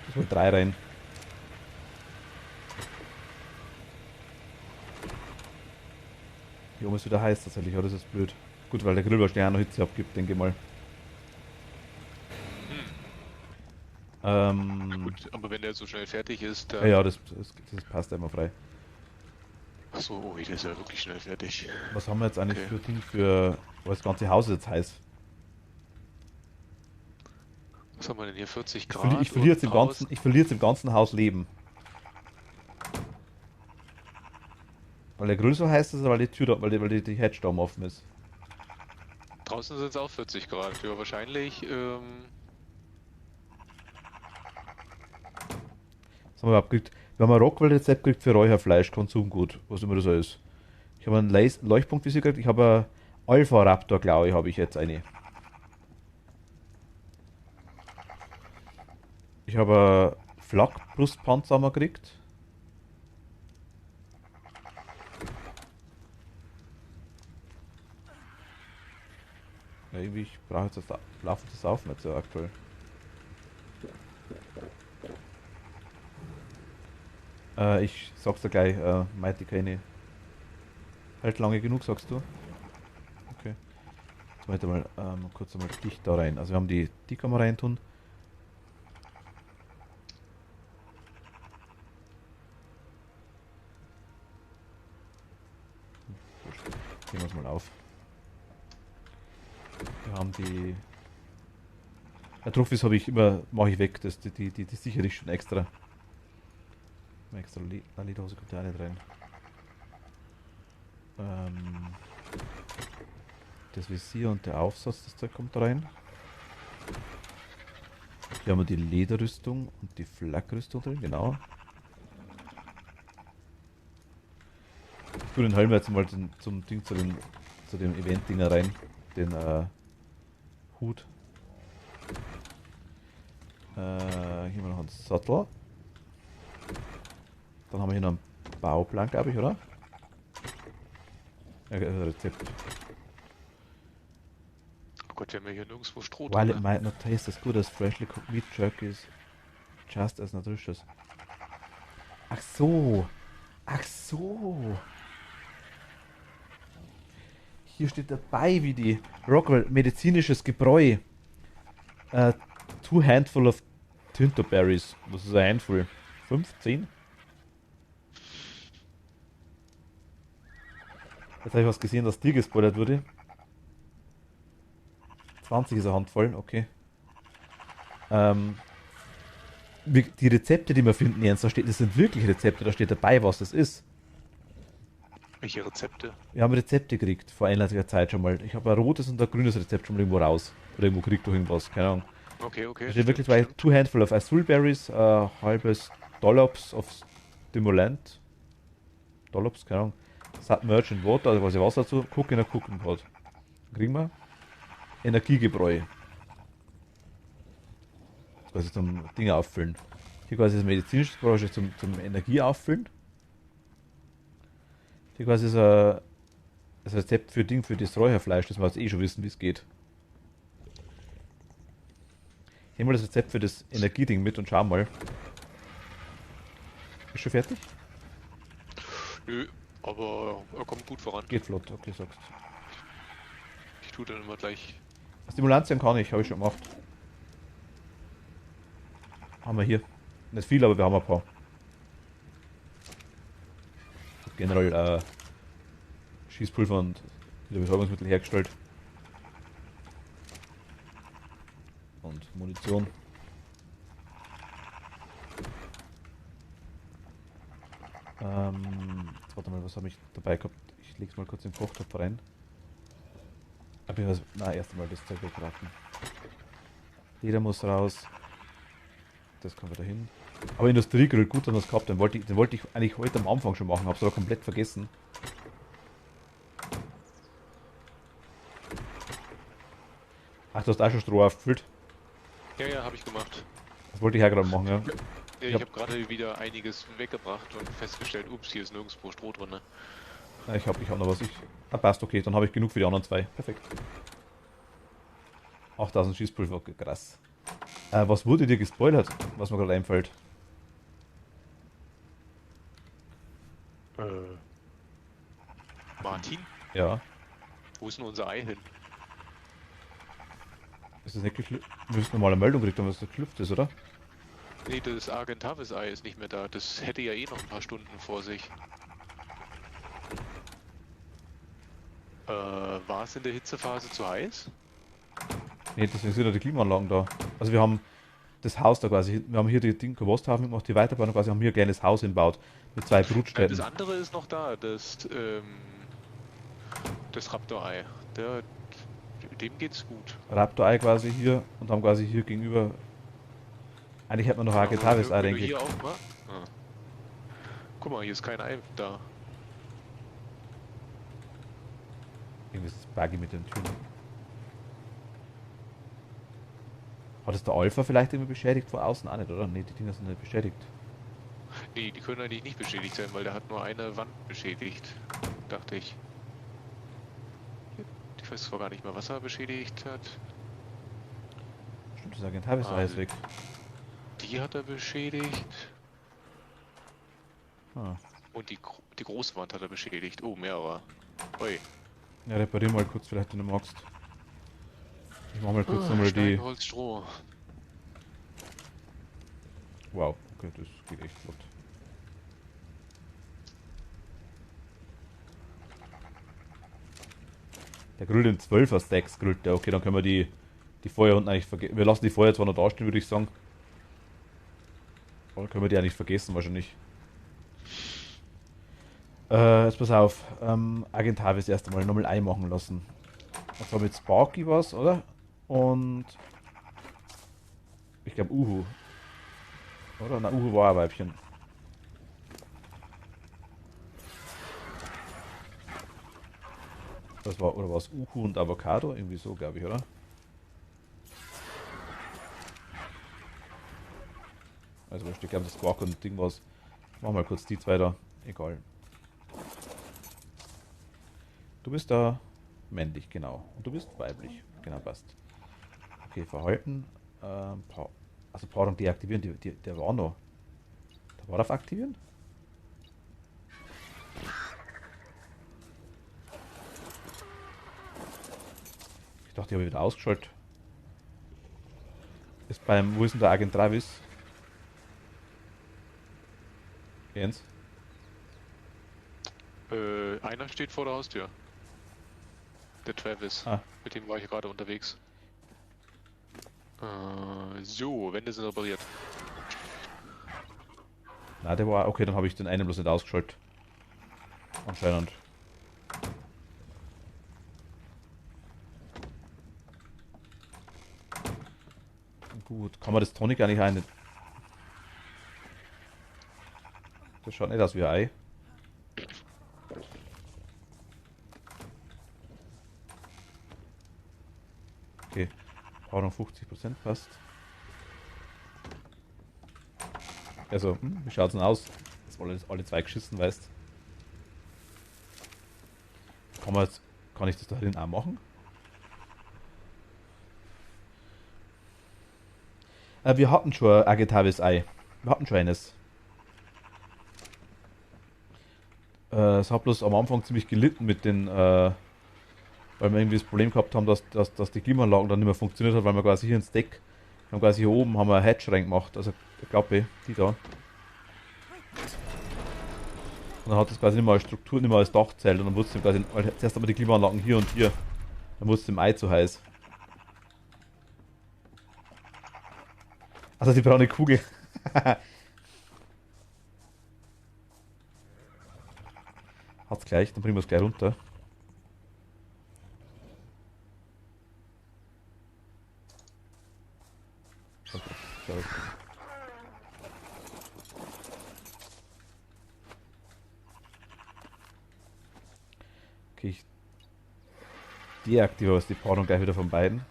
Das mal 3 rein. Hier oben ist wieder heiß tatsächlich, aber das ist blöd. Gut, weil der Grill wahrscheinlich auch noch Hitze abgibt, denke ich mal. Gut, aber wenn der so schnell fertig ist, Ja, dann... ja, das passt einmal frei. Achso, oh, der ist ja wirklich schnell fertig. Was haben wir jetzt eigentlich Okay. für Ding für, wo das ganze Haus jetzt heiß? Was haben wir denn hier? 40 Ich Grad verliere und jetzt im ganzen, draußen... ich verliere jetzt im ganzen Haus Leben. Weil der Grill so heiß ist, oder weil die Tür da, weil die Hedge da offen ist. Draußen sind es auch 40 Grad. Ja, wahrscheinlich, Was haben wir überhaupt gekriegt? Wir haben ein Rockwell-Rezept gekriegt für Räucherfleisch, Konsumgut, was immer das ist. Ich habe einen Leuchtpunkt-Visier gekriegt, ich habe ein Alpha-Raptor, glaube ich, habe ich jetzt eine. Ich habe ein Flak-Brustpanzer mal gekriegt. Ja, irgendwie, ich brauche jetzt das laufendes Saufen jetzt ja aktuell. Ich sag's dir gleich, Mighty keine. Halt lange genug, sagst du? Okay. Jetzt warte mal, kurz einmal dicht da rein. Also wir haben die kann man reintun. Gehen wir es mal auf. Wir haben die. Ja, Trophys habe ich immer, mache ich weg, die sichere ich schon extra. Extra Lederhose kommt ja auch nicht rein. Das Visier und der Aufsatz, das Zeug kommt rein. Hier haben wir die Lederrüstung und die Flakrüstung drin, genau. Ich tue den Helm jetzt mal zum Ding, zu dem Event-Dinger rein. Den Hut. Hier haben wir noch einen Sattel. Dann haben wir hier noch einen Bauplan, glaube ich, oder? Ja, Rezept. oh Gott, wir haben ja hier nirgendwo Stroh While it drin. might not taste as good as freshly cooked meat, jerky is just as nutritious. Ach so. Ach so. Hier steht dabei, wie die Rockwell medizinisches Gebräu. Two handful of Tintoberries. Was ist ein Handful? 5, 10? Jetzt habe ich was gesehen, dass dir gespoilert wurde. 20 ist eine Handvoll, okay. Die Rezepte, die wir finden, Jens, das sind wirklich Rezepte, da steht dabei, was das ist. Welche Rezepte? Wir haben Rezepte gekriegt, vor einiger Zeit schon mal. Ich habe ein rotes und ein grünes Rezept schon mal irgendwo raus. Oder irgendwo kriegt durch irgendwas, keine Ahnung. Okay, okay, Da steht wirklich stimmt, bei stimmt. two handful of Azulberries, halbes Dollops of Stimulant. Dollops, keine Ahnung. Submerged Water, also quasi Wasser dazu. Cook in a Cooking Pot. Kriegen wir. Energiegebräu. Quasi zum Dinge auffüllen. Hier quasi das medizinische Gebräu zum Energie auffüllen. Hier quasi ist das Rezept für das Räucherfleisch, das wir jetzt eh schon wissen, wie es geht. Nehmen wir das Rezept für das Energieding mit und schauen mal. Ist schon fertig? Nö, aber er kommt gut voran. Geht flott, okay, sagst. Ich tue dann immer gleich. Stimulantien kann ich, habe ich schon gemacht. Haben wir hier. Nicht viel, aber wir haben ein paar. Generell Schießpulver und Wieder Betäubungsmittel hergestellt. Und Munition. Jetzt warte mal, was habe ich dabei gehabt? Ich leg's mal kurz in den Kochtopf rein. Aber ich weiß, na, erst einmal das Zeug wegraten. Leder muss raus. Das kann wieder hin. Aber Industriegrill, gut, haben wir es gehabt. Den wollte ich eigentlich heute am Anfang schon machen, hab's aber komplett vergessen. Ach, du hast auch schon Stroh aufgefüllt? Ja, habe ich gemacht. Das wollte ich ja gerade machen, ja. Ja, ich habe gerade wieder einiges weggebracht und festgestellt, ups, hier ist nirgendwo Stroh drin. Ne? Ja, ich hab noch was. Passt, okay, dann habe ich genug für die anderen zwei. Perfekt. 8000 Schießpulver, krass. Was wurde dir gespoilert, was mir gerade einfällt? Martin? Ja. Wo ist denn unser Ei hin? Ist das nicht geschlüpft? Wir müssen mal eine Meldung kriegen, was das geschlüpft ist, oder? Nee, das Argentavis-Ei ist nicht mehr da. Das hätte ja eh noch ein paar Stunden vor sich. War es in der Hitzephase zu heiß? Nee, deswegen sind ja die Klimaanlagen da. Also wir haben das Haus da quasi, wir haben hier die Wosthafen gemacht, die Weiterbauung quasi, haben hier ein kleines Haus hinbaut mit 2 Brutstätten. Das andere ist noch da, das Raptor-Ei. Dem geht's gut. Raptor-Ei quasi hier und haben quasi hier gegenüber. Eigentlich hätte man noch ein Argentavis-Ei, denke ich. Hier auch mal? Ah. Guck mal, hier ist kein Ei da. Irgendwie ist das buggy mit den Türen. Hat es der Alpha vielleicht irgendwie beschädigt vor außen auch nicht, oder? Ne, die Dinger sind nicht beschädigt. Nee, die können eigentlich nicht beschädigt sein, weil der hat nur eine Wand beschädigt. Dachte ich. Ich weiß zwar gar nicht mehr, was er beschädigt hat. Stimmt, das Argentavis-Ei ist weg. Die hat er beschädigt. Ah. Und die große Wand hat er beschädigt. Oh, mehrere. Ui. Ja, reparier mal kurz, vielleicht wenn du magst. Ich mach mal kurz nochmal die... Holz, Stroh. Wow, okay, das geht echt flott. Der grillt in 12er Stacks, grillt der. Okay, dann können wir die Feuer unten eigentlich vergessen. Wir lassen die Feuer zwar noch da stehen, würde ich sagen. Aber können wir die eigentlich vergessen, wahrscheinlich. Jetzt pass auf. Argentavis erst einmal nochmal Ei machen lassen. Und zwar mit Sparky was, oder? Und... ich glaube Uhu. Oder? Na, Uhu war ein Weibchen. Das war, oder war es Uhu und Avocado? Irgendwie so, glaube ich, oder? Also, ich glaube, das Quark und Ding was. Machen wir mal kurz die zwei da. Egal. Du bist da männlich, genau. Und du bist weiblich. Genau, passt. Okay, Verhalten. Also Paarung deaktivieren, der war noch. Der war auf aktivieren? Ich dachte, die habe ich wieder ausgeschaltet. Ist beim, wo ist denn der Agent Travis? Jens? Einer steht vor der Haustür. Der Travis. Ah. Mit dem war ich gerade unterwegs. So, Wände sind repariert. Na, der war. Okay, dann habe ich den einen bloß nicht ausgeschaltet. Anscheinend. Gut, kann man das Tonic eigentlich ein? Das schaut nicht aus wie ein Ei. Okay, Paarung 50% passt. Also, wie schaut's denn aus? Dass alle zwei geschissen, weißt. Kann ich das da drin auch machen? Wir hatten schon ein Agetavis-Ei. Wir hatten schon eines. Es hat bloß am Anfang ziemlich gelitten mit den, weil wir irgendwie das Problem gehabt haben, dass die Klimaanlagen dann nicht mehr funktioniert hat, weil wir quasi hier ins Deck, wir haben quasi hier oben haben wir eine Hatch reingemacht, also ich glaube die da. Und dann hat es quasi nicht mehr als Struktur, nicht mehr als Dachzelt. Und dann wurde es quasi, weil zuerst einmal die Klimaanlagen hier und hier. Dann wurde es dem Ei zu heiß. Also die braune Kugel. Hat's gleich, dann bringen wir es gleich runter. Okay, ich deaktiviere die Paarung gleich wieder von beiden.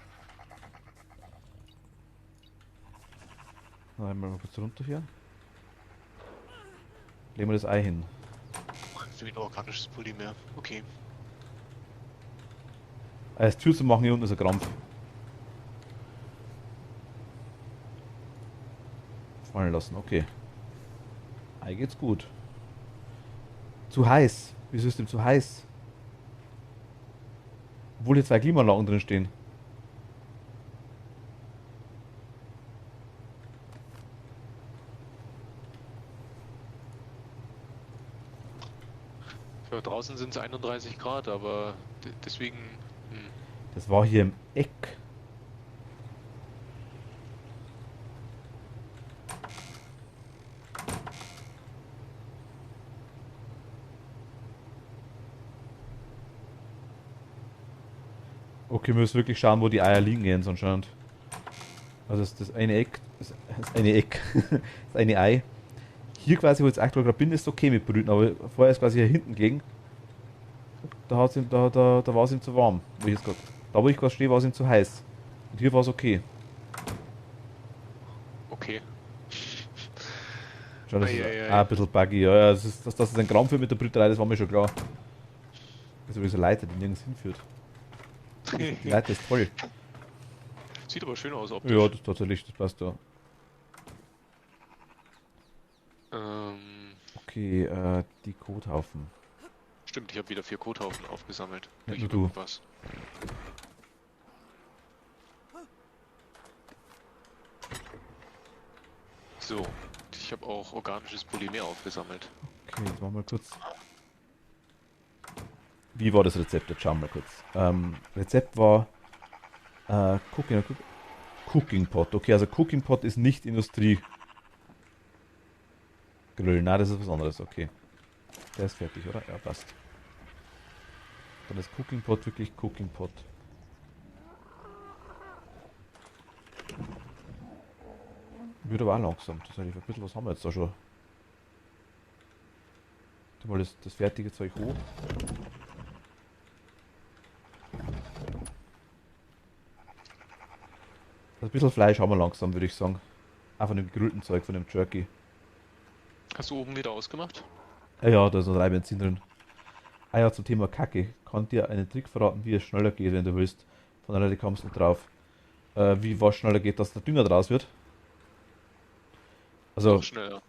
Dann einmal mal kurz runter hier. Legen wir das Ei hin. So ein organisches Polymer. Okay. Als Tür zu machen hier unten ist ein Krampf. Fallen lassen, okay. Ei geht's gut. Zu heiß. Wieso ist dem zu heiß? Obwohl hier zwei Klimaanlagen drin stehen. Ja, draußen sind es 31 Grad, aber deswegen. Hm. Das war hier im Eck. Okay, wir müssen wirklich schauen, wo die Eier liegen jetzt anscheinend. Also das eine Eck, das eine Eck, das eine Ei. Hier quasi, wo ich jetzt aktuell gerade bin, ist okay mit Brüten, aber vorher ist quasi hier hinten gelegen. Da war es ihm zu warm. Da wo ich gerade stehe, war es ihm zu heiß. Und hier war es okay. Okay. Schau, das ist auch ein bisschen buggy. Ja, ja, dass es ein Gramm führt mit der Brüterei, das war mir schon klar. Das ist übrigens eine Leiter, die nirgends hinführt. Die Leiter ist toll. Sieht aber schön aus optisch. Ja, das tatsächlich, das passt da. Okay, die Kothaufen. Stimmt, ich habe wieder 4 Kothaufen aufgesammelt. Ja, Durch nur du. irgendwas. So, ich habe auch organisches Polymer aufgesammelt. Okay, jetzt machen wir kurz. Wie war das Rezept? Jetzt schauen wir kurz. Rezept war Cooking Pot. Okay, also Cooking Pot ist nicht Industrie. Grill. Nein, das ist was anderes. Okay. Der ist fertig, oder? Ja, passt. Dann ist Cooking Pot wirklich Cooking Pot. Wird aber auch langsam. Tatsächlich. Ein bisschen was haben wir jetzt da schon. Tu mal das fertige Zeug hoch. Also ein bisschen Fleisch haben wir langsam, würde ich sagen. Auch von dem gegrillten Zeug, von dem Jerky. Hast du oben wieder ausgemacht? Ja, da ist noch 3 Benzin drin. Ah ja, zum Thema Kacke. Kann dir einen Trick verraten, wie es schneller geht, wenn du willst. Von alleine kommst du drauf. Wie was schneller geht, dass der Dünger draus wird. Also, Noch schneller.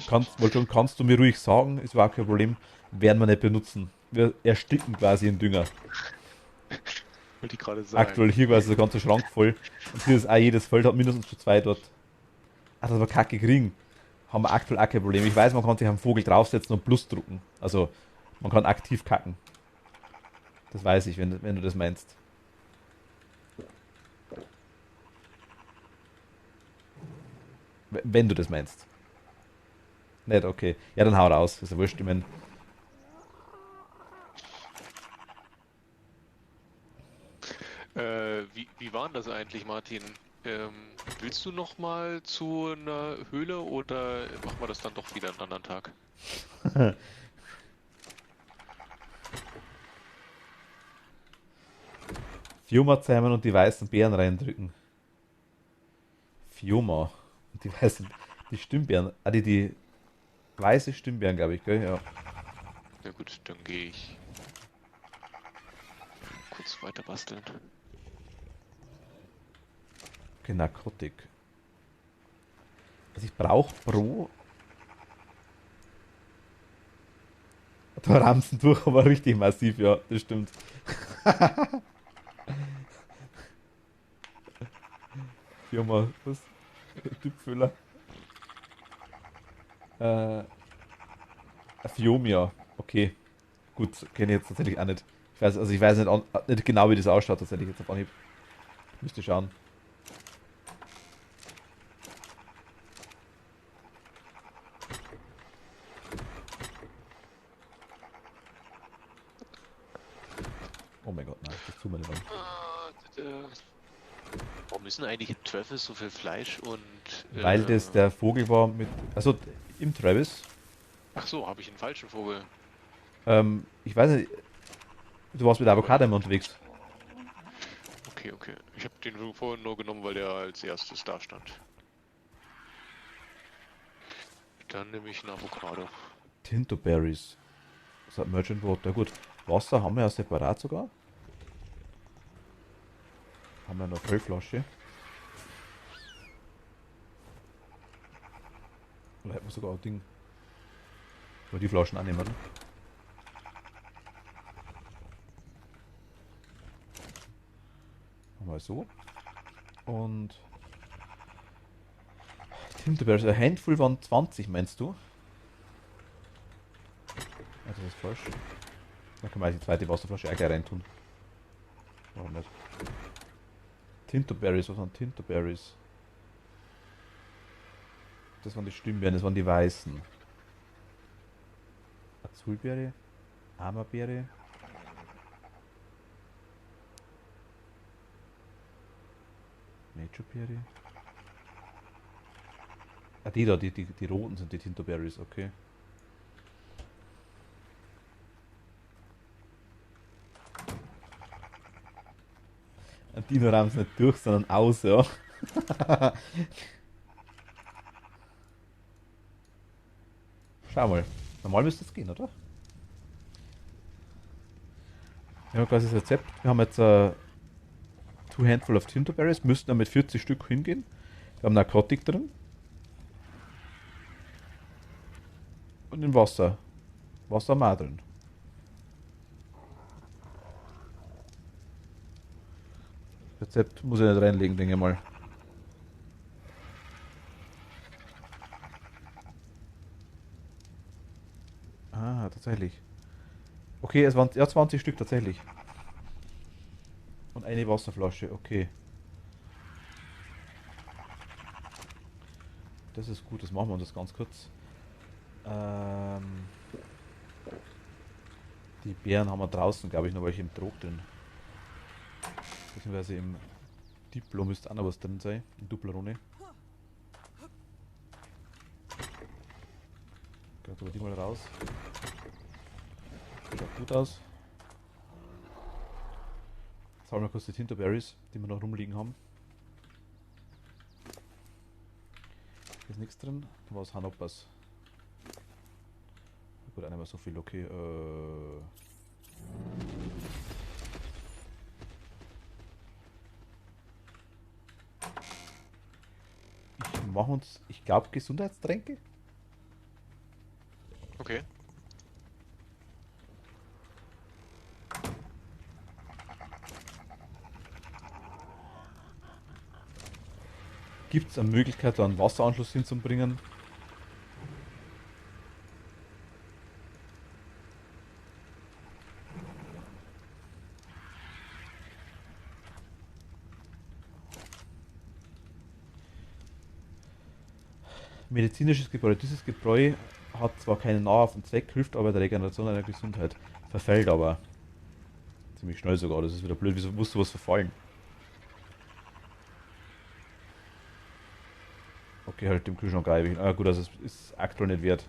kannst du mir ruhig sagen, ist überhaupt kein Problem. Werden wir nicht benutzen. Wir ersticken quasi den Dünger. Wollte ich gerade sagen. Aktuell hier quasi der ganze Schrank voll. Und hier ist auch jedes Feld hat mindestens schon 2 dort. Ach, dass wir Kacke kriegen. Haben wir aktuell auch kein Problem. Ich weiß, man kann sich am Vogel draufsetzen und Plus drucken. Also, man kann aktiv kacken. Das weiß ich, wenn du das meinst. Wenn du das meinst. Nicht, okay. Ja, dann hau raus. Ist ja wurscht, ich mein. Wie war denn das eigentlich, Martin? Willst du noch mal zu einer Höhle oder machen wir das dann doch wieder einen anderen Tag? Fioma zähmen und die weißen Beeren reindrücken. Fioma. Und die Stimbeeren. Ah, die weiße Stimbeeren, glaube ich, gell? Ja. Ja gut, dann gehe ich kurz weiter basteln. Okay, Narkotik. Also ich brauche pro. Da ramsen durch, aber richtig massiv, ja, das stimmt. Firma, was? Typfüller. Phiomia. Okay. Gut, kenne ich jetzt tatsächlich auch nicht. Ich weiß nicht, nicht genau, wie das ausschaut tatsächlich jetzt auf Anhieb. Müsste schauen. Oh mein Gott, nein, das tun wir nicht an. Warum ist denn eigentlich in Travis so viel Fleisch und... Weil das der Vogel war mit. Also im Travis. Ach so, habe ich einen falschen Vogel. Ich weiß nicht, du warst mit Avocado immer unterwegs. Okay, okay. Ich habe den vorhin nur genommen, weil der als erstes da stand. Dann nehme ich einen Avocado. Tinto Berries. Das hat Merchant Water. Gut. Wasser haben wir ja separat sogar. Haben wir eine Füllflasche. Oder hätten wir sogar ein Ding. Oder die Flaschen annehmen, oder? Machen wir so. Und Tinterberries, eine Handvoll waren 20, meinst du? Ja, das ist falsch. Dann können wir die zweite Wasserflasche auch gleich reintun. Warum nicht? Tinterberries, was waren Tinterberries? Das waren die Stimbeeren, das waren die weißen. Azulbeere, Amabeere. Majobeere. Ah, die da, die roten sind die Tinterberries, okay. Und die rahmen es nicht durch, sondern aus, ja. Schau mal. Normal müsste es gehen, oder? Wir haben quasi das Rezept. Wir haben jetzt two handful of Tinterberries, müssten dann mit 40 Stück hingehen. Wir haben Narkotik drin. Und im Wasser. Wasser haben wir auch drin. Rezept muss ich nicht reinlegen, denke ich mal. Ah, tatsächlich. Okay, es waren ja 20 Stück tatsächlich. Und eine Wasserflasche, okay. Das ist gut, das machen wir uns ganz kurz. Die Beeren haben wir draußen, glaube ich, noch welche im Trog drin. Beziehungsweise im Diplo müsste auch noch was drin sein. Im Duplerone. Gehen wir die mal raus. Schaut gut aus. Jetzt haben wir kurz die Tinterberries, die wir noch rumliegen haben. Hier ist nichts drin. Da war es Hanopas. Gut, auch nicht mehr so viel, okay. Ich mache uns, ich glaube, Gesundheitstränke. Okay. Gibt es eine Möglichkeit, da einen Wasseranschluss hinzubringen? Medizinisches Gebräu. Dieses Gebräu hat zwar keinen nahrhaften Zweck, hilft aber der Regeneration einer Gesundheit. Verfällt aber. Ziemlich schnell sogar. Das ist wieder blöd. Wieso muss sowas verfallen? Okay, halt dem Kühlschrank ewig. Ah, gut, also es ist aktuell nicht wert.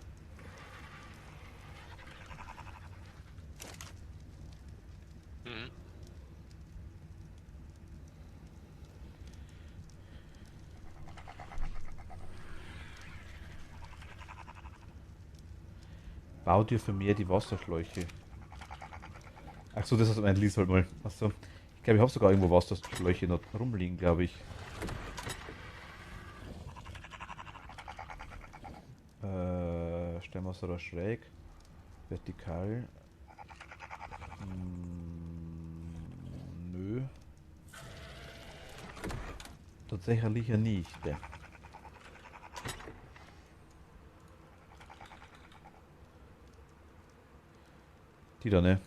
Mhm. Bau dir für mehr die Wasserschläuche. Achso, das ist mein Lies halt mal. Achso. Ich glaube, ich habe sogar irgendwo Wasserschläuche noch rumliegen, glaube ich. Stellen wir es da schräg. Vertikal. Nö. Tatsächlich ja nicht. Die da, ne?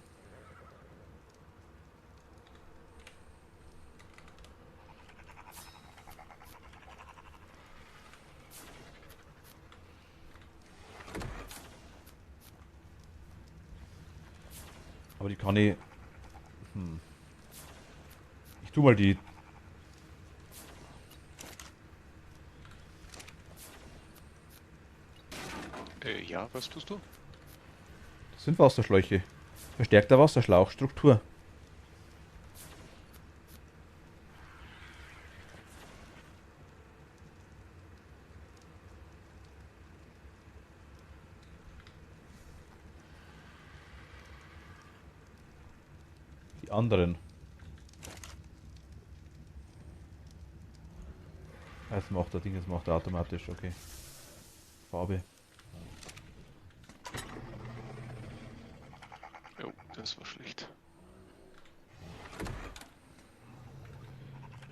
Aber die kann ich... Hm. Ich tu mal die... Ja, was tust du? Das sind Wasserschläuche. Verstärkter Wasserschlauch, Struktur. Die anderen. Das macht der Ding, das macht er automatisch, okay. Farbe. Jo, das war schlecht.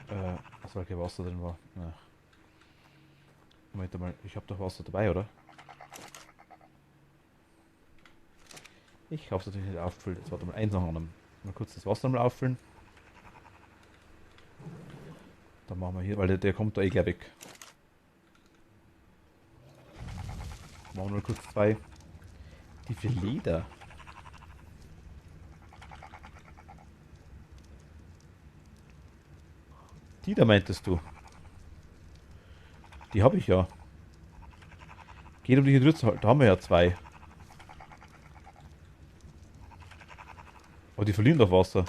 Dass da kein Wasser drin war. Na. Moment mal, ich habe doch Wasser dabei, oder? Ich habe es natürlich nicht auffüllt. Jetzt warte mal, eins nach anderem. Mal kurz das Wasser mal auffüllen. Dann machen wir hier, weil der kommt da eh gleich weg. Machen wir mal kurz zwei. Die für Leder. Die da meintest du? Die habe ich ja. Geht um die Hydrozol. Da haben wir ja zwei. Aber die verlieren doch Wasser.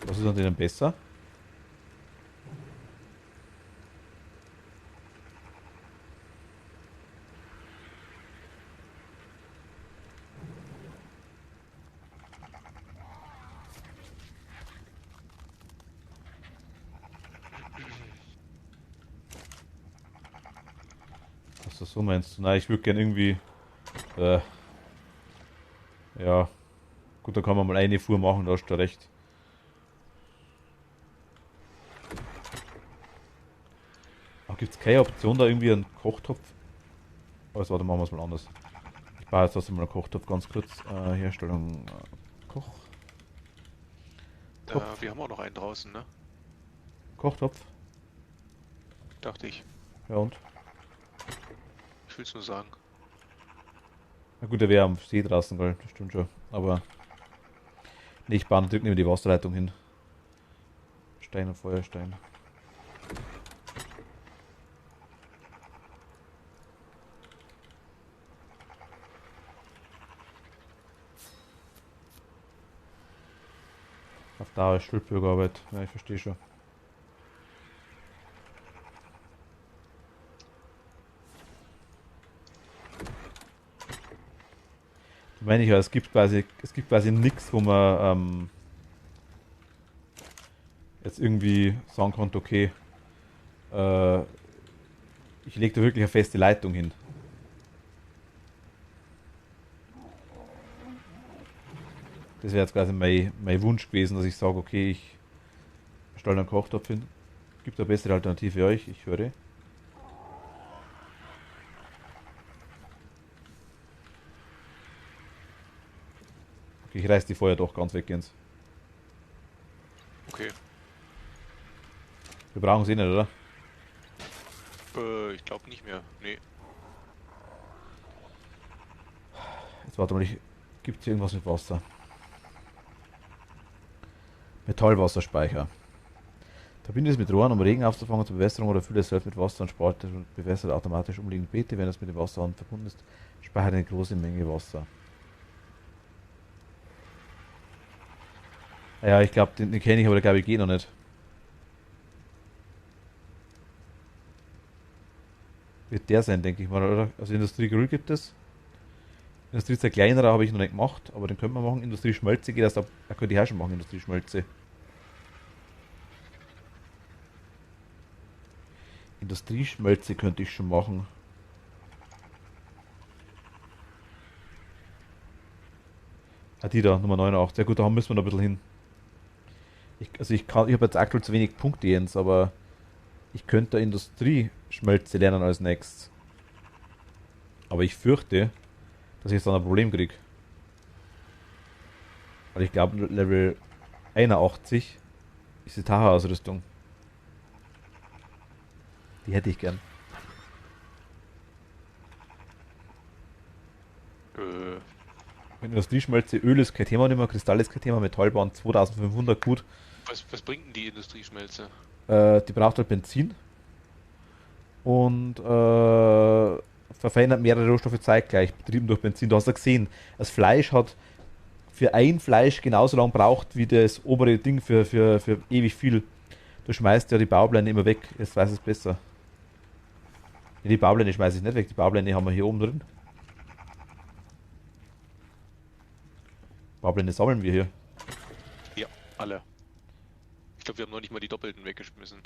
Was ist an denen besser? Was du so meinst? Nein, ich würde gern irgendwie. Äh, ja. Gut, da kann man mal eine Fuhr machen, da hast du recht. Ach, gibt es keine Option, da irgendwie einen Kochtopf? Also, warte, machen wir es mal anders. Ich baue jetzt erst mal einen Kochtopf ganz kurz. Herstellung. Koch. Topf. Wir haben auch noch einen draußen, ne? Kochtopf. Dachte ich. Ja und? Ich will's nur sagen. Na gut, der wäre am See draußen, gell? Das stimmt schon. Aber. Nee, ich baue natürlich nicht mehr die Wasserleitung hin. Stein und Feuerstein. Auf Dauer ist Schulbürgerarbeit. Ja, ich verstehe schon. Da meine ich ja, es gibt quasi nichts, wo man jetzt irgendwie sagen konnte, okay, äh, ich lege da wirklich eine feste Leitung hin. Das wäre jetzt quasi mein Wunsch gewesen, dass ich sage, okay, ich stelle einen Kochtopf hin. Gibt eine bessere Alternative für euch, ich höre. Okay, ich reiß die Feuer doch ganz weg, Jens. Okay. Wir brauchen sie nicht, oder? Ich glaube nicht mehr. Nee. Jetzt warte mal, gibt es hier irgendwas mit Wasser? Metallwasserspeicher. Verbinde es mit Rohren, um Regen aufzufangen zur Bewässerung oder fülle es selbst mit Wasser und spart und bewässert automatisch umliegende Beete. Wenn es mit dem Wasserhahn verbunden ist, speichert eine große Menge Wasser. Ja, ich glaube, den kenne ich, aber der glaube ich geht noch nicht. Wird der sein, denke ich mal, oder? Also Industriegrüll gibt es. Industrie ist ein kleinerer, habe ich noch nicht gemacht, aber den könnte man machen. Industrieschmelze geht erst ab. Da könnte ich auch schon machen, Industrieschmelze. Industrieschmelze könnte ich schon machen. Ah, die da, Nummer 89. Ja gut, da müssen wir noch ein bisschen hin. Ich habe jetzt aktuell zu wenig Punkte, Jens, aber ich könnte Industrieschmelze lernen als nächstes. Aber ich fürchte, dass ich jetzt dann ein Problem kriege. Weil ich glaube, Level 81 ist die Taha-Ausrüstung. Die hätte ich gern. Äh, Mit Industrieschmelze, Öl ist kein Thema nicht mehr, Kristall ist kein Thema, Metallbahn 2500 gut. was bringt denn die Industrieschmelze? Die braucht halt Benzin und verfeinert mehrere Rohstoffe zeitgleich, betrieben durch Benzin. Du hast ja gesehen, das Fleisch hat für ein Fleisch genauso lang braucht wie das obere Ding für ewig viel. Du schmeißt ja die Baupläne immer weg, jetzt weiß es besser. Ja, die Baupläne schmeiße ich nicht weg, die Baupläne haben wir hier oben drin. Baupläne sammeln wir hier. Ja, alle. Ich glaube, wir haben noch nicht mal die Doppelten weggeschmissen.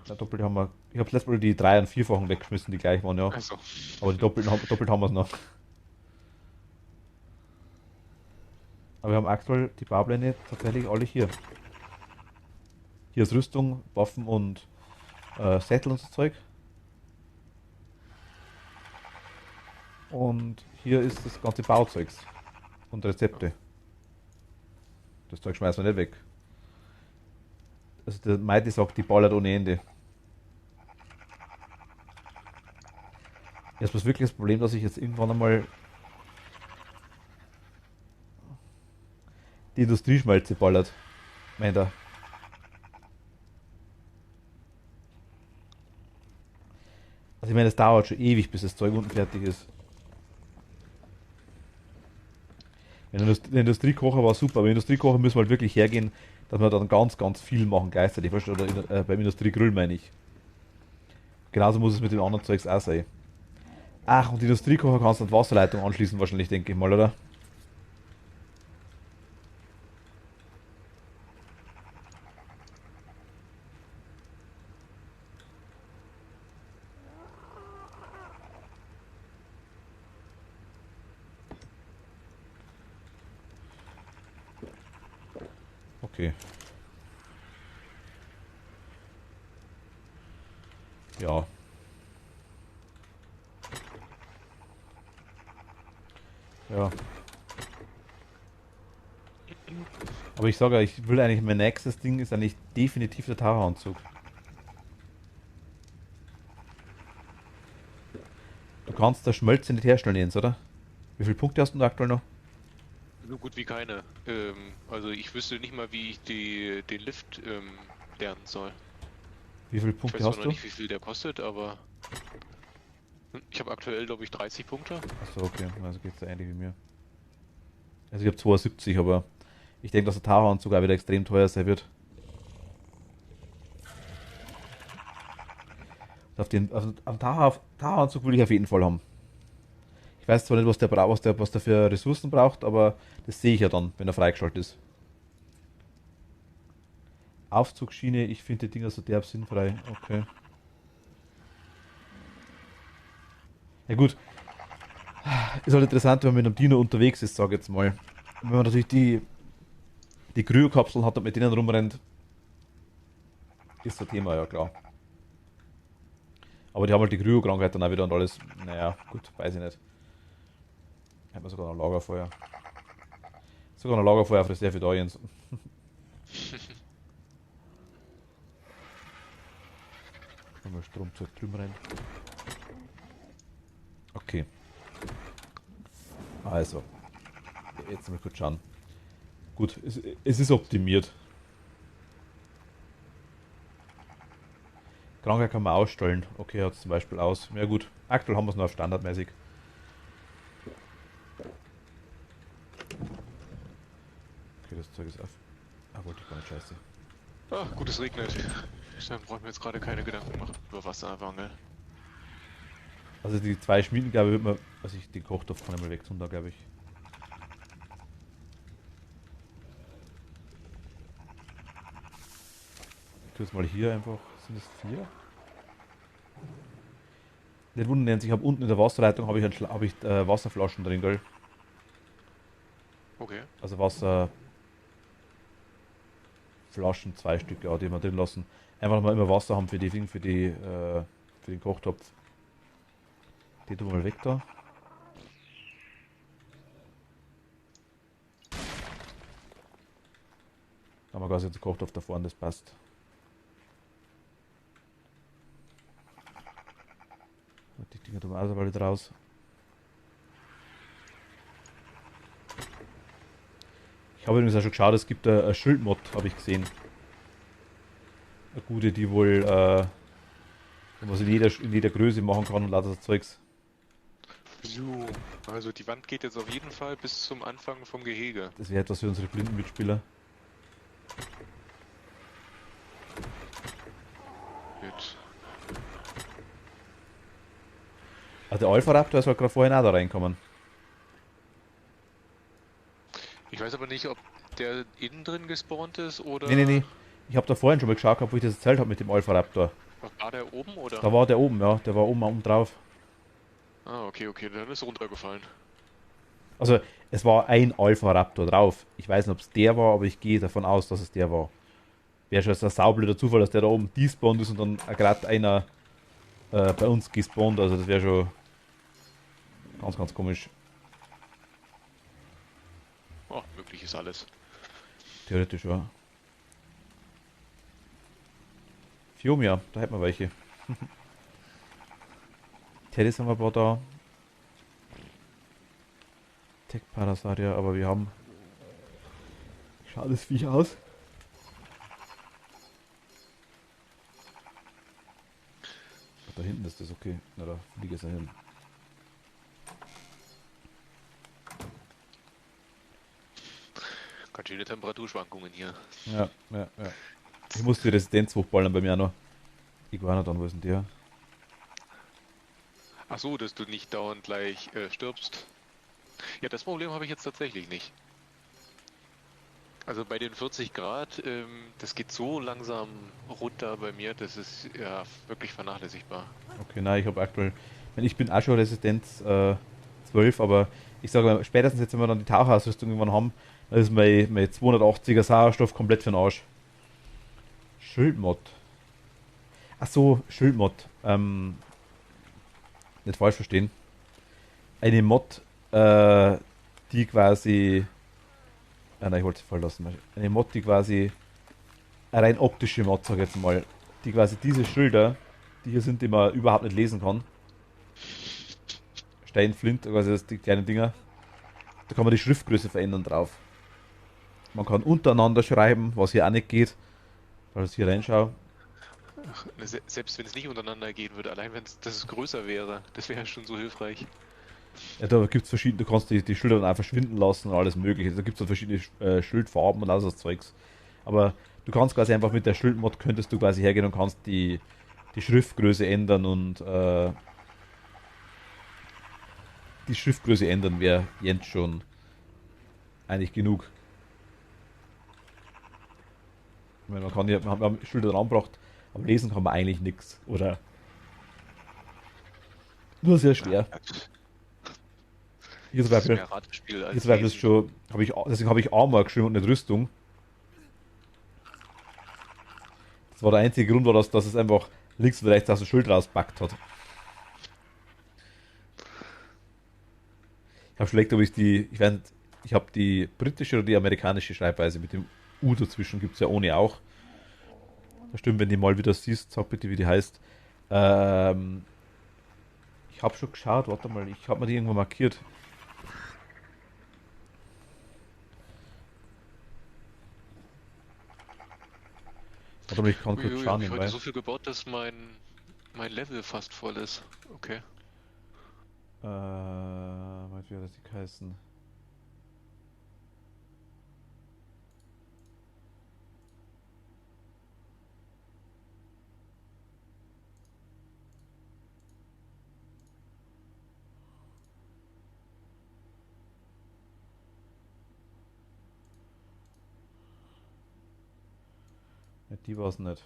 Ja, doppelt haben wir. Ich habe letztes Mal die 3- und 4-fachen weggeschmissen, die gleich waren, ja. Also. Aber die doppelt haben wir es noch. Aber wir haben aktuell die Baupläne tatsächlich alle hier. Hier ist Rüstung, Waffen und Sättel und so Zeug. Und hier ist das ganze Bauzeugs und Rezepte. Das Zeug schmeißen wir nicht weg. Also der Mighty sagt, die ballert ohne Ende. Jetzt ist wirklich das Problem, dass ich jetzt irgendwann einmal die Industrieschmelze ballert. Meint er. Also ich meine, es dauert schon ewig, bis das Zeug unten fertig ist. Der Industriekocher war super, aber Industriekocher müssen wir halt wirklich hergehen, dass wir dann ganz, ganz viel machen gleichzeitig. Weißt du, oder beim Industriegrill meine ich. Genauso muss es mit dem anderen Zeugs auch sein. Ach, und die Industriekocher kannst du an die Wasserleitung anschließen, wahrscheinlich, denke ich mal, oder? Okay. Ja. Ja. Aber ich sage ja, ich will eigentlich, mein nächstes Ding ist eigentlich definitiv der Tara-Anzug. Du kannst da Schmelze nicht herstellen, Jens, oder? Wie viele Punkte hast du da aktuell noch? So gut wie keine. Also ich wüsste nicht mal, wie ich den Lift lernen soll. Wie viele Ich Punkte weiß zwar hast noch du? nicht, wie viel der kostet, aber ich habe aktuell, glaube ich, 30 Punkte. Achso, okay, also geht's da ähnlich wie mir. Also ich habe 72, aber ich denke, dass der Tara-Anzug auch wieder extrem teuer sein wird. Am Tara-Anzug will ich auf jeden Fall haben. Ich weiß zwar nicht, was der für Ressourcen braucht, aber das sehe ich ja dann, wenn er freigeschaltet ist. Aufzugsschiene, ich finde die Dinger so derb sinnfrei. Okay. Ja gut, ist halt interessant, wenn man mit einem Dino unterwegs ist, sag ich jetzt mal. Und wenn man natürlich die Kryokapseln hat und mit denen rumrennt, ist das Thema, ja klar. Aber die haben halt die Kryo-Krankheit dann auch wieder und alles. Naja, gut, weiß ich nicht. Hätten wir sogar noch Lagerfeuer. Sogar noch Lagerfeuer für sehr viel da, Jens. Mal Stromzeug drüben rein. Okay. Also. Jetzt mal kurz schauen. Gut, es ist optimiert. Krankheit kann man ausstellen. Okay, hat es zum Beispiel aus. Ja gut, aktuell haben wir es noch auf standardmäßig. Okay, das Zeug ist auf. Ah, wollte ich gar nicht, scheiße. Ah, gut, es regnet. Dann brauchen wir jetzt gerade keine Gedanken machen über Wassermangel. Also die 2 Schmieden, glaube ich, wird man. Also ich den Kochtopf kann ich mal weg tun, da glaube ich. Ich tue es mal hier einfach. Sind es 4? Nicht wundern, Jens, ich habe unten in der Wasserleitung habe ich Wasserflaschen drin, gell? Okay. Also Wasser. Flaschen, 2 Stück, ja, die wir drin lassen. Einfach mal immer Wasser haben für den Kochtopf. Die tun wir mal weg da. Da haben wir quasi den Kochtopf da vorne, das passt. Die Dinger tun wir auch wieder raus. Ich habe übrigens auch schon geschaut, es gibt eine Schildmod, habe ich gesehen. Eine gute, die wohl, wo man es in jeder Größe machen kann und lauter so Zeugs. So, also die Wand geht jetzt auf jeden Fall bis zum Anfang vom Gehege. Das wäre etwas für unsere blinden Mitspieler. Gut. Also der Alpha Raptor ist halt gerade vorhin auch da reinkommen. Ich weiß aber nicht, ob der innen drin gespawnt ist oder... Nee, nee, nee. Ich habe da vorhin schon mal geschaut, gehabt, wo ich das erzählt habe mit dem Alpha Raptor. War der oben oder? Da war der oben, ja. Der war oben drauf. Ah, okay, okay, dann ist er runtergefallen. Also, es war ein Alpha Raptor drauf. Ich weiß nicht, ob es der war, aber ich gehe davon aus, dass es der war. Wäre schon ein saublöder Zufall, dass der da oben despawnt ist und dann gerade einer bei uns gespawnt. Also, das wäre schon ganz, ganz komisch. Oh, möglich ist alles. Theoretisch, ja. Fiumia, da hätten wir welche. Teddys haben wir ein paar da. Tech Parasaria, aber wir haben. Schaut das Viech aus? Ach, da hinten ist das okay. Na, da fliege ich ja hin. Ganz schöne Temperaturschwankungen hier. Ja, ja, ja. Ich muss die Residenz hochballern bei mir auch noch. Iguanodon, wo ist denn der? Ach so, dass du nicht dauernd gleich stirbst. Ja, das Problem habe ich jetzt tatsächlich nicht. Also bei den 40 Grad, das geht so langsam runter bei mir, das ist ja wirklich vernachlässigbar. Okay, nein, ich habe aktuell. Ich meine, ich bin auch schon Residenz 12, aber ich sage mal, spätestens jetzt, wenn wir dann die Tauchausrüstung irgendwann haben, dann ist mein 280er Sauerstoff komplett für den Arsch. Schildmod. Ach so, Schildmod. Nicht falsch verstehen. Eine Mod, die quasi. Nein, ich wollte es voll lassen. Eine Mod, die quasi. Eine rein optische Mod, sag ich jetzt mal. Die quasi diese Schilder, die hier sind, die man überhaupt nicht lesen kann. Steinflint, also das die kleinen Dinger. Da kann man die Schriftgröße verändern drauf. Man kann untereinander schreiben, was hier auch nicht geht. Weil ich hier reinschaue. Ach, selbst wenn es nicht untereinander gehen würde, allein wenn es größer wäre, das wäre schon so hilfreich. Ja, da gibt es verschiedene, du kannst die Schilder dann einfach verschwinden lassen und alles mögliche. Da gibt es dann verschiedene Schildfarben und alles das Zeugs. Aber du kannst quasi einfach mit der Schildmod könntest du quasi hergehen und kannst die Schriftgröße ändern und die Schriftgröße ändern wäre jetzt schon eigentlich genug. Ich meine, man kann ja, wir haben Schilder dran gebracht, aber lesen kann man eigentlich nichts. Oder nur sehr schwer. Hier zum Das ist Beispiel, mehr Ratespiel hier als zum Beispiel ist Lesen. schon, deswegen habe ich Armor geschrieben und nicht Rüstung. Das war der einzige Grund, war, dass es einfach links und rechts aus dem Schild rauspackt hat. Ich habe schon überlegt, ob ich weiß nicht, ich habe die britische oder die amerikanische Schreibweise mit dem U dazwischen, gibt es ja ohne auch. Das stimmt, wenn die mal wieder siehst, sag bitte, wie die heißt. Ähm, ich habe schon geschaut, warte mal, ich habe mir die irgendwo markiert. Warte mal, ich kann kurz Uiui, schauen habe ich heute nebenbei. so viel gebaut, dass mein Level fast voll ist. Okay. Wie hat das die heißen? Ja, die war es nicht.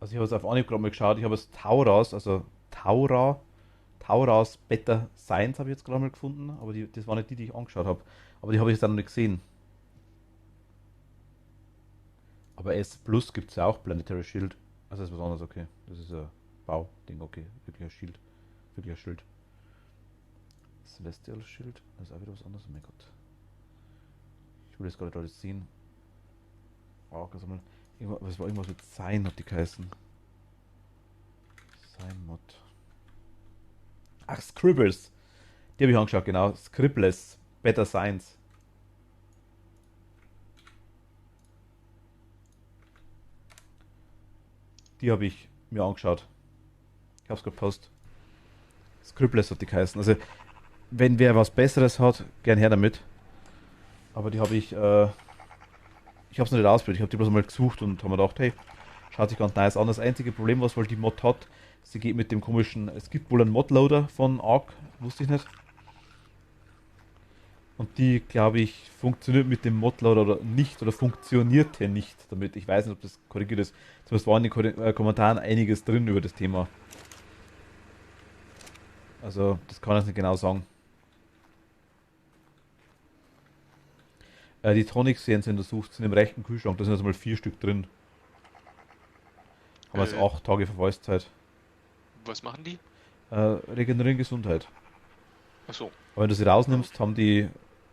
Also ich habe es auf Anhieb gerade mal geschaut, ich habe es Tauras, also Taurus Beta Science habe ich jetzt gerade mal gefunden, aber das waren nicht die, die ich angeschaut habe. Aber die habe ich jetzt auch noch nicht gesehen. Aber S Plus gibt es ja auch, Planetary Shield. Also das ist was anderes, okay. Das ist ein Bauding, okay. Wirklich ein Schild. Wirklich ein Schild. Celestial Shield, das ist auch wieder was anderes, oh mein Gott. Ich will das gar nicht alles sehen. Oh, was war irgendwas mit Sein, hat die geheißen. Sein Mod. Ach, Scribbles. Die habe ich angeschaut, genau. Scribbles. Better Science. Die habe ich mir angeschaut. Ich habe es gepostet. Scribbles hat die geheißen. Also, wenn wer was Besseres hat, gern her damit. Aber die habe ich habe es noch nicht ausprobiert. Ich habe die bloß mal gesucht und habe mir gedacht, hey, schaut sich ganz nice an. Das einzige Problem, was wohl die Mod hat, sie geht mit dem komischen, es gibt wohl einen Modloader von Ark, wusste ich nicht. Und die, glaube ich, funktioniert mit dem Modloader oder nicht oder funktionierte nicht damit. Ich weiß nicht, ob das korrigiert ist. Zumindest war in den Kommentaren einiges drin über das Thema. Also, das kann ich nicht genau sagen. Die Tonic-Serien, wenn du suchst, sind im rechten Kühlschrank. Da sind also mal 4 Stück drin. Haben wir jetzt 8 Tage Verfallszeit. Was machen die? Regenerieren Gesundheit. Achso. Aber wenn du sie rausnimmst, haben die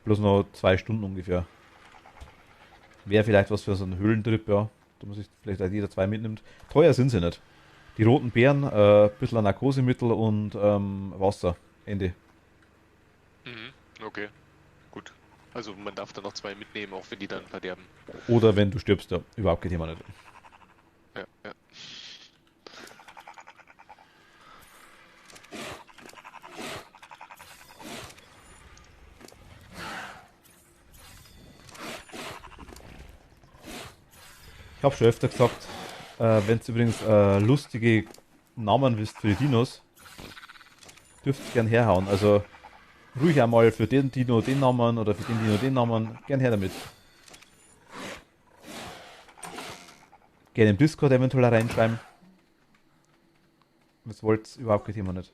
bloß noch 2 Stunden ungefähr. Wäre vielleicht was für so einen Höhlentrip, ja. Da muss ich vielleicht halt jeder 2 mitnimmt. Teuer sind sie nicht. Die roten Beeren, ein bisschen ein Narkosemittel und Wasser. Ende. Mhm. Okay. Gut. Also man darf dann noch 2 mitnehmen, auch wenn die dann verderben. Oder wenn du stirbst, ja. Überhaupt kein Thema nicht. Ja, ja. Ich habe schon öfter gesagt, wenn es übrigens lustige Namen wisst für die Dinos, dürft ihr gern herhauen. Also ruhig einmal für den Dino den Namen oder für den Dino den Namen. Gern her damit. Gerne im Discord eventuell reinschreiben. Das wollt überhaupt kein Thema nicht.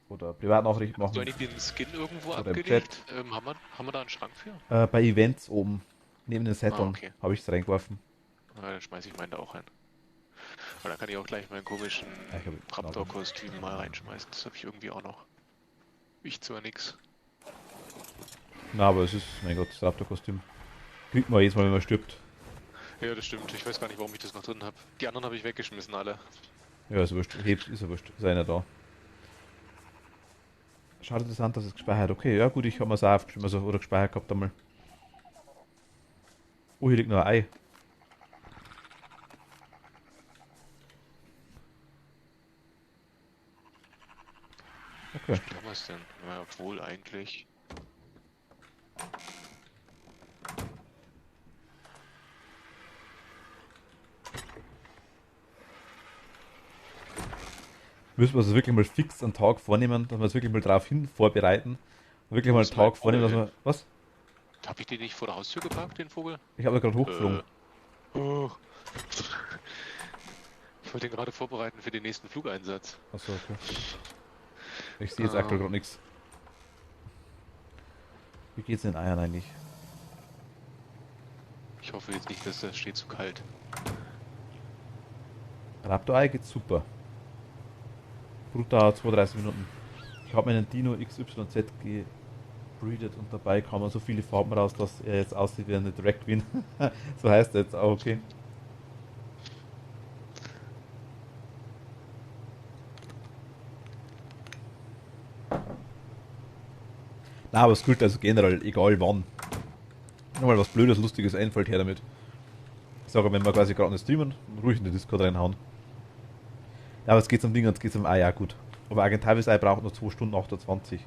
Oder Privatnachricht Hast du machen. eigentlich den Skin irgendwo Oder im abgelegt? Haben wir da einen Schrank für? Bei Events oben, neben den Settern, Okay. habe ich es reingeworfen. Dann schmeiße ich meinen da auch rein. Aber dann kann ich auch gleich meinen komischen Ja, ich hab- Raptor-Kostüm mal reinschmeißen. Das habe ich irgendwie auch noch. Ich zwar nix. Na, aber es ist, mein Gott, das Raptor-Kostüm. Kriegt man jedes Mal, wenn man stirbt. Ja, das stimmt. Ich weiß gar nicht, warum ich das noch drin habe. Die anderen habe ich weggeschmissen, alle. Ja, ist wurscht. Hebst, ist ja wurscht. Ist einer da. Schade interessant, dass es gespeichert. Okay, ja gut, ich habe mir es auch aufgeschrieben, also, oder gespeichert gehabt einmal. Oh, hier liegt noch ein Ei. Okay. Wie haben wir es denn? Ja, obwohl eigentlich. Müssen wir uns wirklich mal fix einen Tag vornehmen, dass wir uns wirklich mal darauf hin vorbereiten. Und wirklich mal einen Wo ist mein Tag vornehmen, dass Vogel wir. Was? Habe ich den nicht vor der Haustür geparkt, den Vogel? Ich habe da gerade hochgeflogen. Oh. Ich wollte den gerade vorbereiten für den nächsten Flugeinsatz. Achso, okay. Ich sehe jetzt aktuell gerade nichts. Wie geht's den Eiern eigentlich? Ich hoffe jetzt nicht, dass das steht zu kalt. Raptor-Ei geht super. Brutal 32 Minuten. Ich habe meinen Dino XYZ gebreedet und dabei kamen so viele Farben raus, dass er jetzt aussieht wie eine Drag Queen. So heißt er jetzt auch, okay. Na, aber es gilt also generell, egal wann. Nochmal was Blödes, Lustiges einfällt, her damit. Ich sage, wenn wir quasi gerade nicht streamen, ruhig in den Discord reinhauen. Ja, aber es geht um Dinge, es geht um ja gut. Aber Agentavis Ei braucht noch 2 Stunden 28.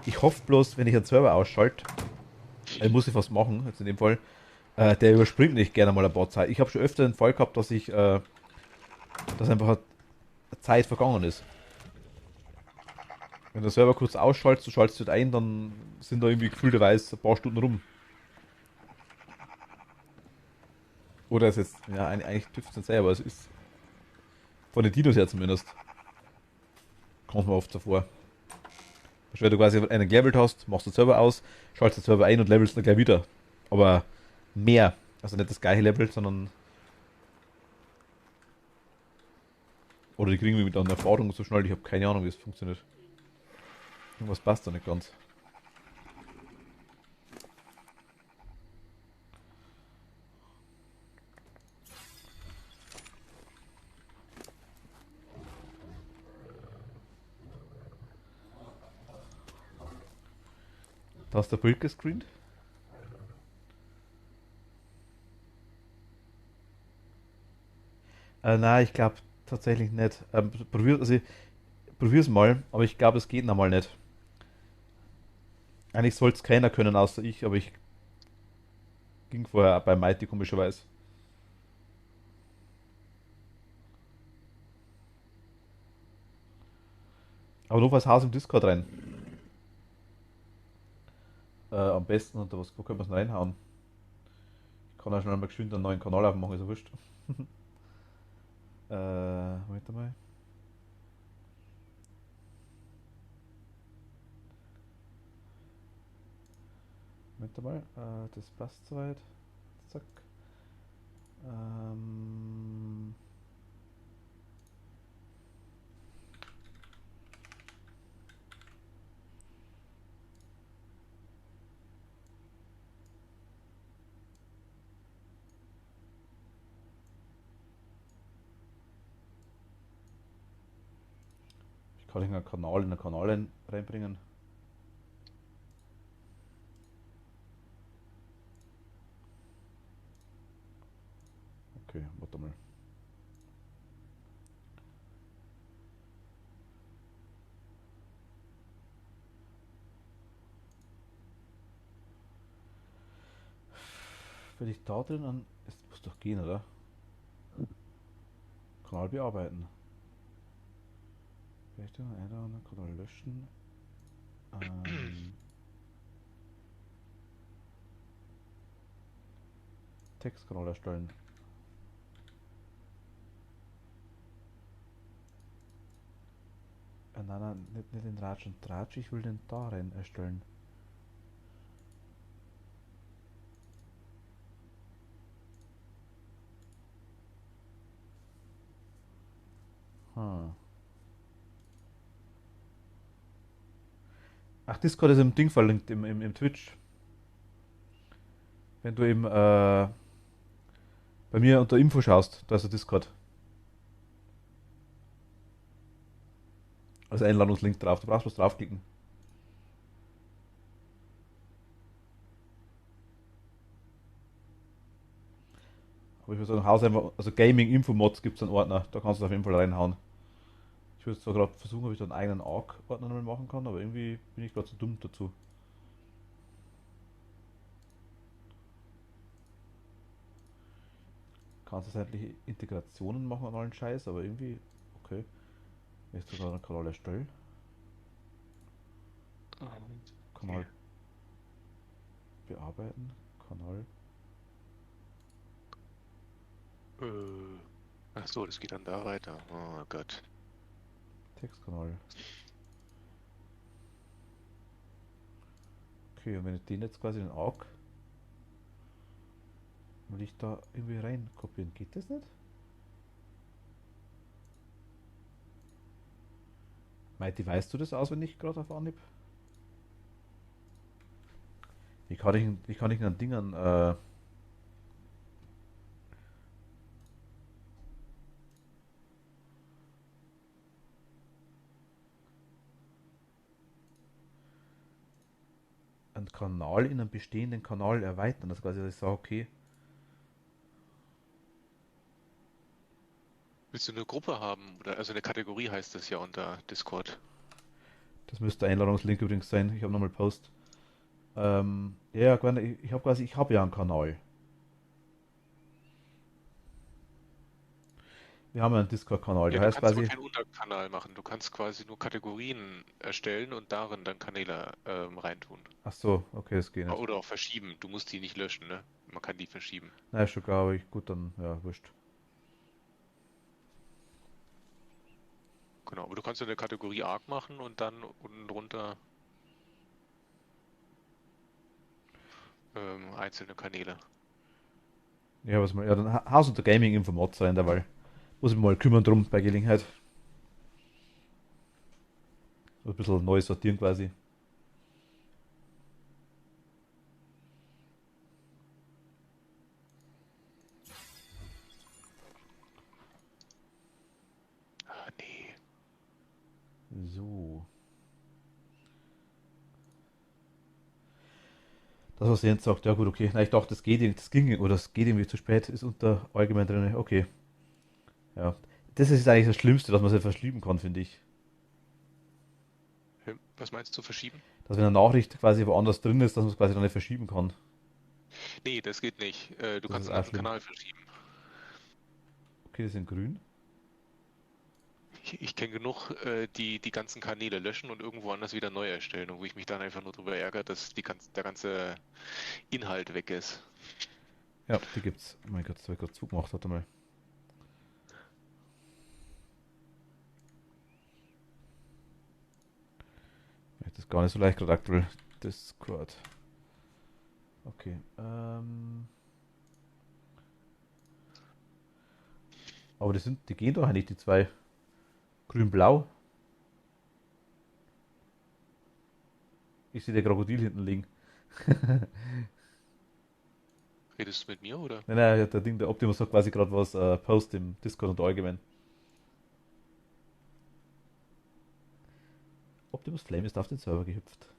Ich hoffe bloß, wenn ich einen Server ausschalte, muss ich was machen, jetzt in dem Fall, der überspringt nicht gerne mal ein paar Zeit. Ich habe schon öfter den Fall gehabt, dass dass einfach Zeit vergangen ist. Wenn der Server kurz ausschaltet, du schaltest halt ein, dann sind da irgendwie gefühlterweise ein paar Stunden rum. Oder ist jetzt, ja, eigentlich dürfte es nicht sein, aber es ist von den Dinos her zumindest. Kommt mir oft so vor. Wenn du quasi einen gelevelt hast, machst du den Server aus, schaltest den Server ein und levelst ihn gleich wieder. Aber mehr. Also nicht das gleiche Level, sondern. Oder die kriegen wir mit einer Erfahrung so schnell, ich habe keine Ahnung, wie es funktioniert. Irgendwas passt da nicht ganz. Da hast du ein Bild gescreent. Nein, ich glaube tatsächlich nicht. Probier's mal, aber ich glaube, es geht nochmal nicht. Eigentlich soll es keiner können, außer ich, aber ich ging vorher bei Mighty komischerweise. Aber nur fürs Haus im Discord rein. Am besten, unter was, wo können wir es reinhauen? Ich kann auch schnell mal geschwind einen neuen Kanal aufmachen, ist ja wurscht. Warte mal. Warte mal, das passt soweit. Zack. Ähm, ich kann einen Kanal in einen Kanal reinbringen. Okay, warte mal. Wenn ich da drin an. Es muss doch gehen, oder? Kanal bearbeiten. Richtung, einladen, Kanal löschen. Ähm, Textkanal erstellen. Nein, nein, nicht den Ratsch und Tratsch, ich will den da rein erstellen. Hm. Ach, Discord ist im Ding verlinkt, im Twitch. Wenn du eben bei mir unter Info schaust, da ist der Discord. Als Einladungslink drauf. Du brauchst bloß draufklicken. Aber ich würde sagen, Haus einfach, also Gaming Info-Mods gibt es einen Ordner, da kannst du es auf jeden Fall reinhauen. Ich würde zwar gerade versuchen, ob ich da einen eigenen ARC-Ordner nochmal machen kann, aber irgendwie bin ich gerade zu dumm dazu. Kannst du sämtliche Integrationen machen und allen Scheiß, aber irgendwie, okay. Jetzt sogar einen Kanal erstellen. Okay. Kanal bearbeiten. Kanal. Ach so, das geht dann da weiter. Oh Gott. Textkanal. Okay, und wenn ich den jetzt quasi in den ARC, will ich da irgendwie rein kopieren, geht das nicht? Mighty, weißt du das auswendig gerade auf Anhieb? Wie kann ich denn an Dingern, einen Kanal in einen bestehenden Kanal erweitern? Das quasi, dass ich sage, okay, Willst du eine Gruppe haben? Oder also eine Kategorie heißt das ja unter Discord. das müsste der Einladungslink übrigens sein. Ich habe nochmal Post. Ja, ich habe quasi, ich habe ja einen Kanal. Wir haben ja einen Discord-Kanal, Ja, der du heißt kannst aber quasi, keinen Unterkanal machen. Du kannst quasi nur Kategorien erstellen und darin dann Kanäle reintun. ach so, okay, das geht nicht. Oder auch verschieben. Du musst die nicht löschen, ne? Man kann die verschieben. Na, ist schon klar, aber gut, dann, ja, wurscht. Genau, aber du kannst ja eine Kategorie Arc machen und dann unten drunter einzelne Kanäle. Ja, was mal, ja, dann Haus unter Gaming Informat rein, derweil. Muss ich mich mal kümmern drum bei Gelegenheit. So ein bisschen neu sortieren quasi. Ah, nee. So. Das, was Jens sagt, ja gut, okay. Na, ich dachte, das geht das ging, oder das geht irgendwie zu spät, ist unter allgemein drin. Okay. Ja. Das ist eigentlich das Schlimmste, dass man es verschieben kann, finde ich. Was meinst du, verschieben? Dass wenn eine Nachricht quasi woanders drin ist, dass man es quasi dann nicht verschieben kann. Nee, das geht nicht. Du Das ist kannst einen auch anderen schlimm. Kanal verschieben. Okay, die sind grün. Ich kenne genug, die ganzen Kanäle löschen und irgendwo anders wieder neu erstellen, und wo ich mich dann einfach nur darüber ärgere, dass der ganze Inhalt weg ist. Ja, die gibt's. Oh mein Gott, das habe ich gerade zugemacht, warte mal. Ja, das ist gar nicht so leicht gerade aktuell. Discord. Okay. Aber die gehen doch eigentlich, die zwei. Grün-Blau. Ich sehe der Krokodil hinten liegen. Redest du mit mir oder? Nein, nein, der Ding, der Optimus hat quasi gerade was Post im Discord und allgemein. Optimus Flame ist auf den Server gehüpft.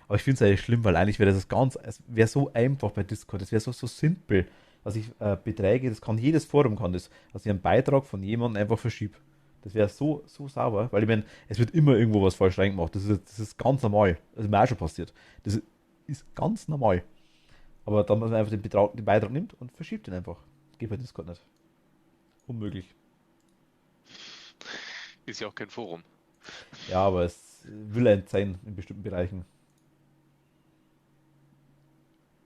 Aber ich finde es eigentlich schlimm, weil eigentlich wäre das ganz, es wäre so einfach bei Discord, es wäre so simpel, dass ich Beträge, das kann jedes Forum kann das, dass ich einen Beitrag von jemandem einfach verschiebe. Das wäre so sauber, weil ich meine, es wird immer irgendwo was falsch reingemacht. Das ist ganz normal. Das ist mir auch schon passiert. Das ist ganz normal. Aber dann, dass man einfach den Beitrag nimmt und verschiebt ihn einfach. Geht bei Discord nicht. Unmöglich. Ist ja auch kein Forum. Ja, aber es will ein sein in bestimmten Bereichen.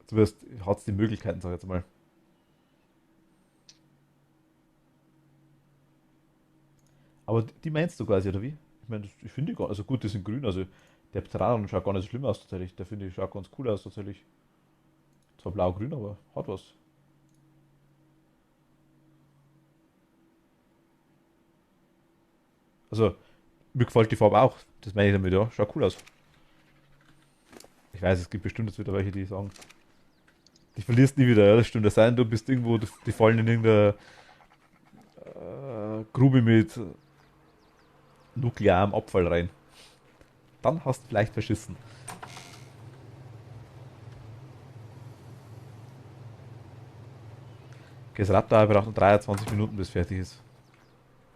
Zumindest hat es die Möglichkeiten, sag ich jetzt mal. Aber die meinst du quasi, oder wie? Ich meine, ich finde die gar, also gut, die sind grün, also der Pteranodon schaut gar nicht so schlimm aus tatsächlich. Der finde ich schaut ganz cool aus tatsächlich. Zwar blau-grün, aber hat was. Also, mir gefällt die Farbe auch. Das meine ich damit, ja. Schaut cool aus. Ich weiß, es gibt bestimmt jetzt wieder welche, die sagen, die verlierst nie wieder, ja, das stimmt. Das sein, du bist irgendwo, die fallen in irgendeiner Grube mit nuklearem Abfall rein. Dann hast du vielleicht verschissen. Okay, das Raptor braucht noch 23 Minuten, bis fertig ist.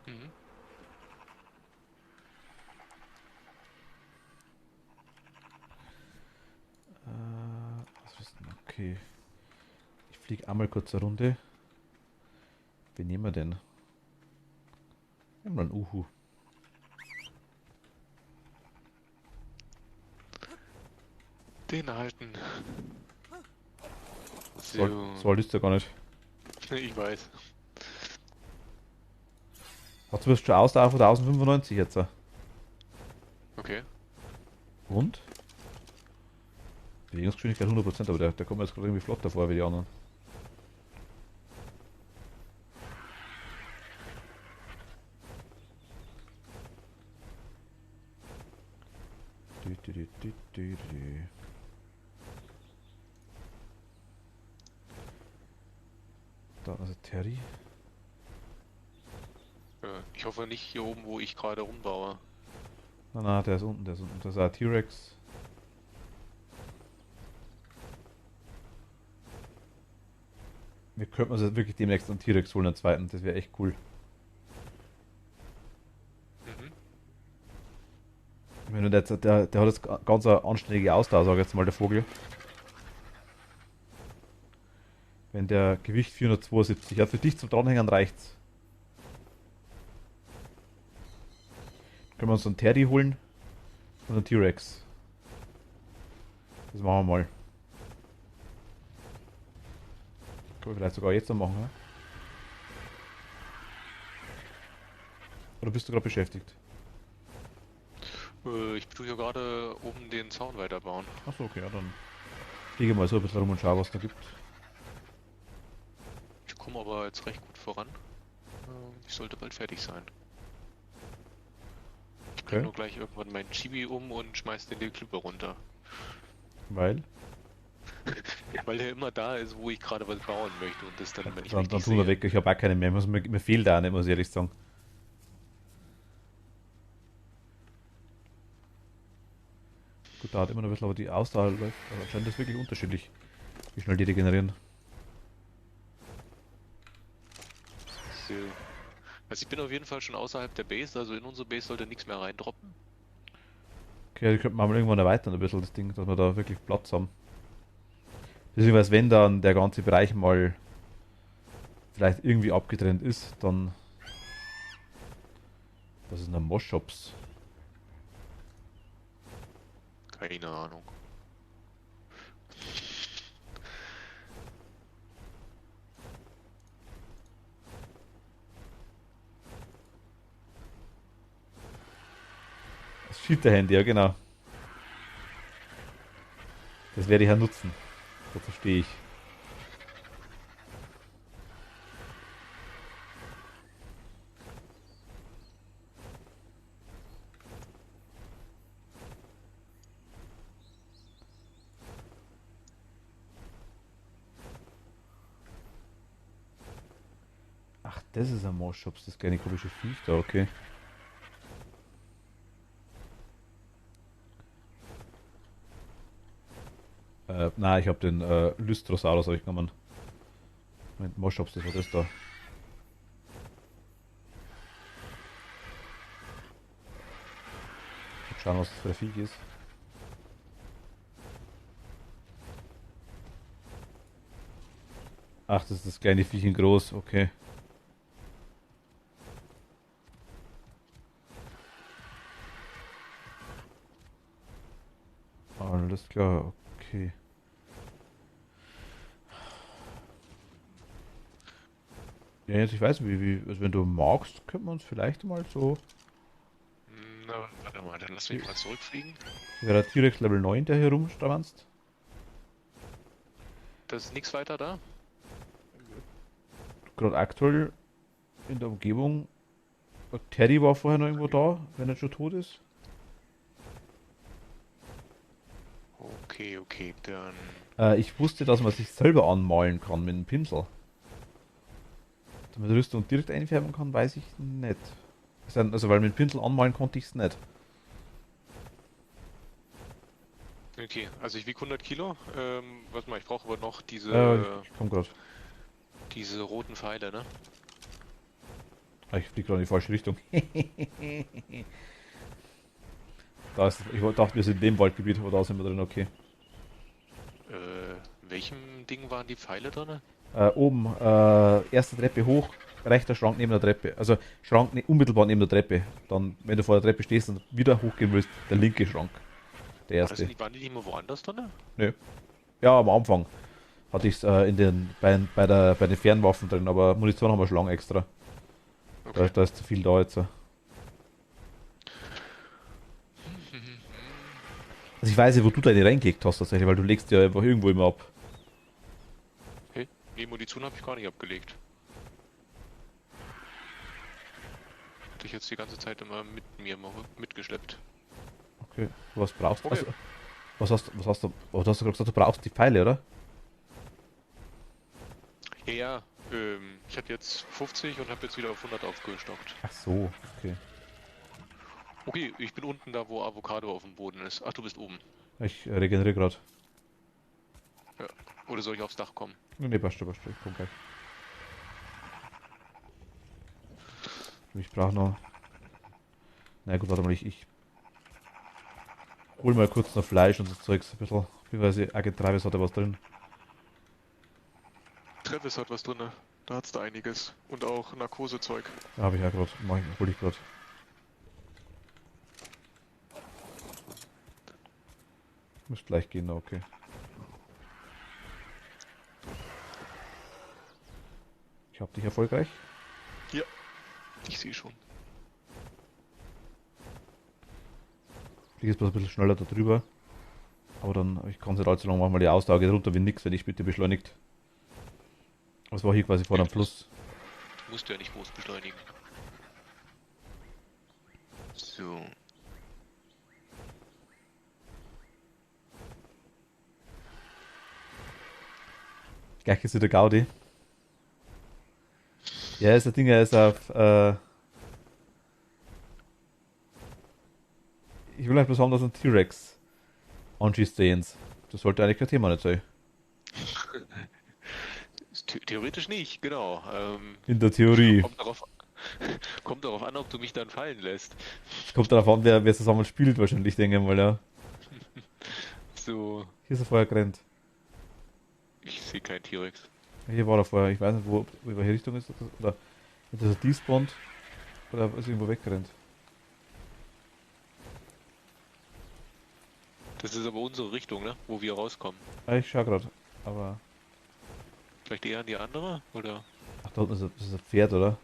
Mhm. Was ist denn? Okay. Ich fliege einmal kurz eine Runde. Wen nehmen wir denn? Nehmen wir einen Uhu. Den erhalten. So So, alt ist der gar nicht. ich weiß. Hat zumindest schon Ausdauer von 1095 jetzt. Okay. Und? Bewegungsgeschwindigkeit 100%, aber der kommt mir jetzt gerade irgendwie flott davor wie die anderen. Du, du, du, du, du, du. Da also Terry. Ich hoffe nicht hier oben, wo ich gerade rumbaue. Na, der ist unten, der ist unten. Das ist ein T-Rex. Wir könnten uns jetzt wirklich demnächst einen T-Rex holen, einen zweiten. Das wäre echt cool. Mhm. Ich meine, der hat jetzt ganz eine anständige Ausdauer, sag ich jetzt mal, der Vogel. Wenn der Gewicht 472 hat, für dich zum Dranhängen reicht's. Können wir uns einen Teddy holen und einen T-Rex. Das machen wir mal. Können wir vielleicht sogar jetzt noch machen, ja? Oder bist du gerade beschäftigt? Ich tue hier gerade oben den Zaun weiterbauen. Achso, okay, ja, dann fliege mal so ein bisschen rum und schau, was da gibt. Ich komme aber jetzt recht gut voran. Ich sollte bald fertig sein. Ich bringe Okay. nur gleich irgendwann meinen Chibi um und schmeiß den die Klippe runter. Weil? Weil der immer da ist, wo ich gerade was bauen möchte und das dann immer nicht Dann richtig tun wir sehe. weg. Ich habe auch keine mehr. Mir fehlt da nicht, muss ich ehrlich sagen. Gut, da hat immer noch ein bisschen, aber die Ausdauer läuft. Aber anscheinend ist wirklich unterschiedlich, wie schnell die regenerieren. So. Also ich bin auf jeden Fall schon außerhalb der Base, also in unsere Base sollte nichts mehr reindroppen. Okay, die könnten wir mal irgendwann erweitern, ein bisschen das Ding, dass wir da wirklich Platz haben. Beziehungsweise wenn dann der ganze Bereich mal vielleicht irgendwie abgetrennt ist, dann... Das ist ein Mosh-Shops. Keine Ahnung. Das Cheater-Handy, ja genau. Das werde ich ja nutzen. Dazu stehe ich. Ach, das ist ein Mosh-Shops, das kleine komische Viech da, okay. Nein, ich habe den Lystrosaurus hab ich genommen. Moment, Mosh-Shops, das war das da. Mal schauen, was das für ein Viech ist. Ach, das ist das kleine Viech in groß, okay. Alles klar, okay. Ja, jetzt ich weiß nicht, also wenn du magst, könnten wir uns vielleicht mal so. Na, warte mal, dann lass mich mal zurückfliegen. Wäre der T-Rex Level 9, der hier rumstravanzt? Da ist nichts weiter da. Gerade aktuell in der Umgebung. Teddy war vorher noch irgendwo da, wenn er schon tot ist. Okay, okay, dann... Ich wusste, dass man sich selber anmalen kann mit einem Pinsel. Dass man die Rüstung direkt einfärben kann, weiß ich nicht. Also, weil mit dem Pinsel anmalen konnte ich es nicht. Okay, also ich wiege 100 Kilo. Warte mal, ich brauche aber noch Ich komme gerade. diese roten Pfeile, ne? Ich fliege gerade in die falsche Richtung. Da ist, dachte, wir sind in dem Waldgebiet, aber da sind wir drin, okay. In welchem Ding waren die Pfeile drin? Oben, erste Treppe hoch, rechter Schrank neben der Treppe. Also Schrank unmittelbar neben der Treppe. Dann, wenn du vor der Treppe stehst und wieder hochgehen willst, der linke Schrank. Der erste. Waren die nicht mehr woanders drin? Nö. Ja, am Anfang hatte ich es bei den Fernwaffen drin, aber Munition haben wir schon lange extra. Okay. Da ist zu viel da jetzt. Also ich weiß nicht, wo du deine reingelegt hast tatsächlich, weil du legst ja einfach irgendwo immer ab. Hey, die Munition habe ich gar nicht abgelegt. Hatte ich jetzt die ganze Zeit immer mit mir mitgeschleppt. Okay, was brauchst du? Okay. Also, was hast du? Oh, du hast gerade gesagt, du brauchst die Pfeile, oder? Ja, ja, ich hatte jetzt 50 und habe jetzt wieder auf 100 aufgestockt. Ach so, okay. Okay, ich bin unten da, wo Avocado auf dem Boden ist. Ach, du bist oben. Ich regeneriere gerade. Ja. Oder soll ich aufs Dach kommen? Nee, passt schon, passt schon. Ich komm gleich. Ich brauche noch. Na gut, warte mal, ich hol mal kurz noch Fleisch und so Zeugs ein bisschen. Beziehungsweise Agent Travis hat da was drin. Travis hat was drin. Da hat's da einiges. Und auch Narkosezeug. Da habe ich ja gerade. Hol ich gerade. Müsste gleich gehen, okay. hab dich erfolgreich. Ja, ich sehe schon. Fliege jetzt bloß ein bisschen schneller da drüber. Aber dann, ich kann es nicht allzu lange machen, weil die Ausdauer geht runter wie nix, wenn ich bitte beschleunigt. Das war hier quasi vor dem Fluss. Du musst ja nicht groß beschleunigen. So. Gleich ist wieder Gaudi. Ja, ist das Ding, er ist auf. Ich will halt bloß haben, dass ein T-Rex anschießt sehens. Das sollte eigentlich kein Thema nicht sein. Theoretisch nicht, genau. In der Theorie. Kommt darauf an, ob du mich dann fallen lässt. Es kommt darauf an, wer zusammen spielt, wahrscheinlich, denke ich mal, ja. So, Hier ist er vorher gerannt. ich sehe keinen T-Rex. Hier war er vorher. Ich weiß nicht, wo in welche Richtung ist das. Oder ist das despawned? Oder ist irgendwo weggerannt? Das ist aber unsere Richtung, ne? Wo wir rauskommen. Ah, ich schau gerade. Aber. Vielleicht eher an die andere? Oder? Ach, da unten das ist ein Pferd, oder?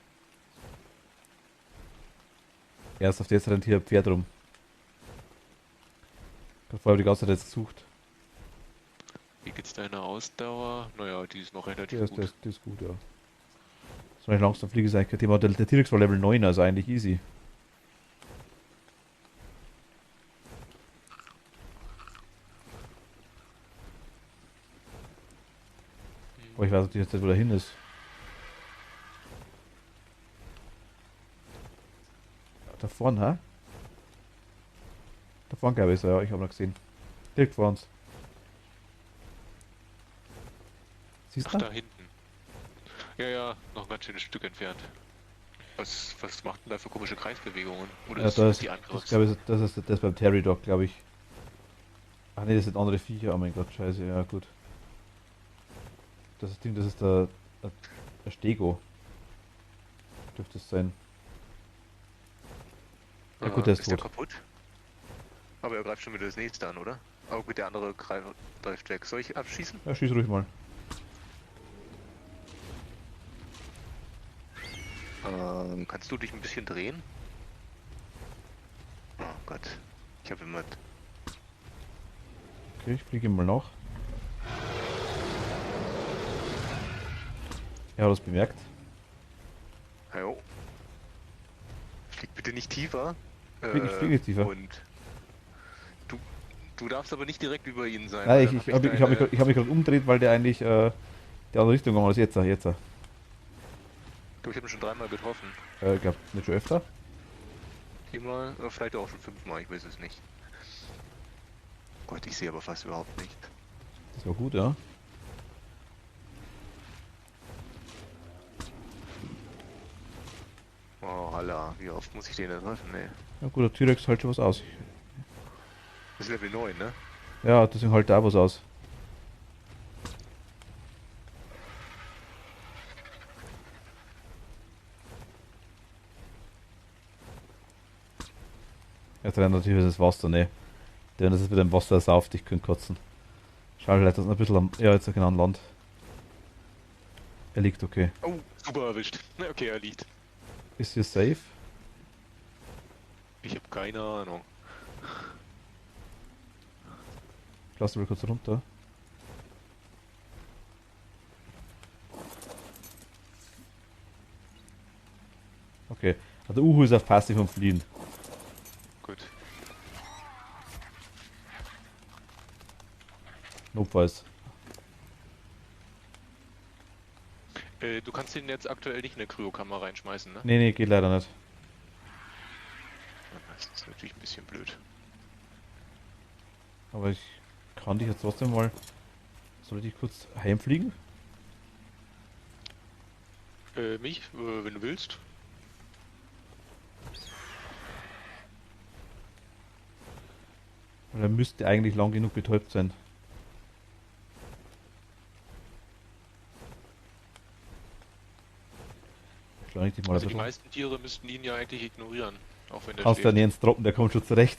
Erst auf jetzt rennt hier ein Pferd rum. Ich hab vorher die ganze Zeit jetzt gesucht. Wie geht's deiner Ausdauer? Naja, die ist noch relativ Das, gut. das ist gut, ja. So eine langsam fliege ist eigentlich kein Thema. Der T-Rex war Level 9, also eigentlich easy. Aber ich weiß nicht, wo der hin ist. Da vorne, hä? Da vorne, glaube ich, ist er, ja. Ich habe noch gesehen. Direkt vor uns. Siehst Ach, du? da hinten. Ja, noch ein ganz schönes Stück entfernt. Was macht denn da für komische Kreisbewegungen? Oder Ja, ist da das ist, die das, Angriffs? glaube ich, das ist das beim Terry Dog, glaube ich. Ach nee, das sind andere Viecher. Oh mein Gott, scheiße, ja gut. Das Ding, das ist der Stego. Dürfte es sein. Ja gut, der ist Ist der tot. kaputt? Aber er greift schon wieder das nächste an, oder? Aber gut, der andere greift weg. Soll ich abschießen? Ja, schieß ruhig mal. Kannst du dich ein bisschen drehen? Oh Gott. Ich habe immer... Okay, ich fliege ihm mal nach. Ja, hat das bemerkt. Jo. Flieg bitte nicht tiefer. Ich fliege nicht tiefer. Und du darfst aber nicht direkt über ihn sein. Nein, weil ich dann habe deine- mich gerade umgedreht, weil der eigentlich die andere Richtung gegangen ist. Jetzt. Ich glaube, ich habe ihn schon dreimal getroffen. Ich glaube, nicht schon öfter. Viermal, vielleicht auch schon fünfmal, ich weiß es nicht. Gott, ich sehe aber fast überhaupt nicht. Das war gut, ja. Oh, Halla, wie oft muss ich den denn treffen, ey? Ja gut, der T-Rex hält schon was aus. Das ist Level 9, ne? Ja, deswegen hält er auch was aus. Jetzt rennt natürlich das Wasser, ne. Denn das ist mit dem Wasser sauft, ich könnte kotzen. Schau, vielleicht ist ein bisschen am. Ja, jetzt genau an Land. Er liegt okay. Oh, super erwischt. Okay, er liegt. Ist hier safe? Ich habe keine Ahnung. Ich lasse mal kurz runter. Okay. Also Uhu ist auf Passiv vom Fliehen. Gut. Notfalls. Du kannst ihn jetzt aktuell nicht in eine Kryokammer reinschmeißen, ne? Nee, geht leider nicht. Das ist natürlich ein bisschen blöd. Aber ich kann dich jetzt trotzdem mal. Soll ich kurz heimfliegen? Mich, wenn du willst. Weil er müsste eigentlich lang genug betäubt sein. Beschleunigt dich mal Also ein die bisschen. meisten Tiere müssten ihn ja eigentlich ignorieren. Auch wenn der Kannst du ja schläft. nicht ins Droppen, der kommt schon zurecht.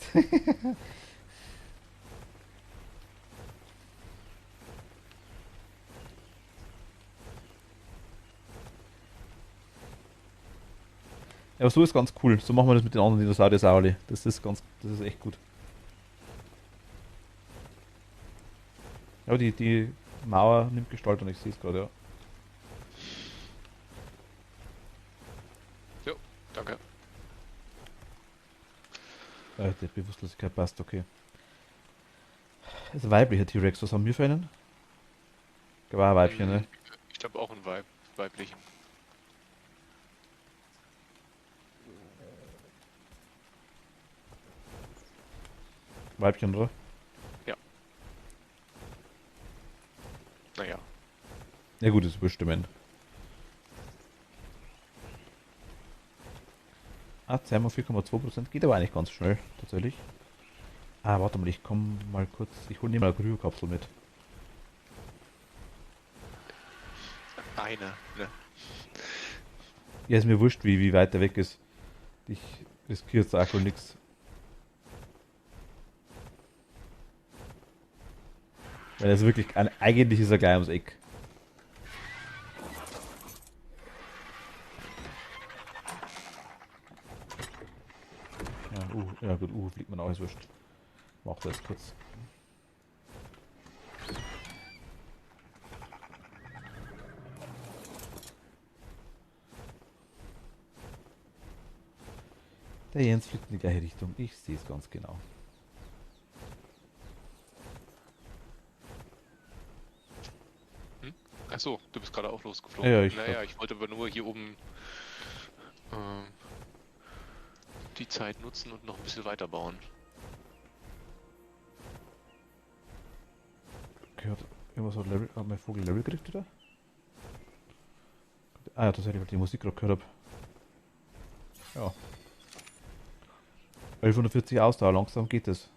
Ja, aber so ist ganz cool. So machen wir das mit den anderen Dinosauriers auch alle. Das ist echt gut. Ja, die Mauer nimmt Gestalt und ich sehe es gerade, ja. Jo, danke. Die Bewusstlosigkeit passt, okay. Das ist ein weiblicher T-Rex, was haben wir für einen? Der war ein Weibchen, ne? Ich glaube auch ein weiblichen. Weibchen, oder? Ja. Naja. Ja gut, das ist wurscht, ich Ah, 4,2%, geht aber eigentlich ganz schnell, tatsächlich. Ah, warte mal, ich komme mal kurz, ich hole mir mal eine Kryokapsel mit. Eine, ne? Ja, ist mir wurscht, wie weit der weg ist. Ich riskiere jetzt auch wohl nix. Weil er ist wirklich, eigentlich ist er gleich ums Eck. Ja gut, fliegt man auch, ist wurscht. Macht das kurz. Der Jens fliegt in die gleiche Richtung. Ich sehe es ganz genau. Achso, du bist gerade auch losgeflogen. Ja, naja, ich wollte aber nur hier oben die Zeit nutzen und noch ein bisschen weiterbauen. Okay, hat mein Vogel Level gekriegt wieder? Ah ja, tatsächlich, weil ich die Musik gerade gehört habe. Ja. 1140 Ausdauer, langsam geht es.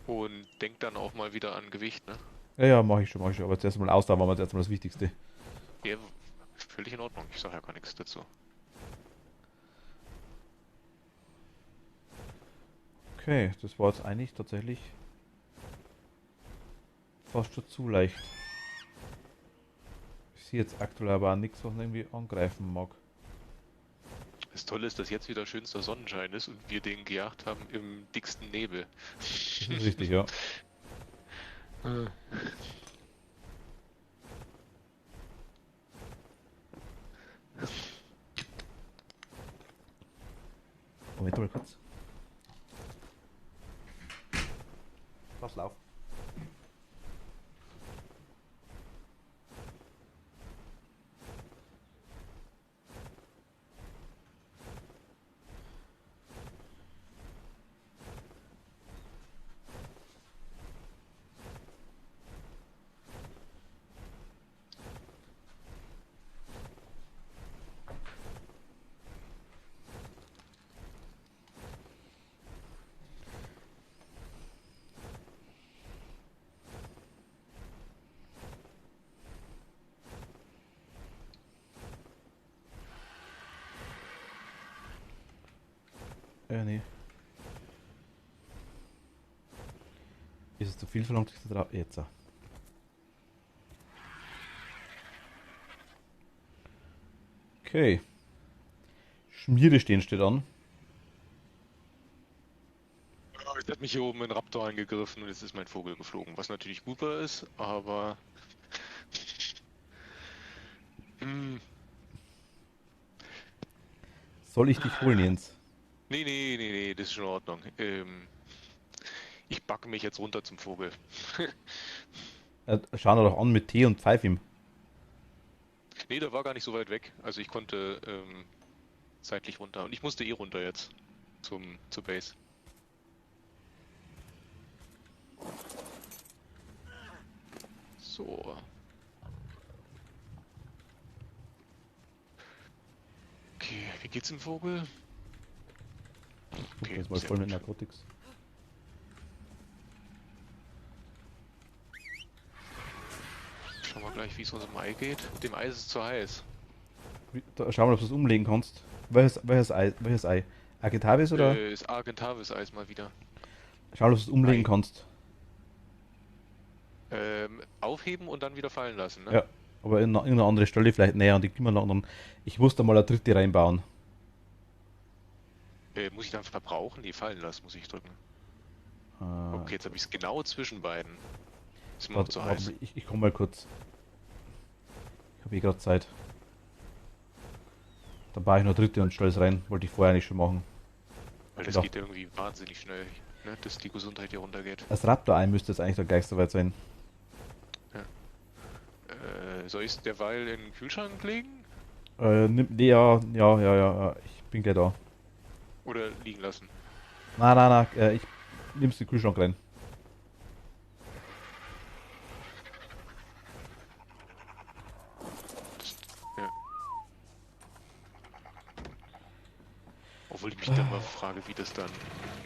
Und denk dann auch mal wieder an Gewicht, ne? Ja, mache ich schon. Aber zuerst mal Ausdauer war mir jetzt erstmal das Wichtigste. Ja, völlig in Ordnung. Ich sage ja gar nichts dazu. Okay, das war jetzt eigentlich tatsächlich fast schon zu leicht. Ich sehe jetzt aktuell aber auch nichts, was man irgendwie angreifen mag. Das Tolle ist, dass jetzt wieder schönster Sonnenschein ist und wir den gejagt haben im dicksten Nebel. Das ist richtig, ja. Moment mal kurz. Lass laufen. Nee. Ist es zu viel verlangt, ich da drauf? Jetzt. Okay. Schmiere stehen steht an. Jetzt hat mich hier oben ein Raptor angegriffen und jetzt ist mein Vogel geflogen, was natürlich super ist, aber Soll ich dich holen, Jens? nee, das ist schon in Ordnung. Ich backe mich jetzt runter zum Vogel. Schauen wir doch an mit Tee und pfeif ihm. Nee, der war gar nicht so weit weg. Also ich konnte zeitlich runter. Und ich musste eh runter jetzt zur Base. So. Okay, wie geht's dem Vogel? Okay, jetzt mal voll mit Narkotics. Schauen wir gleich, wie es unserem Ei geht. Dem Ei ist es zu heiß. Schau mal, ob du es umlegen kannst. Welches Ei? Argentavis oder? Ist Argentavis-Eis mal wieder. Schau mal, ob du es umlegen Ei. kannst. Aufheben und dann wieder fallen lassen, ne? Ja. Aber in irgendeine andere Stelle vielleicht näher an die Klimaanlage. Und ich muss da mal eine dritte reinbauen. Muss ich dann verbrauchen? Die fallen lassen, muss ich drücken. Äh, Okay, jetzt habe ich es genau zwischen beiden. Ist mir noch warte, zu warte heiß. mal, ich komme mal kurz. Ich habe eh gerade Zeit. Dann baue ich noch dritte und stelle es rein. Wollte ich vorher nicht schon machen. Weil das Ja. geht irgendwie wahnsinnig schnell, ne? Dass die Gesundheit hier runtergeht. Das Raptor-Ei müsste jetzt eigentlich dann gleich soweit sein. Ja. Soll ich es derweil in den Kühlschrank legen? Nee, ja. Ich bin gleich da. Oder liegen lassen? Nein, ich nimm's in den Kühlschrank rein. Das, ja. Obwohl ich mich dann mal frage, wie das dann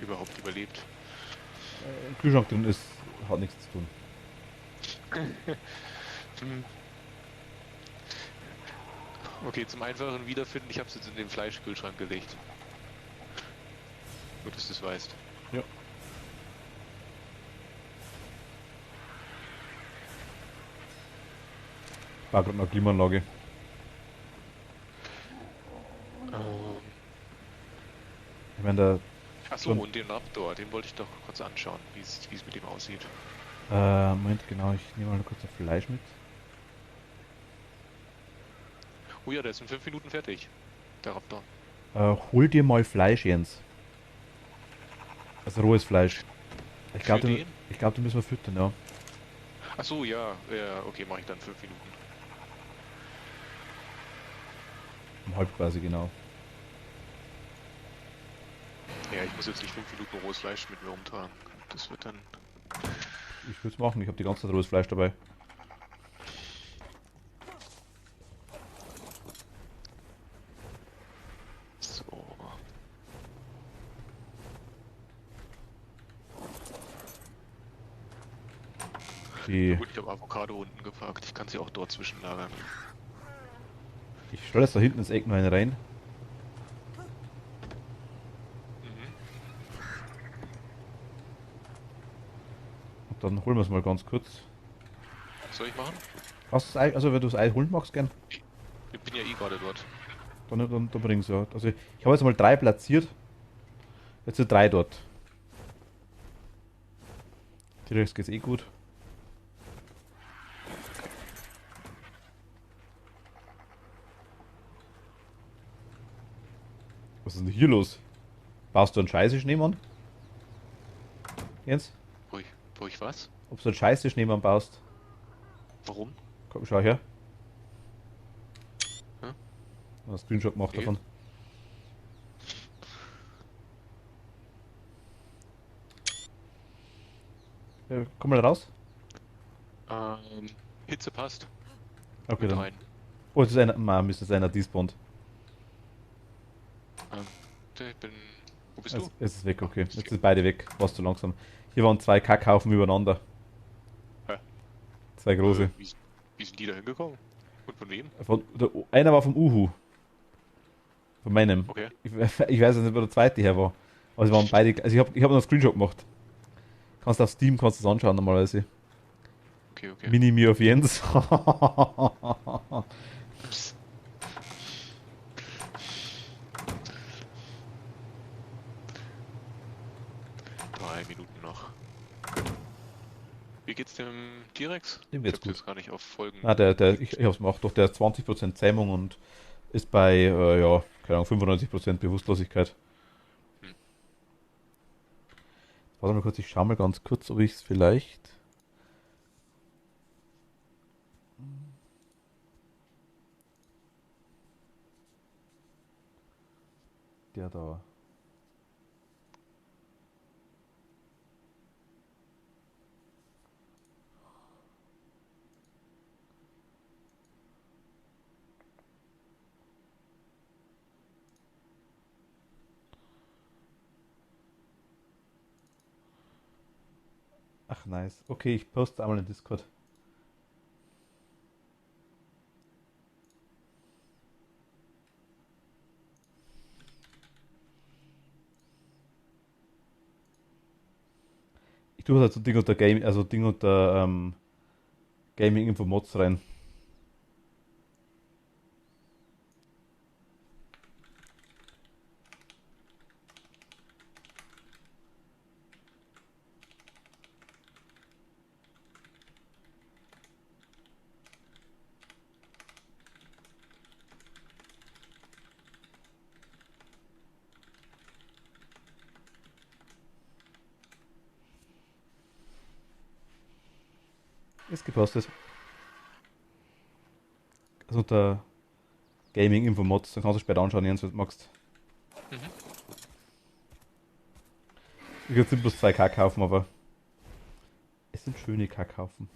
überhaupt überlebt. Im Kühlschrank drin ist, hat nichts zu tun. Hm. Okay, zum einfachen Wiederfinden, ich habe es jetzt in den Fleischkühlschrank gelegt. Nur, dass du es weißt. Ja. Ich baue gerade noch Klimaanlage. Ähm, Ich meine, der. Achso, und den Raptor, den wollte ich doch kurz anschauen, wie es mit dem aussieht. Moment, genau, ich nehme mal kurz das Fleisch mit. Oh ja, der ist in 5 Minuten fertig. Der Raptor. Hol dir mal Fleisch, Jens. Also rohes Fleisch. Ich Für glaube, den? den müssen wir füttern, ja. Achso, ja, ja, okay, mache ich dann 5 Minuten. Um halb quasi, genau. Ja, ich muss jetzt nicht 5 Minuten rohes Fleisch mit mir rumtragen. Das wird dann. Ich würde es machen, ich habe die ganze Zeit rohes Fleisch dabei. So. Die, Gut, ich habe Avocado unten geparkt. Ich kann sie auch dort zwischenlagern. ich stelle es da hinten ins Eck noch einen rein. Mhm. Und dann holen wir es mal ganz kurz. Soll ich machen? Hast du das Ei, also wenn du das Ei holen magst, gern, Ich bin ja eh gerade dort. dann bring's ja. Also ich habe jetzt mal 3 platziert. Jetzt sind 3 dort. Direkt geht's eh gut. Was ist denn hier los? Baust du einen Scheiße Schneemann? Jens? Wo ich was? Ob du einen Scheiße Schneemann baust? Warum? Komm, schau her. Hä? Einen Screenshot gemacht Nee. davon. Komm mal raus. Ähm, Hitze passt. Okay, Mit dann. rein. Oh, es ist einer. Müsste es einer despawned. Ähm, ich bin. Wo bist Jetzt du? ist es weg, okay. Jetzt sind beide weg. Warst zu langsam. Hier waren 2 Kackhaufen übereinander. Hä? 2 große. Wie sind die da hingekommen? Und von wem? Einer war vom Uhu. Von meinem. Okay. Ich weiß nicht, wo der zweite her war. Aber sie waren beide. Also ich hab noch einen Screenshot gemacht. Kannst auf Steam kannst du das anschauen normalerweise. Okay. Mini-Me auf Jens. Ups. 3 Minuten noch. Gut. Wie geht's dem T-Rex? Dem Ich geht's hab's gut. jetzt gar nicht auf Folgen. Ich hab's gemacht, doch der hat 20% Zähmung und ist bei, ja, keine Ahnung, 95% Bewusstlosigkeit. Hm. Warte mal kurz, ich schau mal ganz kurz, ob ich's vielleicht. Der da. Ach, nice. Okay, ich poste einmal in Discord. Ich tue halt so Ding unter Gaming, also Ding unter Gaming Info Mods rein. Ist gepostet. Also unter Gaming Info Mods, dann kannst du später anschauen, Jens, wenn du magst. Mhm. Ich würde jetzt bloß 2K kaufen, aber es sind schöne Kackhaufen.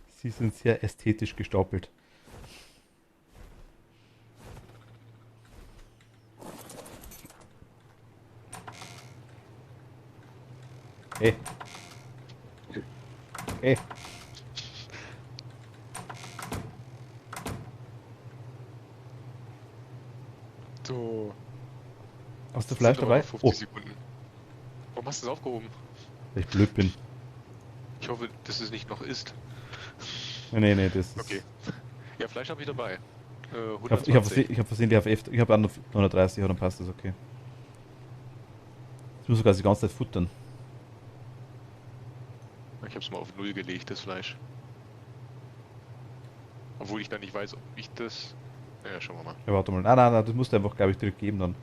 Sie sind sehr ästhetisch gestapelt. Hey. Hey. So, Hast du das Fleisch sind aber dabei? noch 50 Oh, Sekunden. Warum hast du es aufgehoben? weil ich blöd bin. Ich hoffe, dass es nicht noch ist. Nee, das Okay. ist. Ja, Fleisch habe ich dabei. Ich hab 120. versehen die auf F. Ich habe auch noch 930, aber dann passt das okay. Ich muss sogar die ganze Zeit futtern. Ich habe es mal auf Null gelegt, das Fleisch. Obwohl ich dann nicht weiß, ob ich das... Naja, schauen wir mal. Ja, warte mal. Nein, das musst du einfach, glaube ich, direkt geben dann.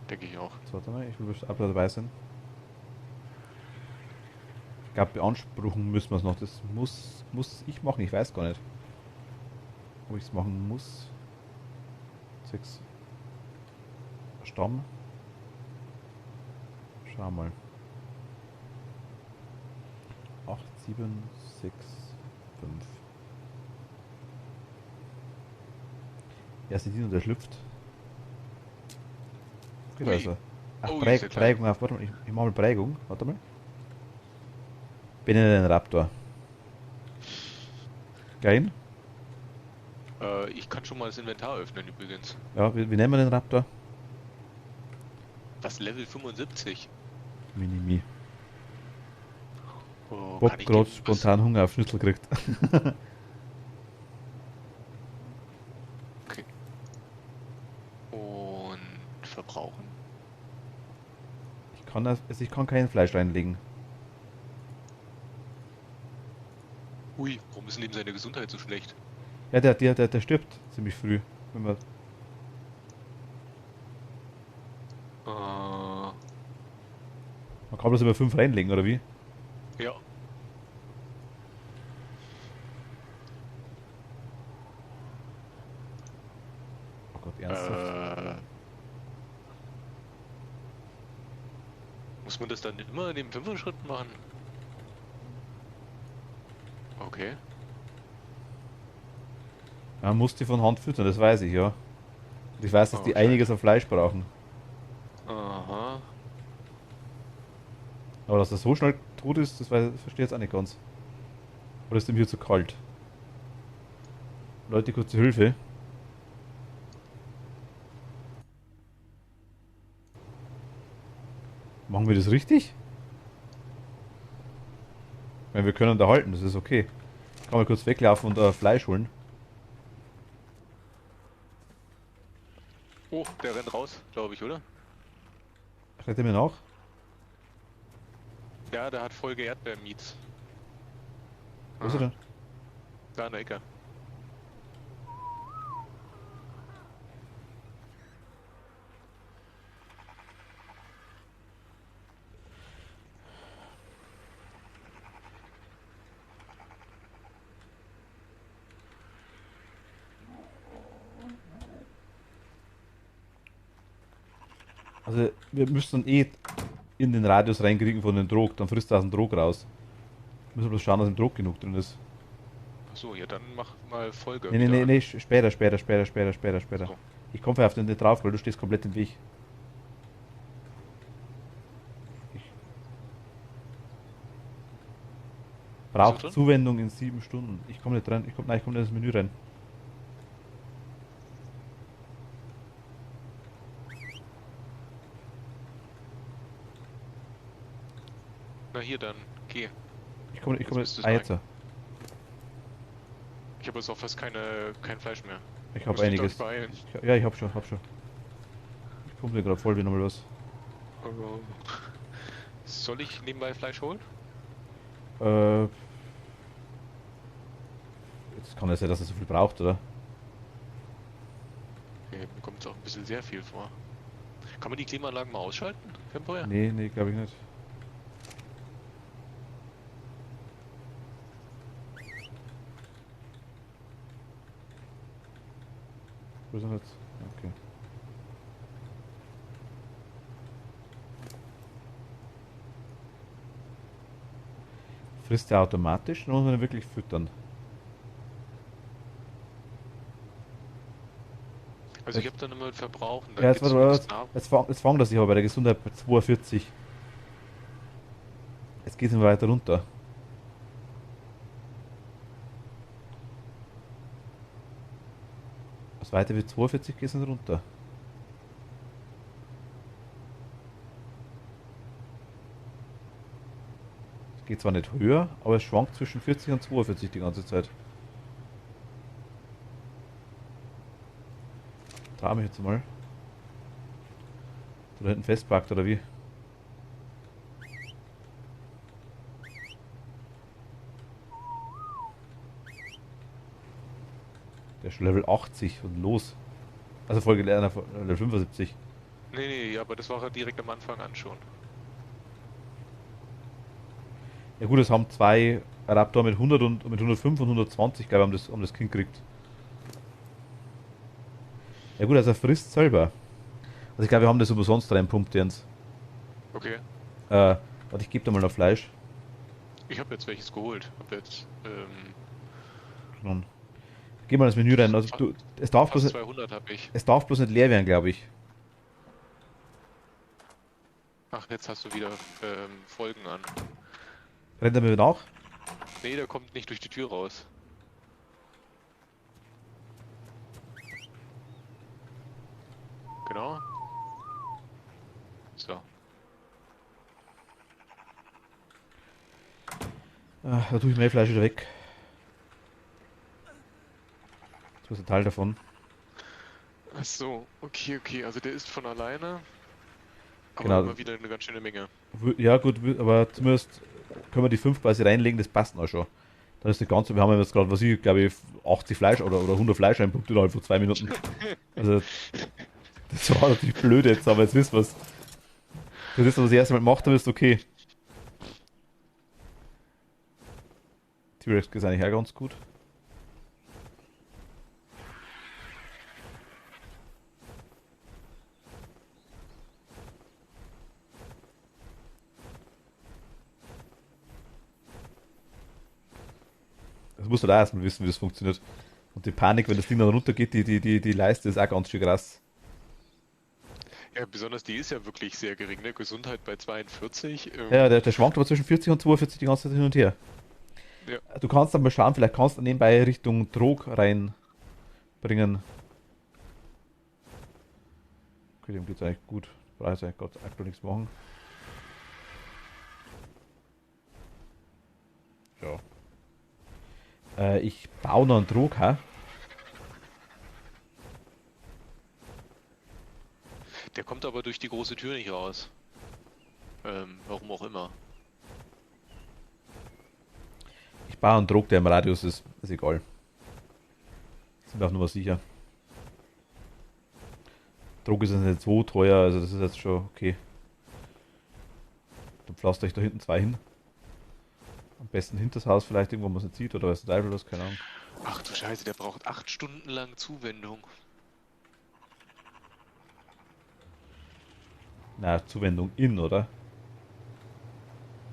Denke ich auch. So, warte mal, ich will ab dabei sein. Ich glaube, beanspruchen müssen wir es noch. Das muss ich machen, ich weiß gar nicht. Ob ich es machen muss. 6. Stamm. Schau mal. 8, 7, 6, 5. Ja, sind die und der schlüpft. Okay, da Ui. ist er. Ach, Oh, ist der klein. Prägung auf. Warte mal, ich mach mal Prägung. Warte mal. Bin in den Raptor. Geil. Ich kann schon mal das Inventar öffnen übrigens. Ja, wie nennen wir den Raptor? Was, Level 75? Minimi. Oh, kann Bob ich dem gerade was... spontan Hunger auf Schnitzel kriegt. Okay. Und verbrauchen? Ich kann kein Fleisch reinlegen. Ui, warum ist denn dem seine Gesundheit so schlecht? Ja, der stirbt ziemlich früh. Wenn man, Äh, man kann bloß über 5 reinlegen, oder wie? ja. Oh Gott, ernsthaft? Muss man das dann immer in dem 5er-Schritt machen? Okay. Man muss die von Hand füttern, das weiß ich, ja. Und ich weiß, dass Oh, die einiges scheiße. an Fleisch brauchen. Aha. Aber dass er so schnell tot ist, das verstehe ich jetzt auch nicht ganz. Oder ist dem hier zu kalt? Leute, kurze Hilfe. Machen wir das richtig? Ich meine, wir können da halten, das ist okay. Ich kann mal kurz weglaufen und Fleisch holen. Oh, der rennt raus, glaube ich, oder? Rette mir nach. Ja, der hat Folge Erdbeermeats. Wo ist er Aha. denn? Da in der Ecke. Also, wir müssen eh in den Radius reinkriegen von dem Drog, dann frisst er aus dem Drog raus. Müssen wir bloß schauen, dass im Drog genug drin ist. Achso, ja, dann mach mal Folge Nee, wieder an. später. So. Ich komme auf den nicht drauf, weil du stehst komplett im Weg. Ich Bist du brauche drin? Zuwendung in 7 Stunden. Ich komme nicht rein. Ich komme nicht ins Menü rein. Na hier, dann geh. Ich Jetzt komme bist nicht. du's Ah, jetzt. Ich habe jetzt auch fast kein Fleisch mehr. Ich Muss habe dich, glaub ich, einiges. beeilen. Ja, ich hab schon. Ich pumpe gerade voll wie nochmal was. Also, soll ich nebenbei Fleisch holen? Äh, jetzt kann es sein, dass er so viel braucht, oder? Okay, mir kommt es auch ein bisschen sehr viel vor. Kann man die Klimaanlagen mal ausschalten? Temporär? Nee, glaube ich nicht. Wo ist er jetzt? Okay. Frisst er automatisch? Dann muss man ihn wirklich füttern. Also ich habe dann immer verbrauchen, Ja, dann geht's zumindest nach. jetzt fangen das sich aber bei der Gesundheit bei 42. Jetzt geht es immer weiter runter. Was weiter wie 42 geht es nicht runter. Es geht zwar nicht höher, aber es schwankt zwischen 40 und 42 die ganze Zeit. Trau mich jetzt mal. Da hinten festpackt oder wie? Der ist schon Level 80 und los. Also Folge Level 75. Nee, aber das war ja direkt am Anfang an schon. Ja gut, es haben zwei Raptor mit 100 und mit 105 und 120, glaube ich, haben das Kind gekriegt. Ja gut, also er frisst selber. Also ich glaube, wir haben das umsonst reinpumpt, Jens. Okay. Warte, ich gebe da mal noch Fleisch. Ich habe jetzt welches geholt. Hab jetzt Dann geh mal ins Menü rein. Also es darf fast bloß, 200 habe ich. es darf bloß nicht leer werden, glaube ich. Ach, jetzt hast du wieder Folgen an. Rennt er mir nach? Nee, der kommt nicht durch die Tür raus. Genau. So. Da tue ich mein Fleisch wieder weg. Das ist ein Teil davon. Ach so, okay. Also der ist von alleine. Aber Genau. immer wieder eine ganz schöne Menge. Ja gut, aber zumindest können wir die 5 quasi reinlegen, das passt auch schon. Dann ist das Ganze, wir haben jetzt gerade, was ich glaube ich, 80 Fleisch oder 100 Fleisch reinpumpt innerhalb von 2 Minuten. Also, das war natürlich blöd jetzt, aber jetzt wisst ihr was. Das ist, was ich das erste Mal gemacht habe, ist okay. T-Rex ist eigentlich auch ganz gut. Das musst du da erstmal wissen, wie das funktioniert. Und die Panik, wenn das Ding dann runtergeht, die Leiste ist auch ganz schön krass. Ja, besonders die ist ja wirklich sehr gering, ne? Gesundheit bei 42. Ja, der schwankt aber zwischen 40 und 42 die ganze Zeit hin und her. Ja. Du kannst dann mal schauen, vielleicht kannst du nebenbei Richtung Trog reinbringen. Okay, dem geht's eigentlich gut. Brauche ich eigentlich Gott aktuell nichts machen. Ja. Ich baue noch einen Trog, ha? Der kommt aber durch die große Tür nicht raus. Warum auch immer. Ich baue einen Trog, der im Radius ist egal. Sind wir auch nur mal sicher. Trog ist jetzt nicht so teuer, also das ist jetzt schon okay. Dann pflastert euch da hinten 2 hin. Am besten hinter das Haus vielleicht irgendwo, wo man es nicht sieht, oder weiß der Teufel was, keine Ahnung. Ach du Scheiße, der braucht 8 Stunden lang Zuwendung. Na, Zuwendung in, oder?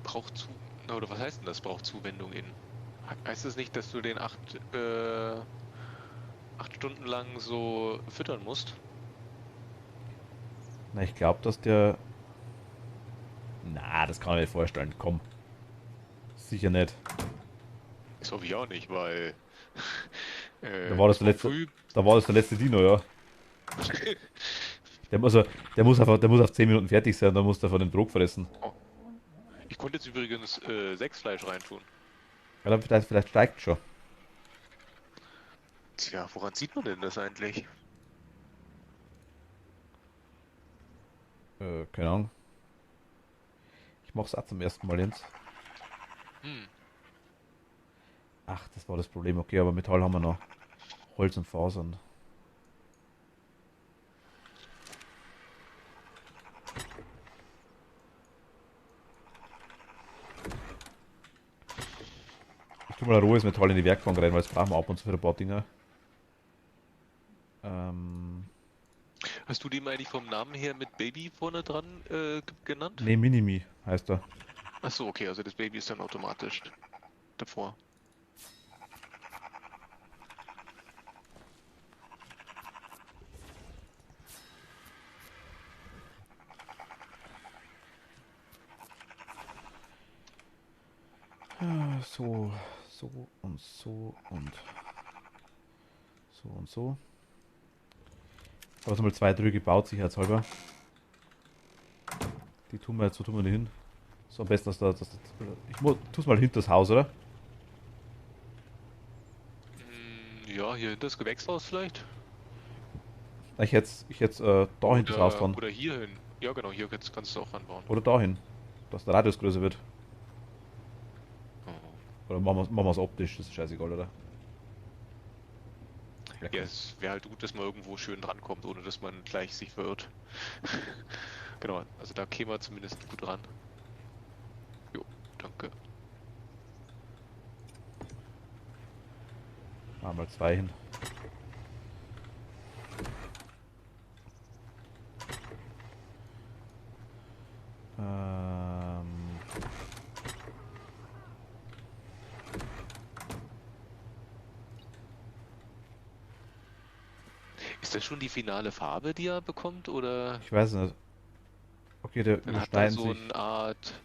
Braucht zu... Na, oder was heißt denn das? Braucht Zuwendung in? Heißt das nicht, dass du den 8 Stunden lang so füttern musst? Na, ich glaube, dass der... Na, das kann ich mir nicht vorstellen, komm. Sicher nicht. Das hoffe ich auch nicht, weil... Da war das der letzte, da war das der letzte Dino, ja. Der muss auf 10 Minuten fertig sein, dann muss der von dem Trog fressen. Oh. Ich konnte jetzt übrigens 6 Fleisch reintun. Ja, dann vielleicht steigt schon. Tja, woran sieht man denn das eigentlich? Keine Ahnung. Ich mach's auch zum ersten Mal, Jens. Ach, das war das Problem. Okay, aber Metall haben wir noch. Holz und Fasern. Ich tue mal ein rohes Metall in die Werkbank rein, weil das brauchen wir ab und zu für ein paar Dinger. Hast du den eigentlich vom Namen her mit Baby vorne dran genannt? Ne, Minimi heißt er. Achso, okay, also das Baby ist dann automatisch davor. So, so und so und so und so. Ich habe mal 2 Drüge gebaut, sicherheitshalber. Die tun wir jetzt, so tun wir die hin. So am besten, ich tu's mal hinter das Haus, oder? Ja, hier hinter das Gewächshaus vielleicht? Ich hätte da hinter das Haus dran. Oder hier hin. Ja, genau, hier kannst du auch anbauen. Oder dahin. Dass der Radius größer wird. Oh. Oder machen wir's optisch, das ist scheißegal, oder? Ja, Ja, komm. es wäre halt gut, dass man irgendwo schön drankommt, ohne dass man gleich sich verirrt. Genau, also da käme man zumindest gut ran. Jo, danke. Machen wir mal 2 hin. Ähm, Ist das schon die finale Farbe, die er bekommt, oder ich weiß nicht. Okay, der dann hat er überschneiden so sich. eine Art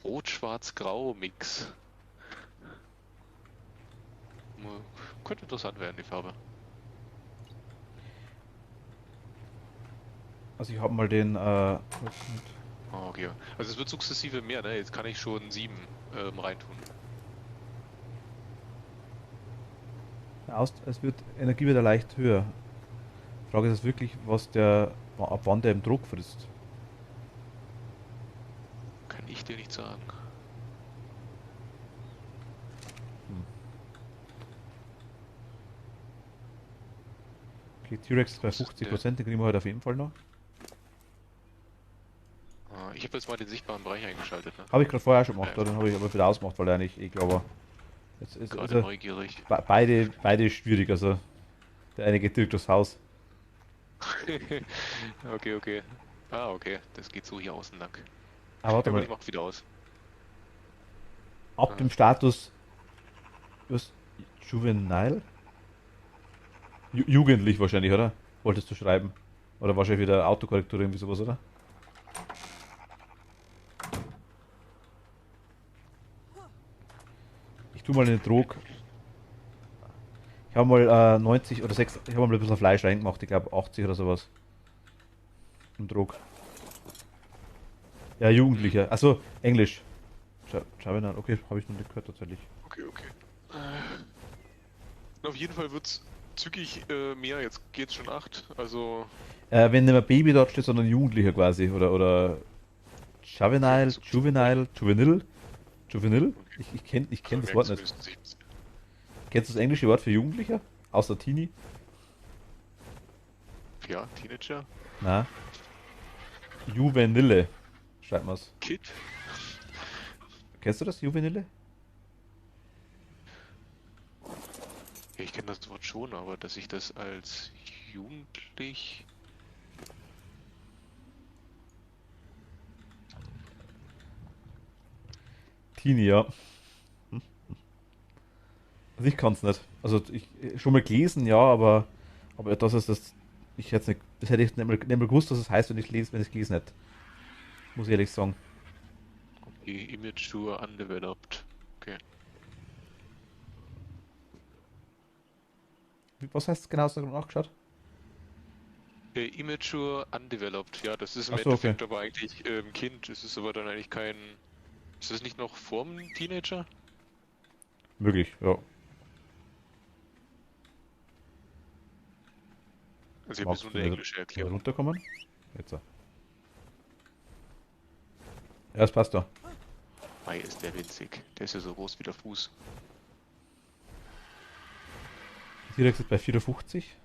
Rot-Schwarz-Grau-Mix? Könnte interessant werden, die Farbe. Also ich habe mal den, Ah, okay. Also es wird sukzessive mehr, ne? Jetzt kann ich schon 7 reintun. es wird, Energie wieder leicht höher. Frage ist jetzt wirklich, ab wann der im Druck frisst. Kann ich dir nicht sagen. Hm. Okay, T-Rex ist bei Was ist denn der? 50%, den kriegen wir heute auf jeden Fall noch. Ich habe jetzt mal den sichtbaren Bereich eingeschaltet, ne? Habe ich gerade vorher schon gemacht, Ja, den habe ich aber wieder ausgemacht, weil er nicht glaube, jetzt ist gerade er neugierig. beide schwierig, also der eine geht direkt durchs Haus. Okay, okay. Ah, okay. Das geht so hier außen lang. Aber warte Ja gut, mal, ich mach wieder aus. ab Ah, dem Status was, Juvenile? Jugendlich wahrscheinlich, oder? Wolltest du schreiben? Oder wahrscheinlich wieder Autokorrektur irgendwie sowas, oder? Ich tu mal in den Trog. Ich habe mal 90 oder 6, ich habe mal ein bisschen Fleisch reingemacht, ich glaube 80 oder sowas. Im Trog. Ja, hm. Jugendlicher. Achso, Englisch. Javinan, okay, habe ich noch nicht gehört tatsächlich. Okay, okay. Auf jeden Fall wird's zügig mehr. Jetzt geht's schon 8. Also, Wenn nicht mehr Baby dort steht, sondern Jugendlicher quasi. Oder okay, Juvenile, so Jugendlich. Juvenile, Juvenil. Juvenil? Okay. Ich kenn Also das merkt Wort nicht. zumindest 17. Kennst du das englische Wort für Jugendlicher? Außer Teenie? Ja, Teenager. Na, Juvenile. Schreibt man's. Kid. Kennst du das, Juvenile? Ja, ich kenne das Wort schon, aber dass ich das als jugendlich. Teenie, ja. Also ich kann's nicht. Also ich schon mal gelesen, ja, aber das ist das. Ich hätte nicht, das hätte ich nicht mehr gewusst, was es heißt, wenn ich gelesen hätte. Muss ich ehrlich sagen. Die Immature Undeveloped. Okay. Was heißt es genau? Hast du nachgeschaut? Immature Undeveloped. Ja, das ist im Achso, okay. Endeffekt aber eigentlich Kind. Es ist aber dann eigentlich kein. Ist das nicht noch vorm Teenager? Möglich, ja. Also ich habe jetzt Magst nur du eine nicht englische wieder Erklärung. runterkommen? Jetzt. Ja, das passt doch. Mai ist der winzig. Der ist ja so groß wie der Fuß. T-Rex ist bei 54.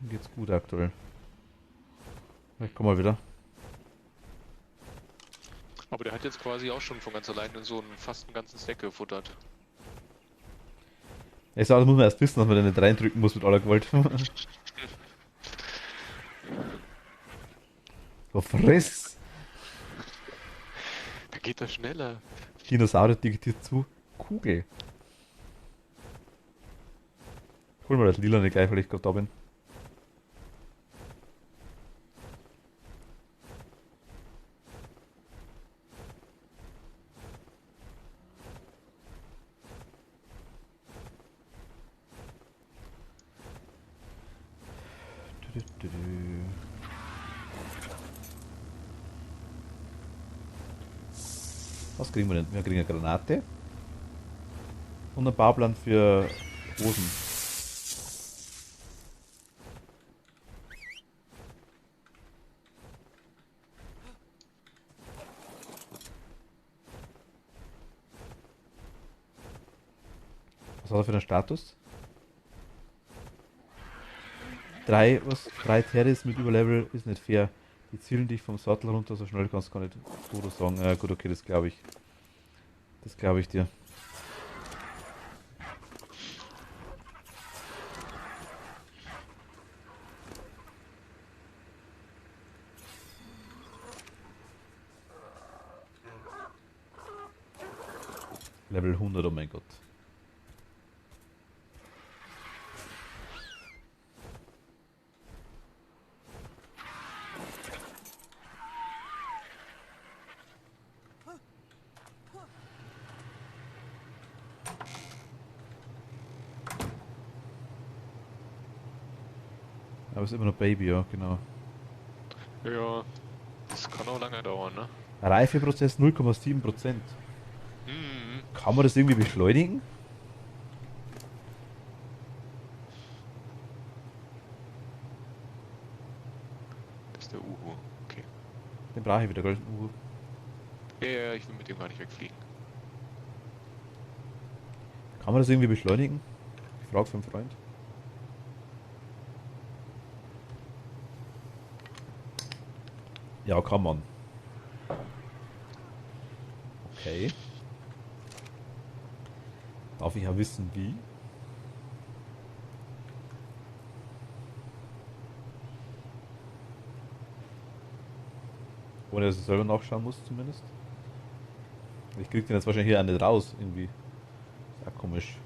Dem geht's gut aktuell. Ich komm mal wieder. Aber der hat jetzt quasi auch schon von ganz alleine so einen fast einen ganzen Stack gefuttert. Ich sag, das muss man erst wissen, dass man da nicht reindrücken muss mit aller Gewalt. So, friss! Da geht das schneller. Dinosaurier digitiert zu. Kugel. Hol mal das Lila nicht gleich, weil ich gerade da bin. Was kriegen wir denn? Wir kriegen eine Granate. Und ein Bauplan für Hosen. Was hat er für einen Status? 3 Terris mit Überlevel ist nicht fair. Die zielen dich vom Sattel runter, so schnell kannst du gar nicht Foto sagen. Ja gut, okay, das glaube ich. Das glaube ich dir. Level 100, oh mein Gott. Aber es ist immer noch Baby, ja, genau. Ja, das kann auch lange dauern, ne? Reifeprozess 0,7%. Mhm. Kann man das irgendwie beschleunigen? Das ist der Uhu. Okay. Den brauche ich wieder, gell? Ja, ich will mit dem gar nicht wegfliegen. Kann man das irgendwie beschleunigen? Ich frage für einen Freund. Ja, kann man. Okay. Darf ich ja wissen, wie? Ohne dass ich selber nachschauen muss, zumindest. Ich krieg den jetzt wahrscheinlich hier auch nicht raus, irgendwie. Ist auch komisch.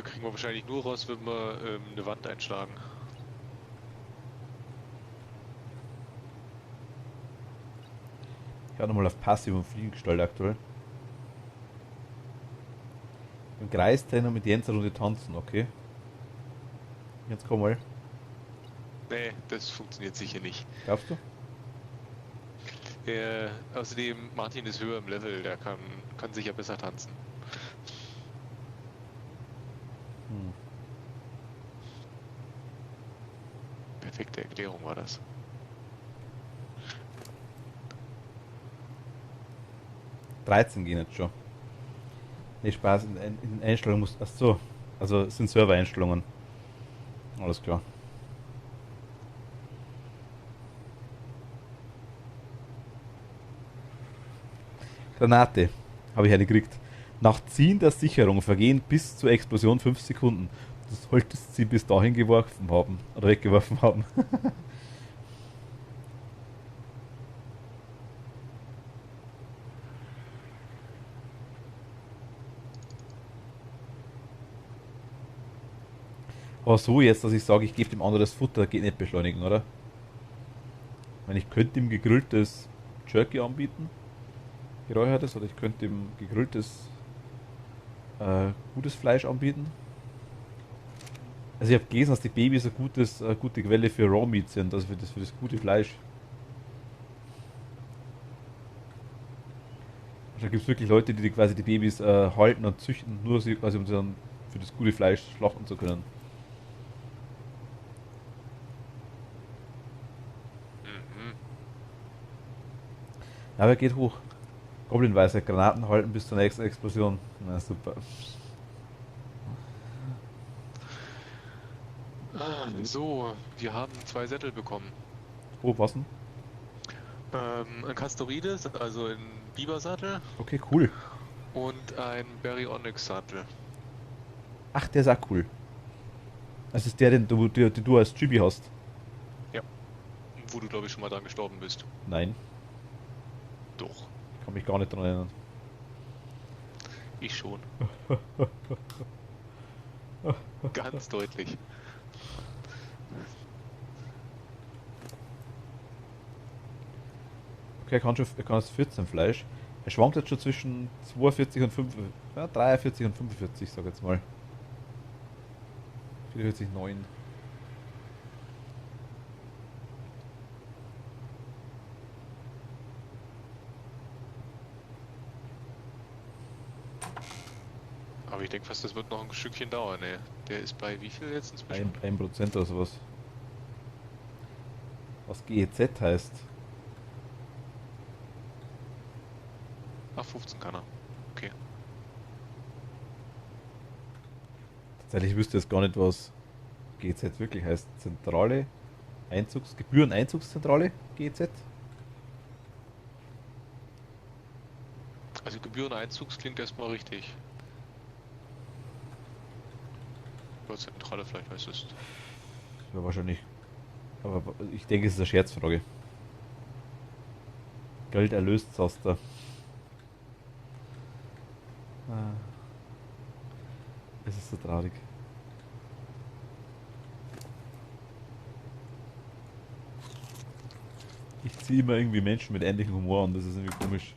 Kriegen wir wahrscheinlich nur raus, wenn wir eine Wand einschlagen. Ich habe nochmal auf passivem Fliegen gestellt aktuell. Im Kreis drehen und mit Jens eine Runde tanzen, okay. Jetzt komm mal. Nee, das funktioniert sicher nicht. Glaubst du? Außerdem, Martin ist höher im Level, der kann sicher besser tanzen. Hm. Perfekte Erklärung war das. .13 gehen jetzt schon. Nee, Spaß, in den Einstellungen muss. Achso, also es sind Server-Einstellungen. Alles klar. Granate. Habe ich eine gekriegt. Nach Ziehen der Sicherung vergehen bis zur Explosion 5 Sekunden. Du solltest sie bis dahin geworfen haben. Oder weggeworfen haben. Aber so jetzt, dass ich sage, ich gebe dem anderen das Futter, geht nicht beschleunigen, oder? Wenn ich könnte ihm gegrilltes Jerky anbieten, geräuchertes, oder ich könnte ihm gegrilltes gutes Fleisch anbieten. Also ich habe gelesen, dass die Babys eine gute Quelle für Raw Meat sind, also für das gute Fleisch. Also da gibt es wirklich Leute, die quasi die Babys halten und züchten, nur sie, quasi, um sie dann für das gute Fleisch schlachten zu können. Mhm. Aber geht hoch. Goblinweise Granaten halten bis zur nächsten Explosion. Na super. So, wir haben 2 Sättel bekommen. Oh, was denn? Ein Castorides, also ein Bibersattel Okay, cool. und ein Baryonyx-Sattel. Ach, der ist auch cool. Das ist der, den du als Chibi hast. Ja, wo du, glaube ich, schon mal dran gestorben bist. Nein, Doch, kann mich gar nicht dran erinnern. ich schon. Ganz deutlich. Okay, er kann es 14 Fleisch. Er schwankt jetzt schon zwischen 42 und 5, ja, 43 und 45, sag jetzt mal. 44, 9. Aber ich denke fast, das wird noch ein Stückchen dauern, ey. Der ist bei wie viel jetzt inzwischen? 1% oder sowas. Was GEZ heißt. Ach, 15 kann er. Okay. Tatsächlich wüsste ich jetzt gar nicht, was GEZ wirklich heißt. Zentrale Gebühreneinzugszentrale GEZ? Also Gebühreneinzugs klingt erstmal richtig. Oder Zentrale vielleicht heißt es. Ja, wahrscheinlich. Aber ich denke, es ist eine Scherzfrage. Gelderlöszaster. Ah, es ist so traurig. Ich ziehe immer irgendwie Menschen mit ähnlichem Humor an, das ist irgendwie komisch.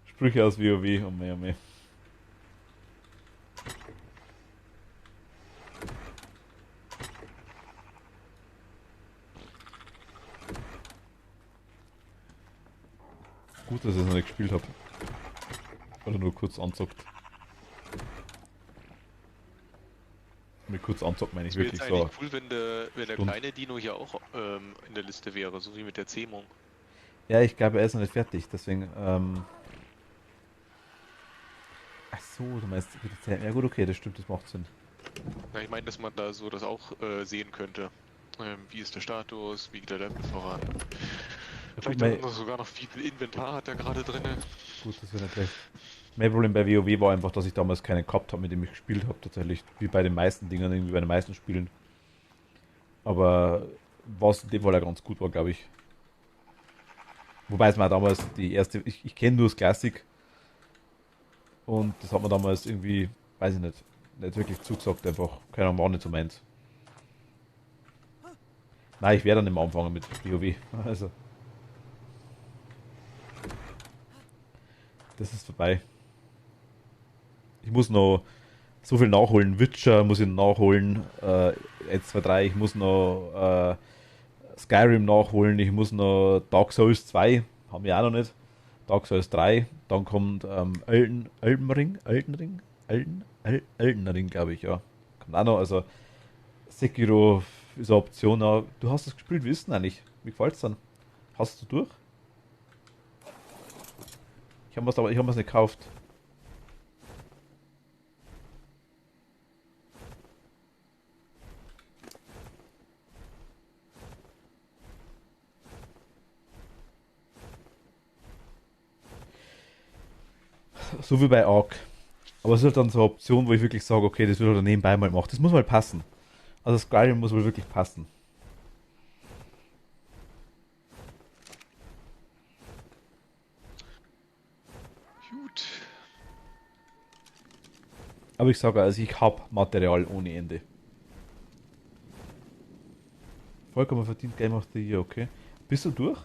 Sprüche aus WoW, oh meh, oh meh. Gut, dass ich es noch nicht gespielt habe. Oder nur kurz anzockt. Mit kurz anzockt meine ich Es wäre wirklich jetzt eigentlich so cool, wenn der Stunde. kleine Dino hier auch in der Liste wäre, so wie mit der Zähmung. Ja, ich glaube, er ist noch nicht fertig, deswegen, ach so, du meinst, ja gut, okay, das stimmt, das macht Sinn. Na, ich meine, dass man da so das auch sehen könnte. Wie ist der Status? Wie geht der Level voran? Ja, gut, Vielleicht auch noch sogar noch, wie viel Inventar hat er gerade drinne. gut, das wäre nicht schlecht. Mein Problem bei WoW war einfach, dass ich damals keinen gehabt habe, mit dem ich gespielt habe, tatsächlich. Wie bei den meisten Dingen, irgendwie bei den meisten Spielen. Aber was in dem Fall ja ganz gut war, glaube ich. Wobei es mir damals die erste, ich kenne nur das Classic und das hat mir damals irgendwie, weiß ich nicht wirklich zugesagt, einfach. Keine Ahnung, war nicht so meins. Nein, ich werde dann immer anfangen mit WoW. Also, das ist vorbei. Ich muss noch so viel nachholen. Witcher muss ich nachholen. 1, 2, 3. Ich muss noch Skyrim nachholen. Ich muss noch Dark Souls 2. Haben wir auch noch nicht. Dark Souls 3. Dann kommt Elden Ring, glaube ich, ja. Kommt auch noch. Also Sekiro ist eine Option. Aber du hast es gespielt, wie ist denn eigentlich? Wie gefällt es dann? Hast du durch? Ich hab mir's nicht gekauft. So wie bei Ark. Aber es ist halt dann so eine Option, wo ich wirklich sage, okay, das wird halt nebenbei mal gemacht. Das muss mal passen. Also Skyrim muss wohl wirklich passen. Gut. Aber ich sage, also ich habe Material ohne Ende. Vollkommen verdient Game of the Year, okay. Bist du durch?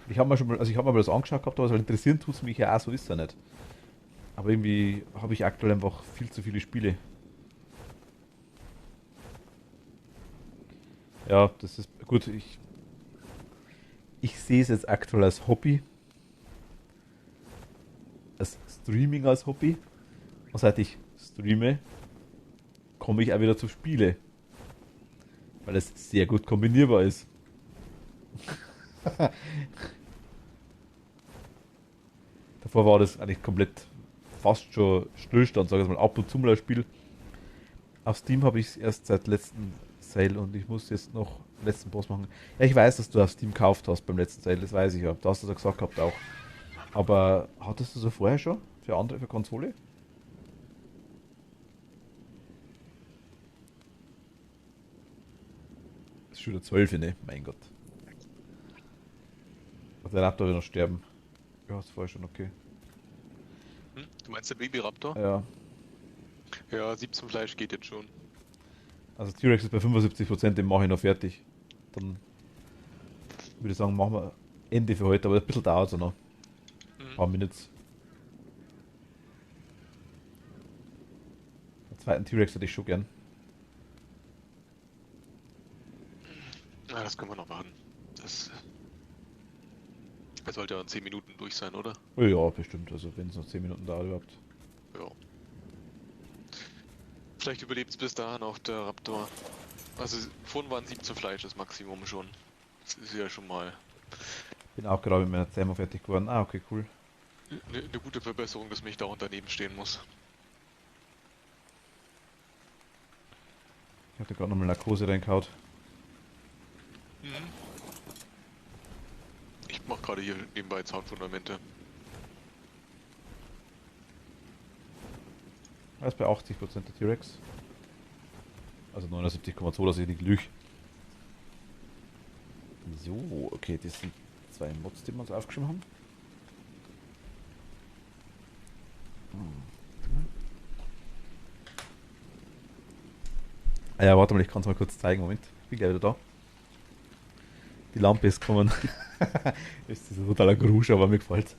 Ich habe mir schon mal, also ich habe mir das angeschaut gehabt, aber so interessieren tut es mich ja auch, so ist es ja nicht. Aber irgendwie habe ich aktuell einfach viel zu viele Spiele. Ja, das ist gut. Ich sehe es jetzt aktuell als Hobby, als Streaming als Hobby. Und seit ich streame, komme ich auch wieder zu Spiele. Weil es sehr gut kombinierbar ist. Davor war das eigentlich komplett fast schon Stillstand, sag ich mal, ab und zu mal ein Spiel. Auf Steam habe ich es erst seit letzten Sale und ich muss jetzt noch den letzten Boss machen. Ja, ich weiß, dass du auf Steam gekauft hast beim letzten Sale, das weiß ich ja. Da hast du es ja gesagt gehabt auch. Aber hattest du so vorher schon? Für andere, für Konsole? Das ist schon der 12, ne? Mein Gott. Also der Raptor will noch sterben. Ja, hast du vorher schon, okay. Hm? Du meinst der Babyraptor? Ja, Ja, 17 Fleisch geht jetzt schon. also T-Rex ist bei 75%, den mache ich noch fertig. Dann würde ich sagen, machen wir Ende für heute, aber ein bisschen dauert es noch. Ein Mhm. paar Minuten. Den zweiten T-Rex hätte ich schon gern. Ja, das können wir noch machen. Das sollte ja in 10 Minuten durch sein, oder? Oh ja, bestimmt. Also wenn es noch 10 Minuten dauert überhaupt. Ja. Vielleicht überlebt es bis dahin auch der Raptor. Also vorhin waren 17 Fleisch das Maximum schon. Das ist ja schon mal Bin auch gerade mit meiner Zähmung fertig geworden. Ah, okay, cool. eine gute Verbesserung, dass mich da auch daneben stehen muss. Ich hatte gerade nochmal Narkose reingehaut. Mhm. Ich mache gerade hier nebenbei Zaunfundamente. Er ist bei 80% der T-Rex. Also 79,2, dass ich nicht lüge. So, okay, das sind zwei Mods, die wir uns aufgeschrieben haben. Ah ja, warte mal, ich kann es mal kurz zeigen. Moment, ich bin gleich wieder da. Die Lampe ist gekommen. Das ist ein totaler Grusch, aber mir gefällt.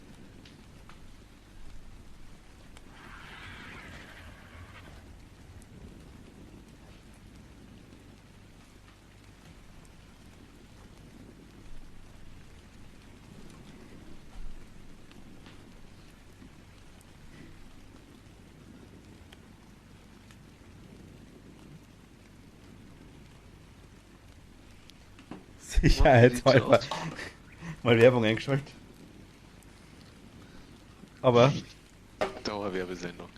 Sicherheitshalber mal Werbung eingeschaltet. Aber Dauerwerbesendung.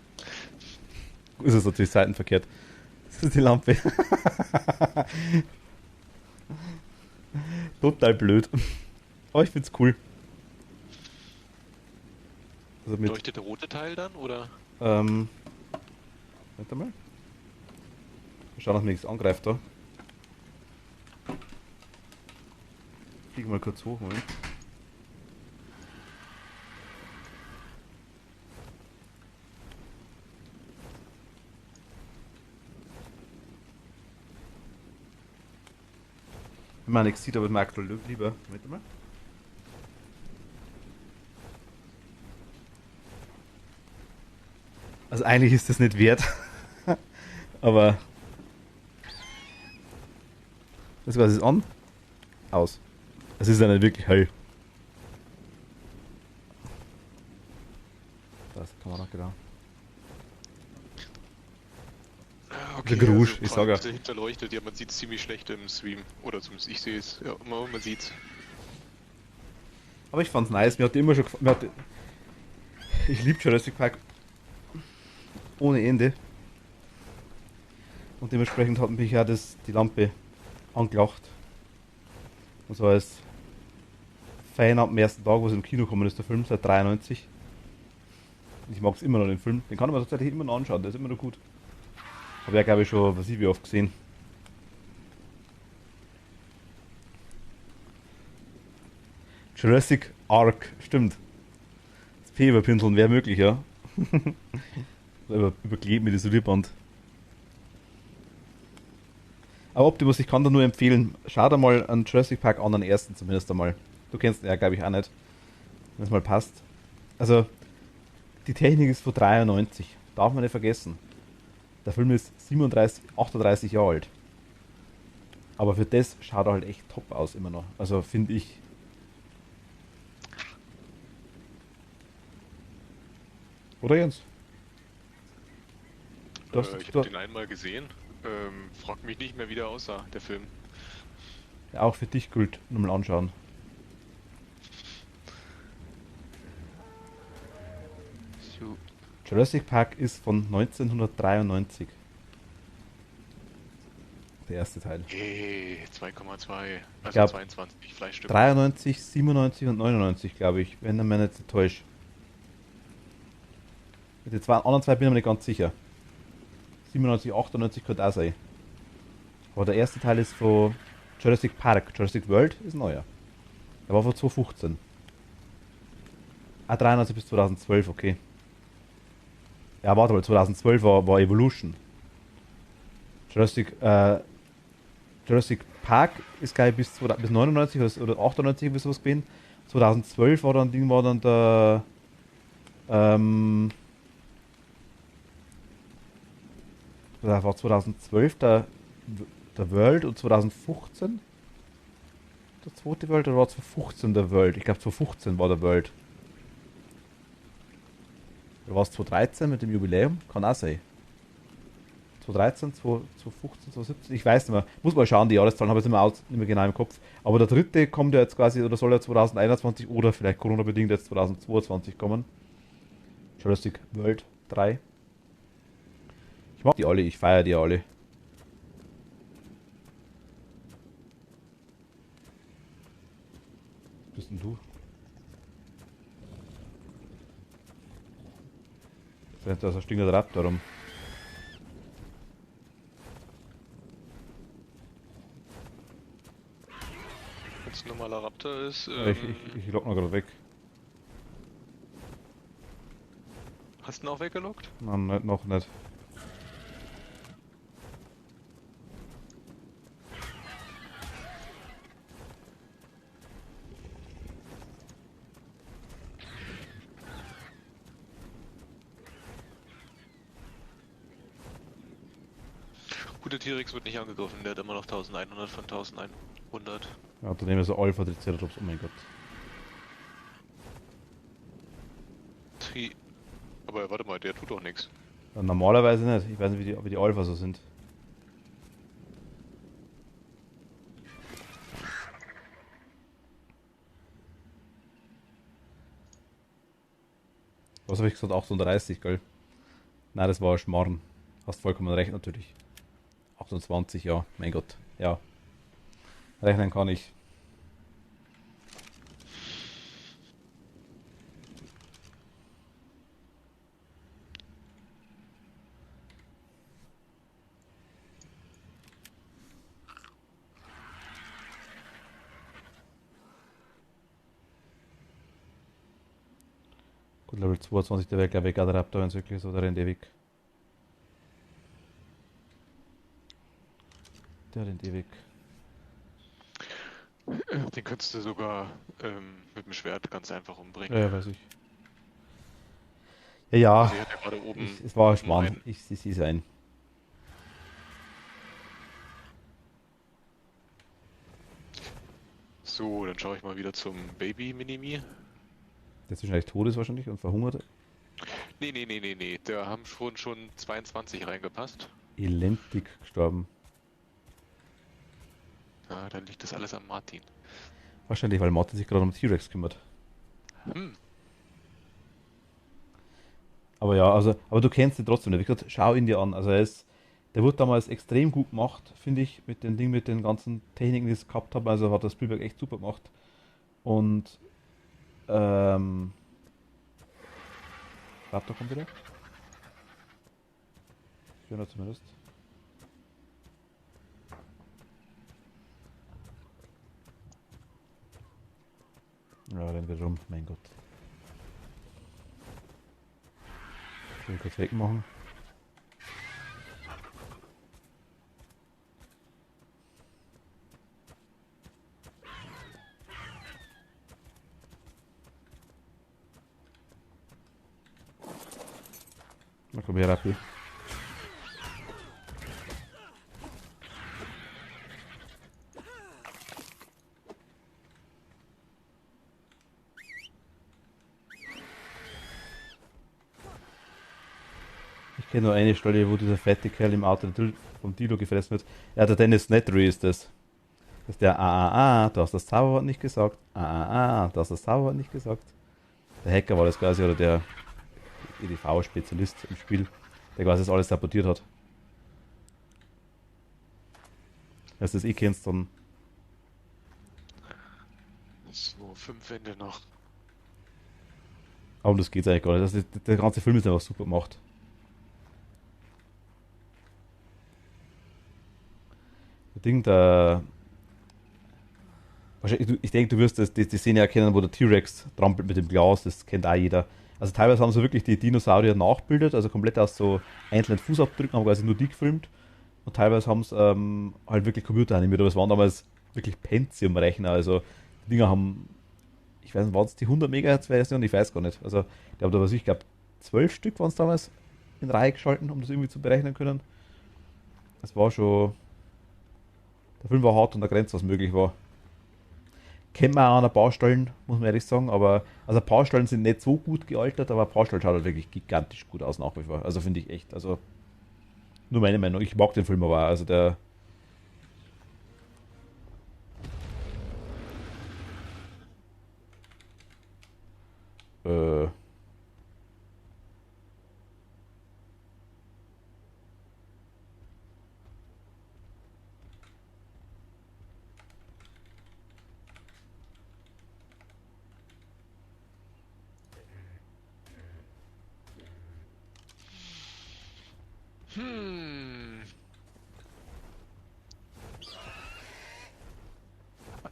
ist es natürlich seitenverkehrt. Das ist die Lampe. Total blöd. Aber ich find's cool. Also mit, Leuchtet der rote Teil dann, oder? ähm, warte mal. Wir schauen, dass mir nichts angreift da. Fliegen mal kurz hoch, Moment. Wenn man nichts sieht, aber es mir aktuell lieber. Moment mal. Also eigentlich ist das nicht wert. Aber. Das was ist an? Aus. Es ist ja nicht wirklich hell. Das kann man noch genau. Okay, Der Grusch, ich vor sag allem ja. diese hinterleuchtet, ja, man sieht es ziemlich schlecht im Stream. Oder zumindest ich sehe es. Ja, man sieht's. Aber ich fand's nice. Mir hat immer schon gefallen. Ich liebe Jurassic Park ohne Ende. Und dementsprechend hat mich ja die Lampe angelacht. Und so als Fan ab dem ersten Tag, wo es im Kino gekommen ist, der Film seit 93. Und ich mag es immer noch, den Film. Den kann man tatsächlich immer noch anschauen, der ist immer noch gut. Habe ja, glaube ich, schon, was ich wie oft gesehen. Jurassic Ark, stimmt. Das P überpinseln wäre möglich, ja. Überklebt mit Isolierband. Aber Optimus, ich kann dir nur empfehlen, schau dir mal an Jurassic Park an, den ersten zumindest einmal. Du kennst ihn ja, glaube ich, auch nicht. Wenn es mal passt. Also, die Technik ist von 93. Darf man nicht vergessen. Der Film ist 37, 38 Jahre alt. Aber für das schaut er halt echt top aus immer noch. Also, finde ich. Oder Jens? Ich habe den einmal gesehen. Frag mich nicht mehr, wie der aussah, der Film. Ja, auch für dich gilt, nochmal anschauen. Jurassic Park ist von 1993. Der erste Teil. Hey, 2,2. Ich Also glaube 22 Fleischstücke. 93, 97 und 99, glaube ich, wenn ich mich nicht täusche. Mit den anderen zwei bin ich mir nicht ganz sicher. 97, 98 könnte auch sein. Aber der erste Teil ist von Jurassic Park. Jurassic World ist neuer. Der war von 2015. Ah, 93 bis 2012, okay. Ja, warte mal, 2012 war Evolution. Jurassic, Jurassic Park ist gleich bis 99 oder 98 bis sowas gewesen. 2012 war dann der ähm, da war 2012 der World und 2015 der zweite World oder war 2015 der World? Ich glaube 2015 war der World. Oder war es 2013 mit dem Jubiläum? Kann auch sein. 2013, 2015, 2017, ich weiß nicht mehr. Muss mal schauen, die Jahreszahlen habe ich nicht mehr genau im Kopf. Aber der dritte kommt ja jetzt quasi, oder soll ja 2021 oder vielleicht Corona-bedingt jetzt 2022 kommen. Jurassic World 3. Ich mag die alle, ich feiere die alle. Was bist denn du? Da ist ein stinkender Raptor rum. Wenn es ein normaler Raptor ist, Ich lock noch gerade weg. hast du ihn auch weggelockt? Nein, nicht, noch nicht. Gute T-Rex wird nicht angegriffen, der hat immer noch 1100 von 1100. Ja, daneben ist ein Alpha Triceratops, oh mein Gott. Aber warte mal, der tut doch nichts. Ja, normalerweise nicht. Ich weiß nicht, wie die Alpha so sind. Was habe ich gesagt? 38, gell? Nein, das war ein Schmarrn. Hast vollkommen recht, natürlich. 28, ja, mein Gott. Ja. Rechnen kann ich. Gut, Level 22, der wäre glaube ich gerade Raptor, wenn es wirklich so, der rennt ewig. Der rennt ewig. Den könntest du sogar mit dem Schwert ganz einfach umbringen. Ja, weiß ich. Ja, ja. Also, er hat ja gerade oben. Es war ein oben Schmarrn. einen. Ich sehe es ein. So, dann schaue ich mal wieder zum Baby-Minimi. Der ist wahrscheinlich tot ist wahrscheinlich und verhungert. Nee. Da haben schon 22 reingepasst. Elendig gestorben. Ja, dann liegt das alles an Martin. Wahrscheinlich, weil Martin sich gerade um T-Rex kümmert. Hm. Aber ja, also, aber du kennst ihn trotzdem. Wie gesagt, schau ihn dir an. Also der wurde damals extrem gut gemacht, finde ich, mit den Dingen, mit den ganzen Techniken, die es gehabt haben. Also hat das Spielberg echt super gemacht. Und Raptor kommt wieder. Schöner zumindest. Ja, rennen wir rum, mein Gott. Ich will kurz wegmachen. Na komm her, Rappi. Ich kenne nur eine Stelle, wo dieser fette Kerl im Auto vom Dilo gefressen wird. Ja, der Dennis Nedry ist das. Das ist der du hast das Zauberwort nicht gesagt. Du hast das Zauberwort nicht gesagt. Der Hacker war das quasi, oder der EDV-Spezialist im Spiel, der quasi das alles sabotiert hat. Wenn du das eh kennst, dann. So, 5 Wände noch. Aber um das geht's eigentlich gar nicht. Der ganze Film ist einfach super gemacht. Das Ding, ich denke, du wirst die Szene erkennen, wo der T-Rex trampelt mit dem Glas, das kennt auch jeder. Also teilweise haben sie wirklich die Dinosaurier nachbildet, also komplett aus so einzelnen Fußabdrücken, haben quasi nur die gefilmt. Und teilweise haben sie halt wirklich Computer animiert, aber es waren damals wirklich Pentium-Rechner, also die Dinger haben, ich weiß nicht, waren es die 100 MHz Version? Ich weiß gar nicht. Also, die haben da was ich glaube 12 Stück waren es damals in Reihe geschalten, um das irgendwie zu berechnen können. Das war schon, der Film war hart an der Grenze, was möglich war. Kennt man auch an ein paar Stellen, muss man ehrlich sagen, aber also ein paar Stellen sind nicht so gut gealtert, aber ein paar Stellen schaut halt wirklich gigantisch gut aus nach wie vor. Also finde ich echt, also nur meine Meinung, ich mag den Film aber auch, also der, äh, Hm.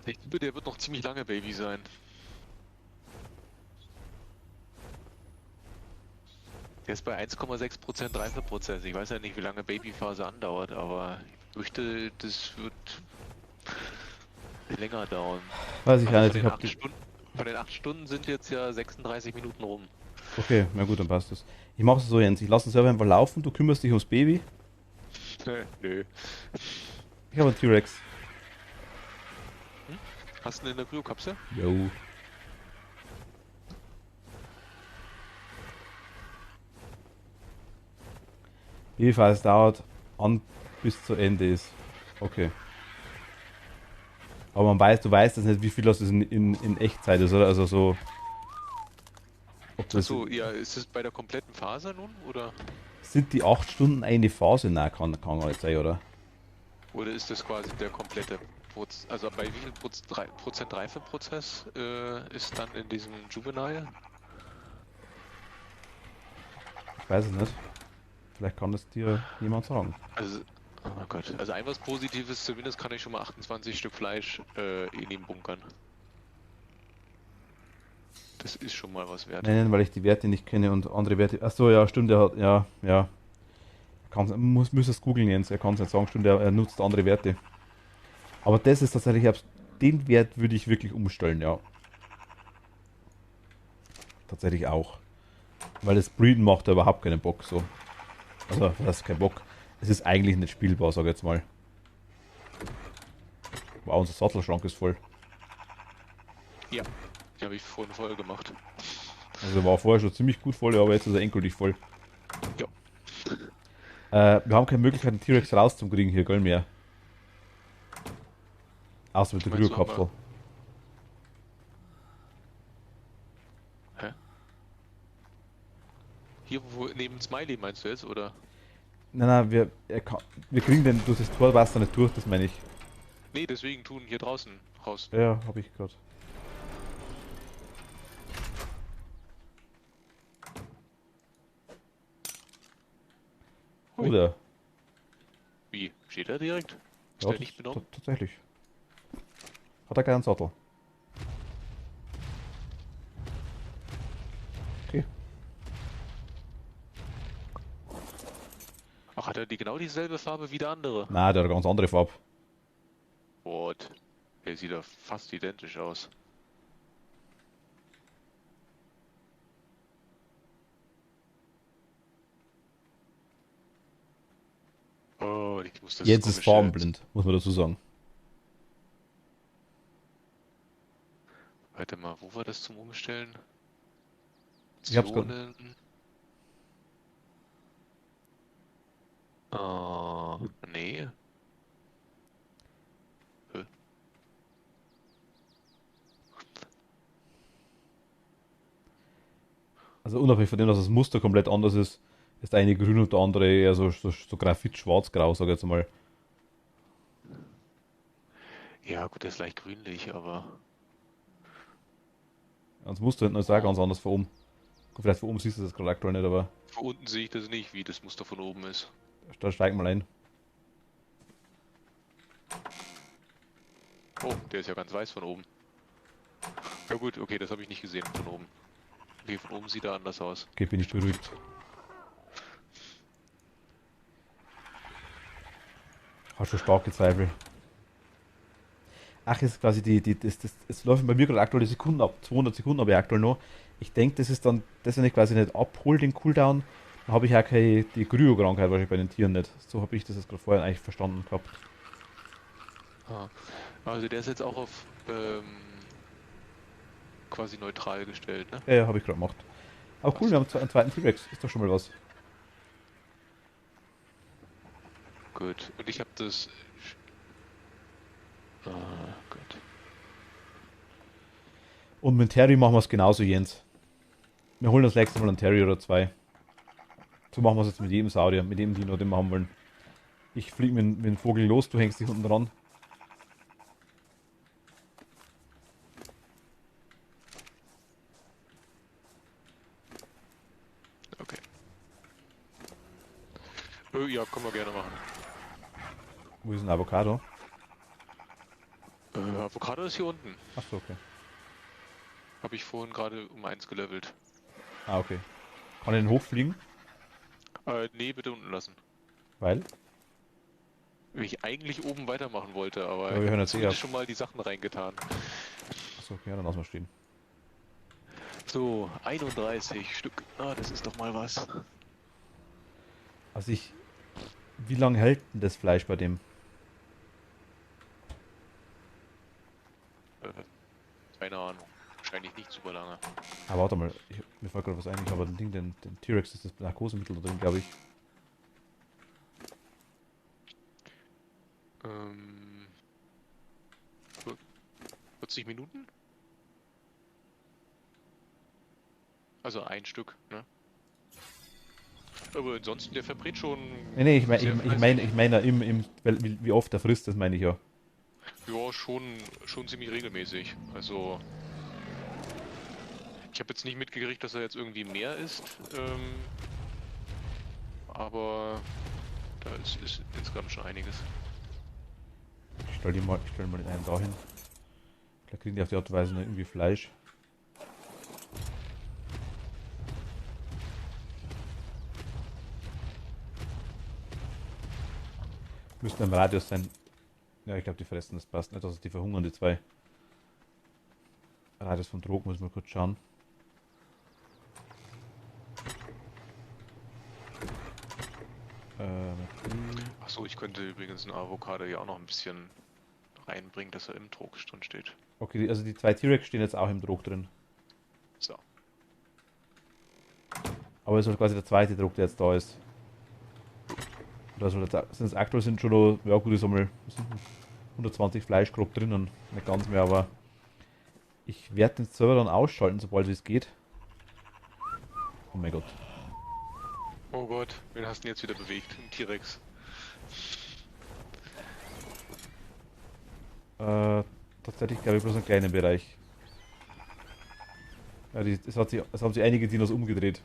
Ich glaube, der wird noch ziemlich lange Baby sein. Der ist bei 1,6% Reifeprozess. Ich weiß ja nicht, wie lange Babyphase andauert, aber ich fürchte, das wird länger dauern. weiß ich Also auch nicht, ich habe die, von den 8 Stunden sind jetzt ja 36 Minuten rum. okay, na gut, dann passt das. Ich mache es so, Jens, ich lasse den Server einfach laufen, du kümmerst dich ums Baby, Nö. ich habe einen T-Rex. Hm? Hast du eine Kryokapsel? Yo. Babyphase dauert an bis zu Ende ist. Okay. Aber du weißt jetzt nicht, wie viel das in Echtzeit ist, oder? Also so, ob das, Achso, ja, ist es bei der kompletten Phase nun? sind die 8 Stunden eine Phase? Nein, kann gar nicht sein, oder? Oder ist das quasi der komplette Also bei wie viel Prozent Reifeprozess ist dann in diesem Juvenile? Ich weiß es nicht. Vielleicht kann das dir jemand sagen. Also, oh mein Gott. Also ein was Positives, zumindest kann ich schon mal 28 Stück Fleisch in ihm bunkern. Das ist schon mal was wert. Nein, weil ich die Werte nicht kenne und andere Werte. Achso, ja, stimmt, er hat, ja, ja. Muss es googeln, Jens, er kann es nicht sagen, stimmt, er nutzt andere Werte. Aber das ist tatsächlich, den Wert würde ich wirklich umstellen, ja. Tatsächlich auch. Weil das Breeden macht ja überhaupt keinen Bock, so. Also, das ist kein Bock. Es ist eigentlich nicht spielbar, sag ich jetzt mal. Wow, unser Sattelschrank ist voll. Ja, die habe ich vorhin voll gemacht. Also, der war vorher schon ziemlich gut voll, aber jetzt ist er endgültig voll. Ja. Wir haben keine Möglichkeit, den T-Rex rauszukriegen hier, gell, mehr. Außer mit der Meinst du, haben Kryokapsel. Hä? Hier wo neben Smiley meinst du jetzt, oder? Nein, nein, wir kriegen den durch das Torwasser nicht durch, das meine ich. Nee, deswegen tun hier draußen raus. Ja, habe ich gerade. Hui. Oder? Wie? Steht er direkt? Ist Ja, der nicht benommen? tatsächlich. Hat er keinen Sattel. Okay. Ach, hat er genau dieselbe Farbe wie der andere? Na, der hat eine ganz andere Farbe. What? Der sieht doch fast identisch aus. Oh, ich muss das Jetzt ist komische... farbenblind, muss man dazu sagen. Warte mal, wo war das zum Umstellen? Ich hab's gerade. Optionen. Oh, nee. Hä? Also unabhängig von dem, dass das Muster komplett anders ist, ist der eine grün und der andere eher so Graphit schwarz-grau, sag ich jetzt mal. Ja, gut, der ist leicht grünlich, aber. Und das Muster hinten ist auch ganz anders von oben. Gut, vielleicht von oben siehst du das gerade aktuell nicht, aber Von unten sehe ich das nicht, wie das Muster von oben ist. da steig mal ein. Oh, der ist ja ganz weiß von oben. Ja gut, okay, das habe ich nicht gesehen von oben. Okay, von oben sieht er anders aus. Okay, bin ich beruhigt. Hast schon starke Zweifel. Ach, ist quasi es läuft bei mir gerade aktuell die Sekunden ab. 200 Sekunden habe ich aktuell noch. Ich denke, das ist dann, das wenn ich quasi nicht abhole, den Cooldown, dann habe ich auch keine, die Kryo-Krankheit wahrscheinlich bei den Tieren nicht. So habe ich das jetzt gerade vorher eigentlich verstanden gehabt. Ah. Also der ist jetzt auch auf quasi neutral gestellt, ne? Ja, habe ich gerade gemacht. Aber cool, wir haben einen zweiten T-Rex. Ist doch schon mal was. Gut. Und ich habe das. Ah, gut. Und mit Terry machen wir es genauso, Jens. Wir holen das nächste Mal einen Terry oder zwei. So machen wir es jetzt mit jedem Saurier, mit jedem Dino, den wir haben wollen. Ich fliege mit dem Vogel los, du hängst dich unten dran. Okay. Ja, können wir gerne machen. Wo ist ein Avocado? Avocado ist hier unten. Achso, okay. Habe ich vorhin gerade um 1 gelevelt. Ah, okay. Kann ich den hochfliegen? Nee, bitte unten lassen. Weil? Weil ich eigentlich oben weitermachen wollte, aber Ja, wir hören jetzt zumindest eh schon mal die Sachen reingetan. Achso, okay, ja, dann lassen wir stehen. So, 31 Stück. Ah, das ist doch mal was. Also wie lange hält denn das Fleisch bei dem? Äh, keine Ahnung. Wahrscheinlich nicht super lange. Ah, warte mal, mir fällt gerade was ein, ich habe den T-Rex ist das Narkosemittel da drin, glaube ich. Ähm, 40 Minuten? Also ein Stück, ne? Aber ansonsten, der verbrät schon. Nee, ich sehr meine, fleißig. ich meine wie oft er frisst, das meine ich ja. Ja, schon ziemlich regelmäßig. Also, ich habe jetzt nicht mitgekriegt, dass er jetzt irgendwie mehr isst. Aber da ist insgesamt schon einiges. Ich stell mal den einen da hin. Vielleicht kriegen die auf die Art und Weise noch irgendwie Fleisch. Müssten im Radius sein. Ja, ich glaube, die fressen, das passt nicht. Also die verhungern, die zwei. Radius von Trog, muss man kurz schauen. Achso, ich könnte übrigens ein Avocado ja auch noch ein bisschen reinbringen, dass er im Trog drin steht. Okay, also die zwei T-Rex stehen jetzt auch im Trog drin. So. Aber es ist halt quasi der zweite Druck, der jetzt da ist. Also aktuell sind schon noch, ja gut, ich sag mal, 120 Fleisch grob drinnen. Nicht ganz mehr, aber ich werde den Server dann ausschalten, sobald es geht. Oh mein Gott. Oh Gott, wen hast du denn jetzt wieder bewegt? Ein T-Rex. Tatsächlich glaube ich bloß einen kleinen Bereich. Ja, es haben sich einige Dinos umgedreht.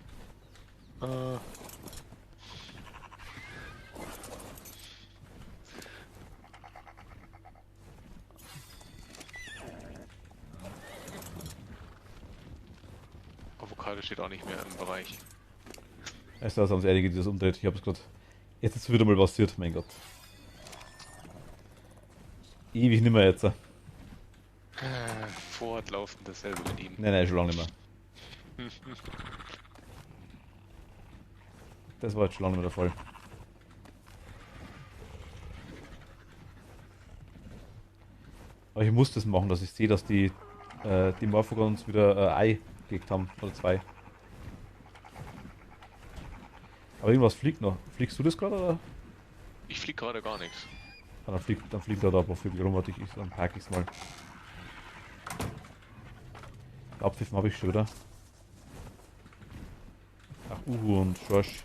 Avocado steht auch nicht mehr im Bereich. Also haben sich einige Dinos umgedreht. Ich habe es gerade. Jetzt ist wieder mal passiert, mein Gott. Ewig nimmer jetzt. Fortlaufend dasselbe mit ihm. Nein, schon lange nicht mehr. Das war jetzt schon lange nicht mehr der Fall. Aber ich muss das machen, dass ich sehe, dass die Morphogons wieder Ei gelegt haben. Oder zwei. Aber irgendwas fliegt noch. Fliegst du das gerade oder? Ich flieg gerade gar nichts. Ah, dann fliegt da ein paar Vögel rum, dann pack ich's mal. Abpfiffen habe ich schon wieder. Und Schorsch.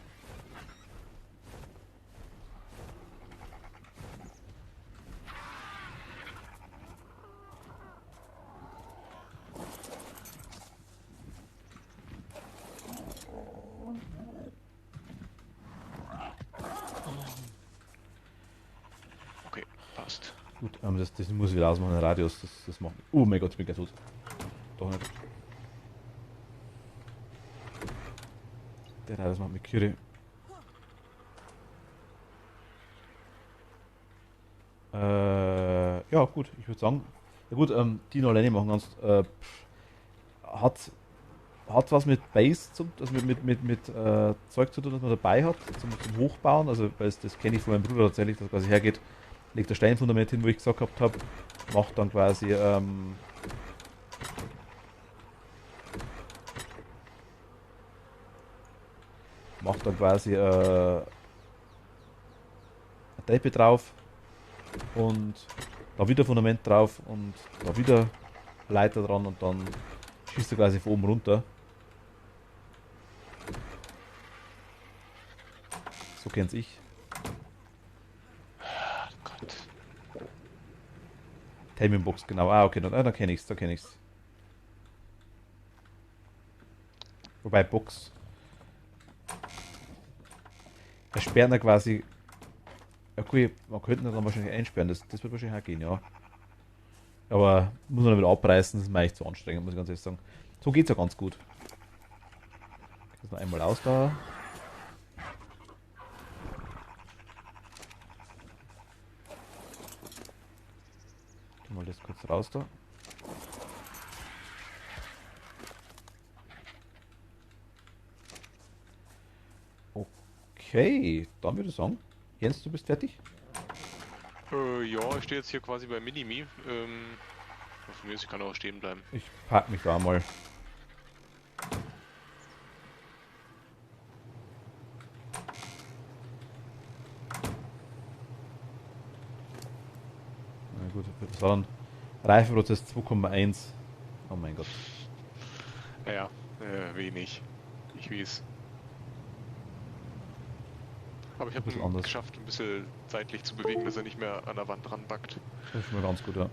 Okay, passt. Gut, das muss ich wieder ausmachen, den Radius, das macht. Oh mein Gott, ich bin gleich tot. Doch nicht. Der Radius macht mich kirre. Ja, gut, ich würde sagen. Ja gut, die noch alleine machen kannst. Hat was mit Base, also mit Zeug zu tun, das man dabei hat, zum Hochbauen. Also, weil das kenne ich von meinem Bruder tatsächlich, dass er quasi hergeht, legt ein Steinfundament hin, wo ich gesagt habe, macht dann quasi eine Treppe drauf und da wieder Fundament drauf und da wieder Leiter dran und dann schießt er quasi von oben runter. So kenn's ich. Gott. Timing Box, genau. Ah, okay, dann kenne ich's, da kenne ich's. Wobei Box. Versperren quasi. Ja, cool, man könnte ihn dann wahrscheinlich einsperren, das wird wahrscheinlich auch gehen, ja. Aber muss man dann wieder abreißen, das ist mir echt zu anstrengend, muss ich ganz ehrlich sagen. So geht's ja ganz gut. Das noch einmal aus da. Mal das kurz raus da. Okay, dann würde ich sagen, Jens, du bist fertig? Ja, ich stehe jetzt hier quasi bei Minimi. Von mir aus, ich kann auch stehen bleiben. Ich pack mich da mal. Na gut, das war dann Reifeprozess 2,1. Oh mein Gott. Naja, wenig. Ich weiß. Aber ich habe bisschen ihn anders. geschafft, ein bisschen seitlich zu bewegen, dass er nicht mehr an der Wand ranbackt. Das ist schon mal ganz gut, ja.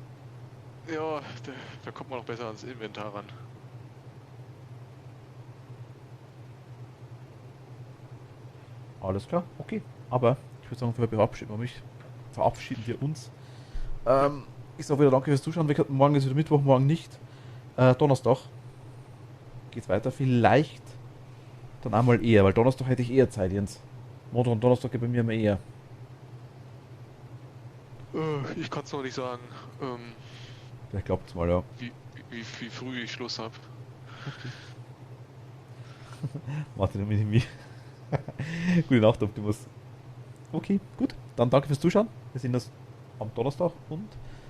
Ja, da kommt man noch besser ans Inventar ran. Alles klar, okay. Aber ich würde sagen, verabschieden wir uns. Ich sage wieder danke fürs Zuschauen. Morgen ist wieder Mittwoch, morgen nicht. Donnerstag geht's weiter. Vielleicht dann einmal eher, weil Donnerstag hätte ich eher Zeit, Jens. Montag und Donnerstag geht bei mir immer eher. Ich kann es noch nicht sagen, Vielleicht klappt's mal, ja. wie früh ich Schluss habe. Martin und Minimi. Gute Nacht, Optimus. Okay, gut. Dann danke fürs Zuschauen. Wir sehen uns am Donnerstag und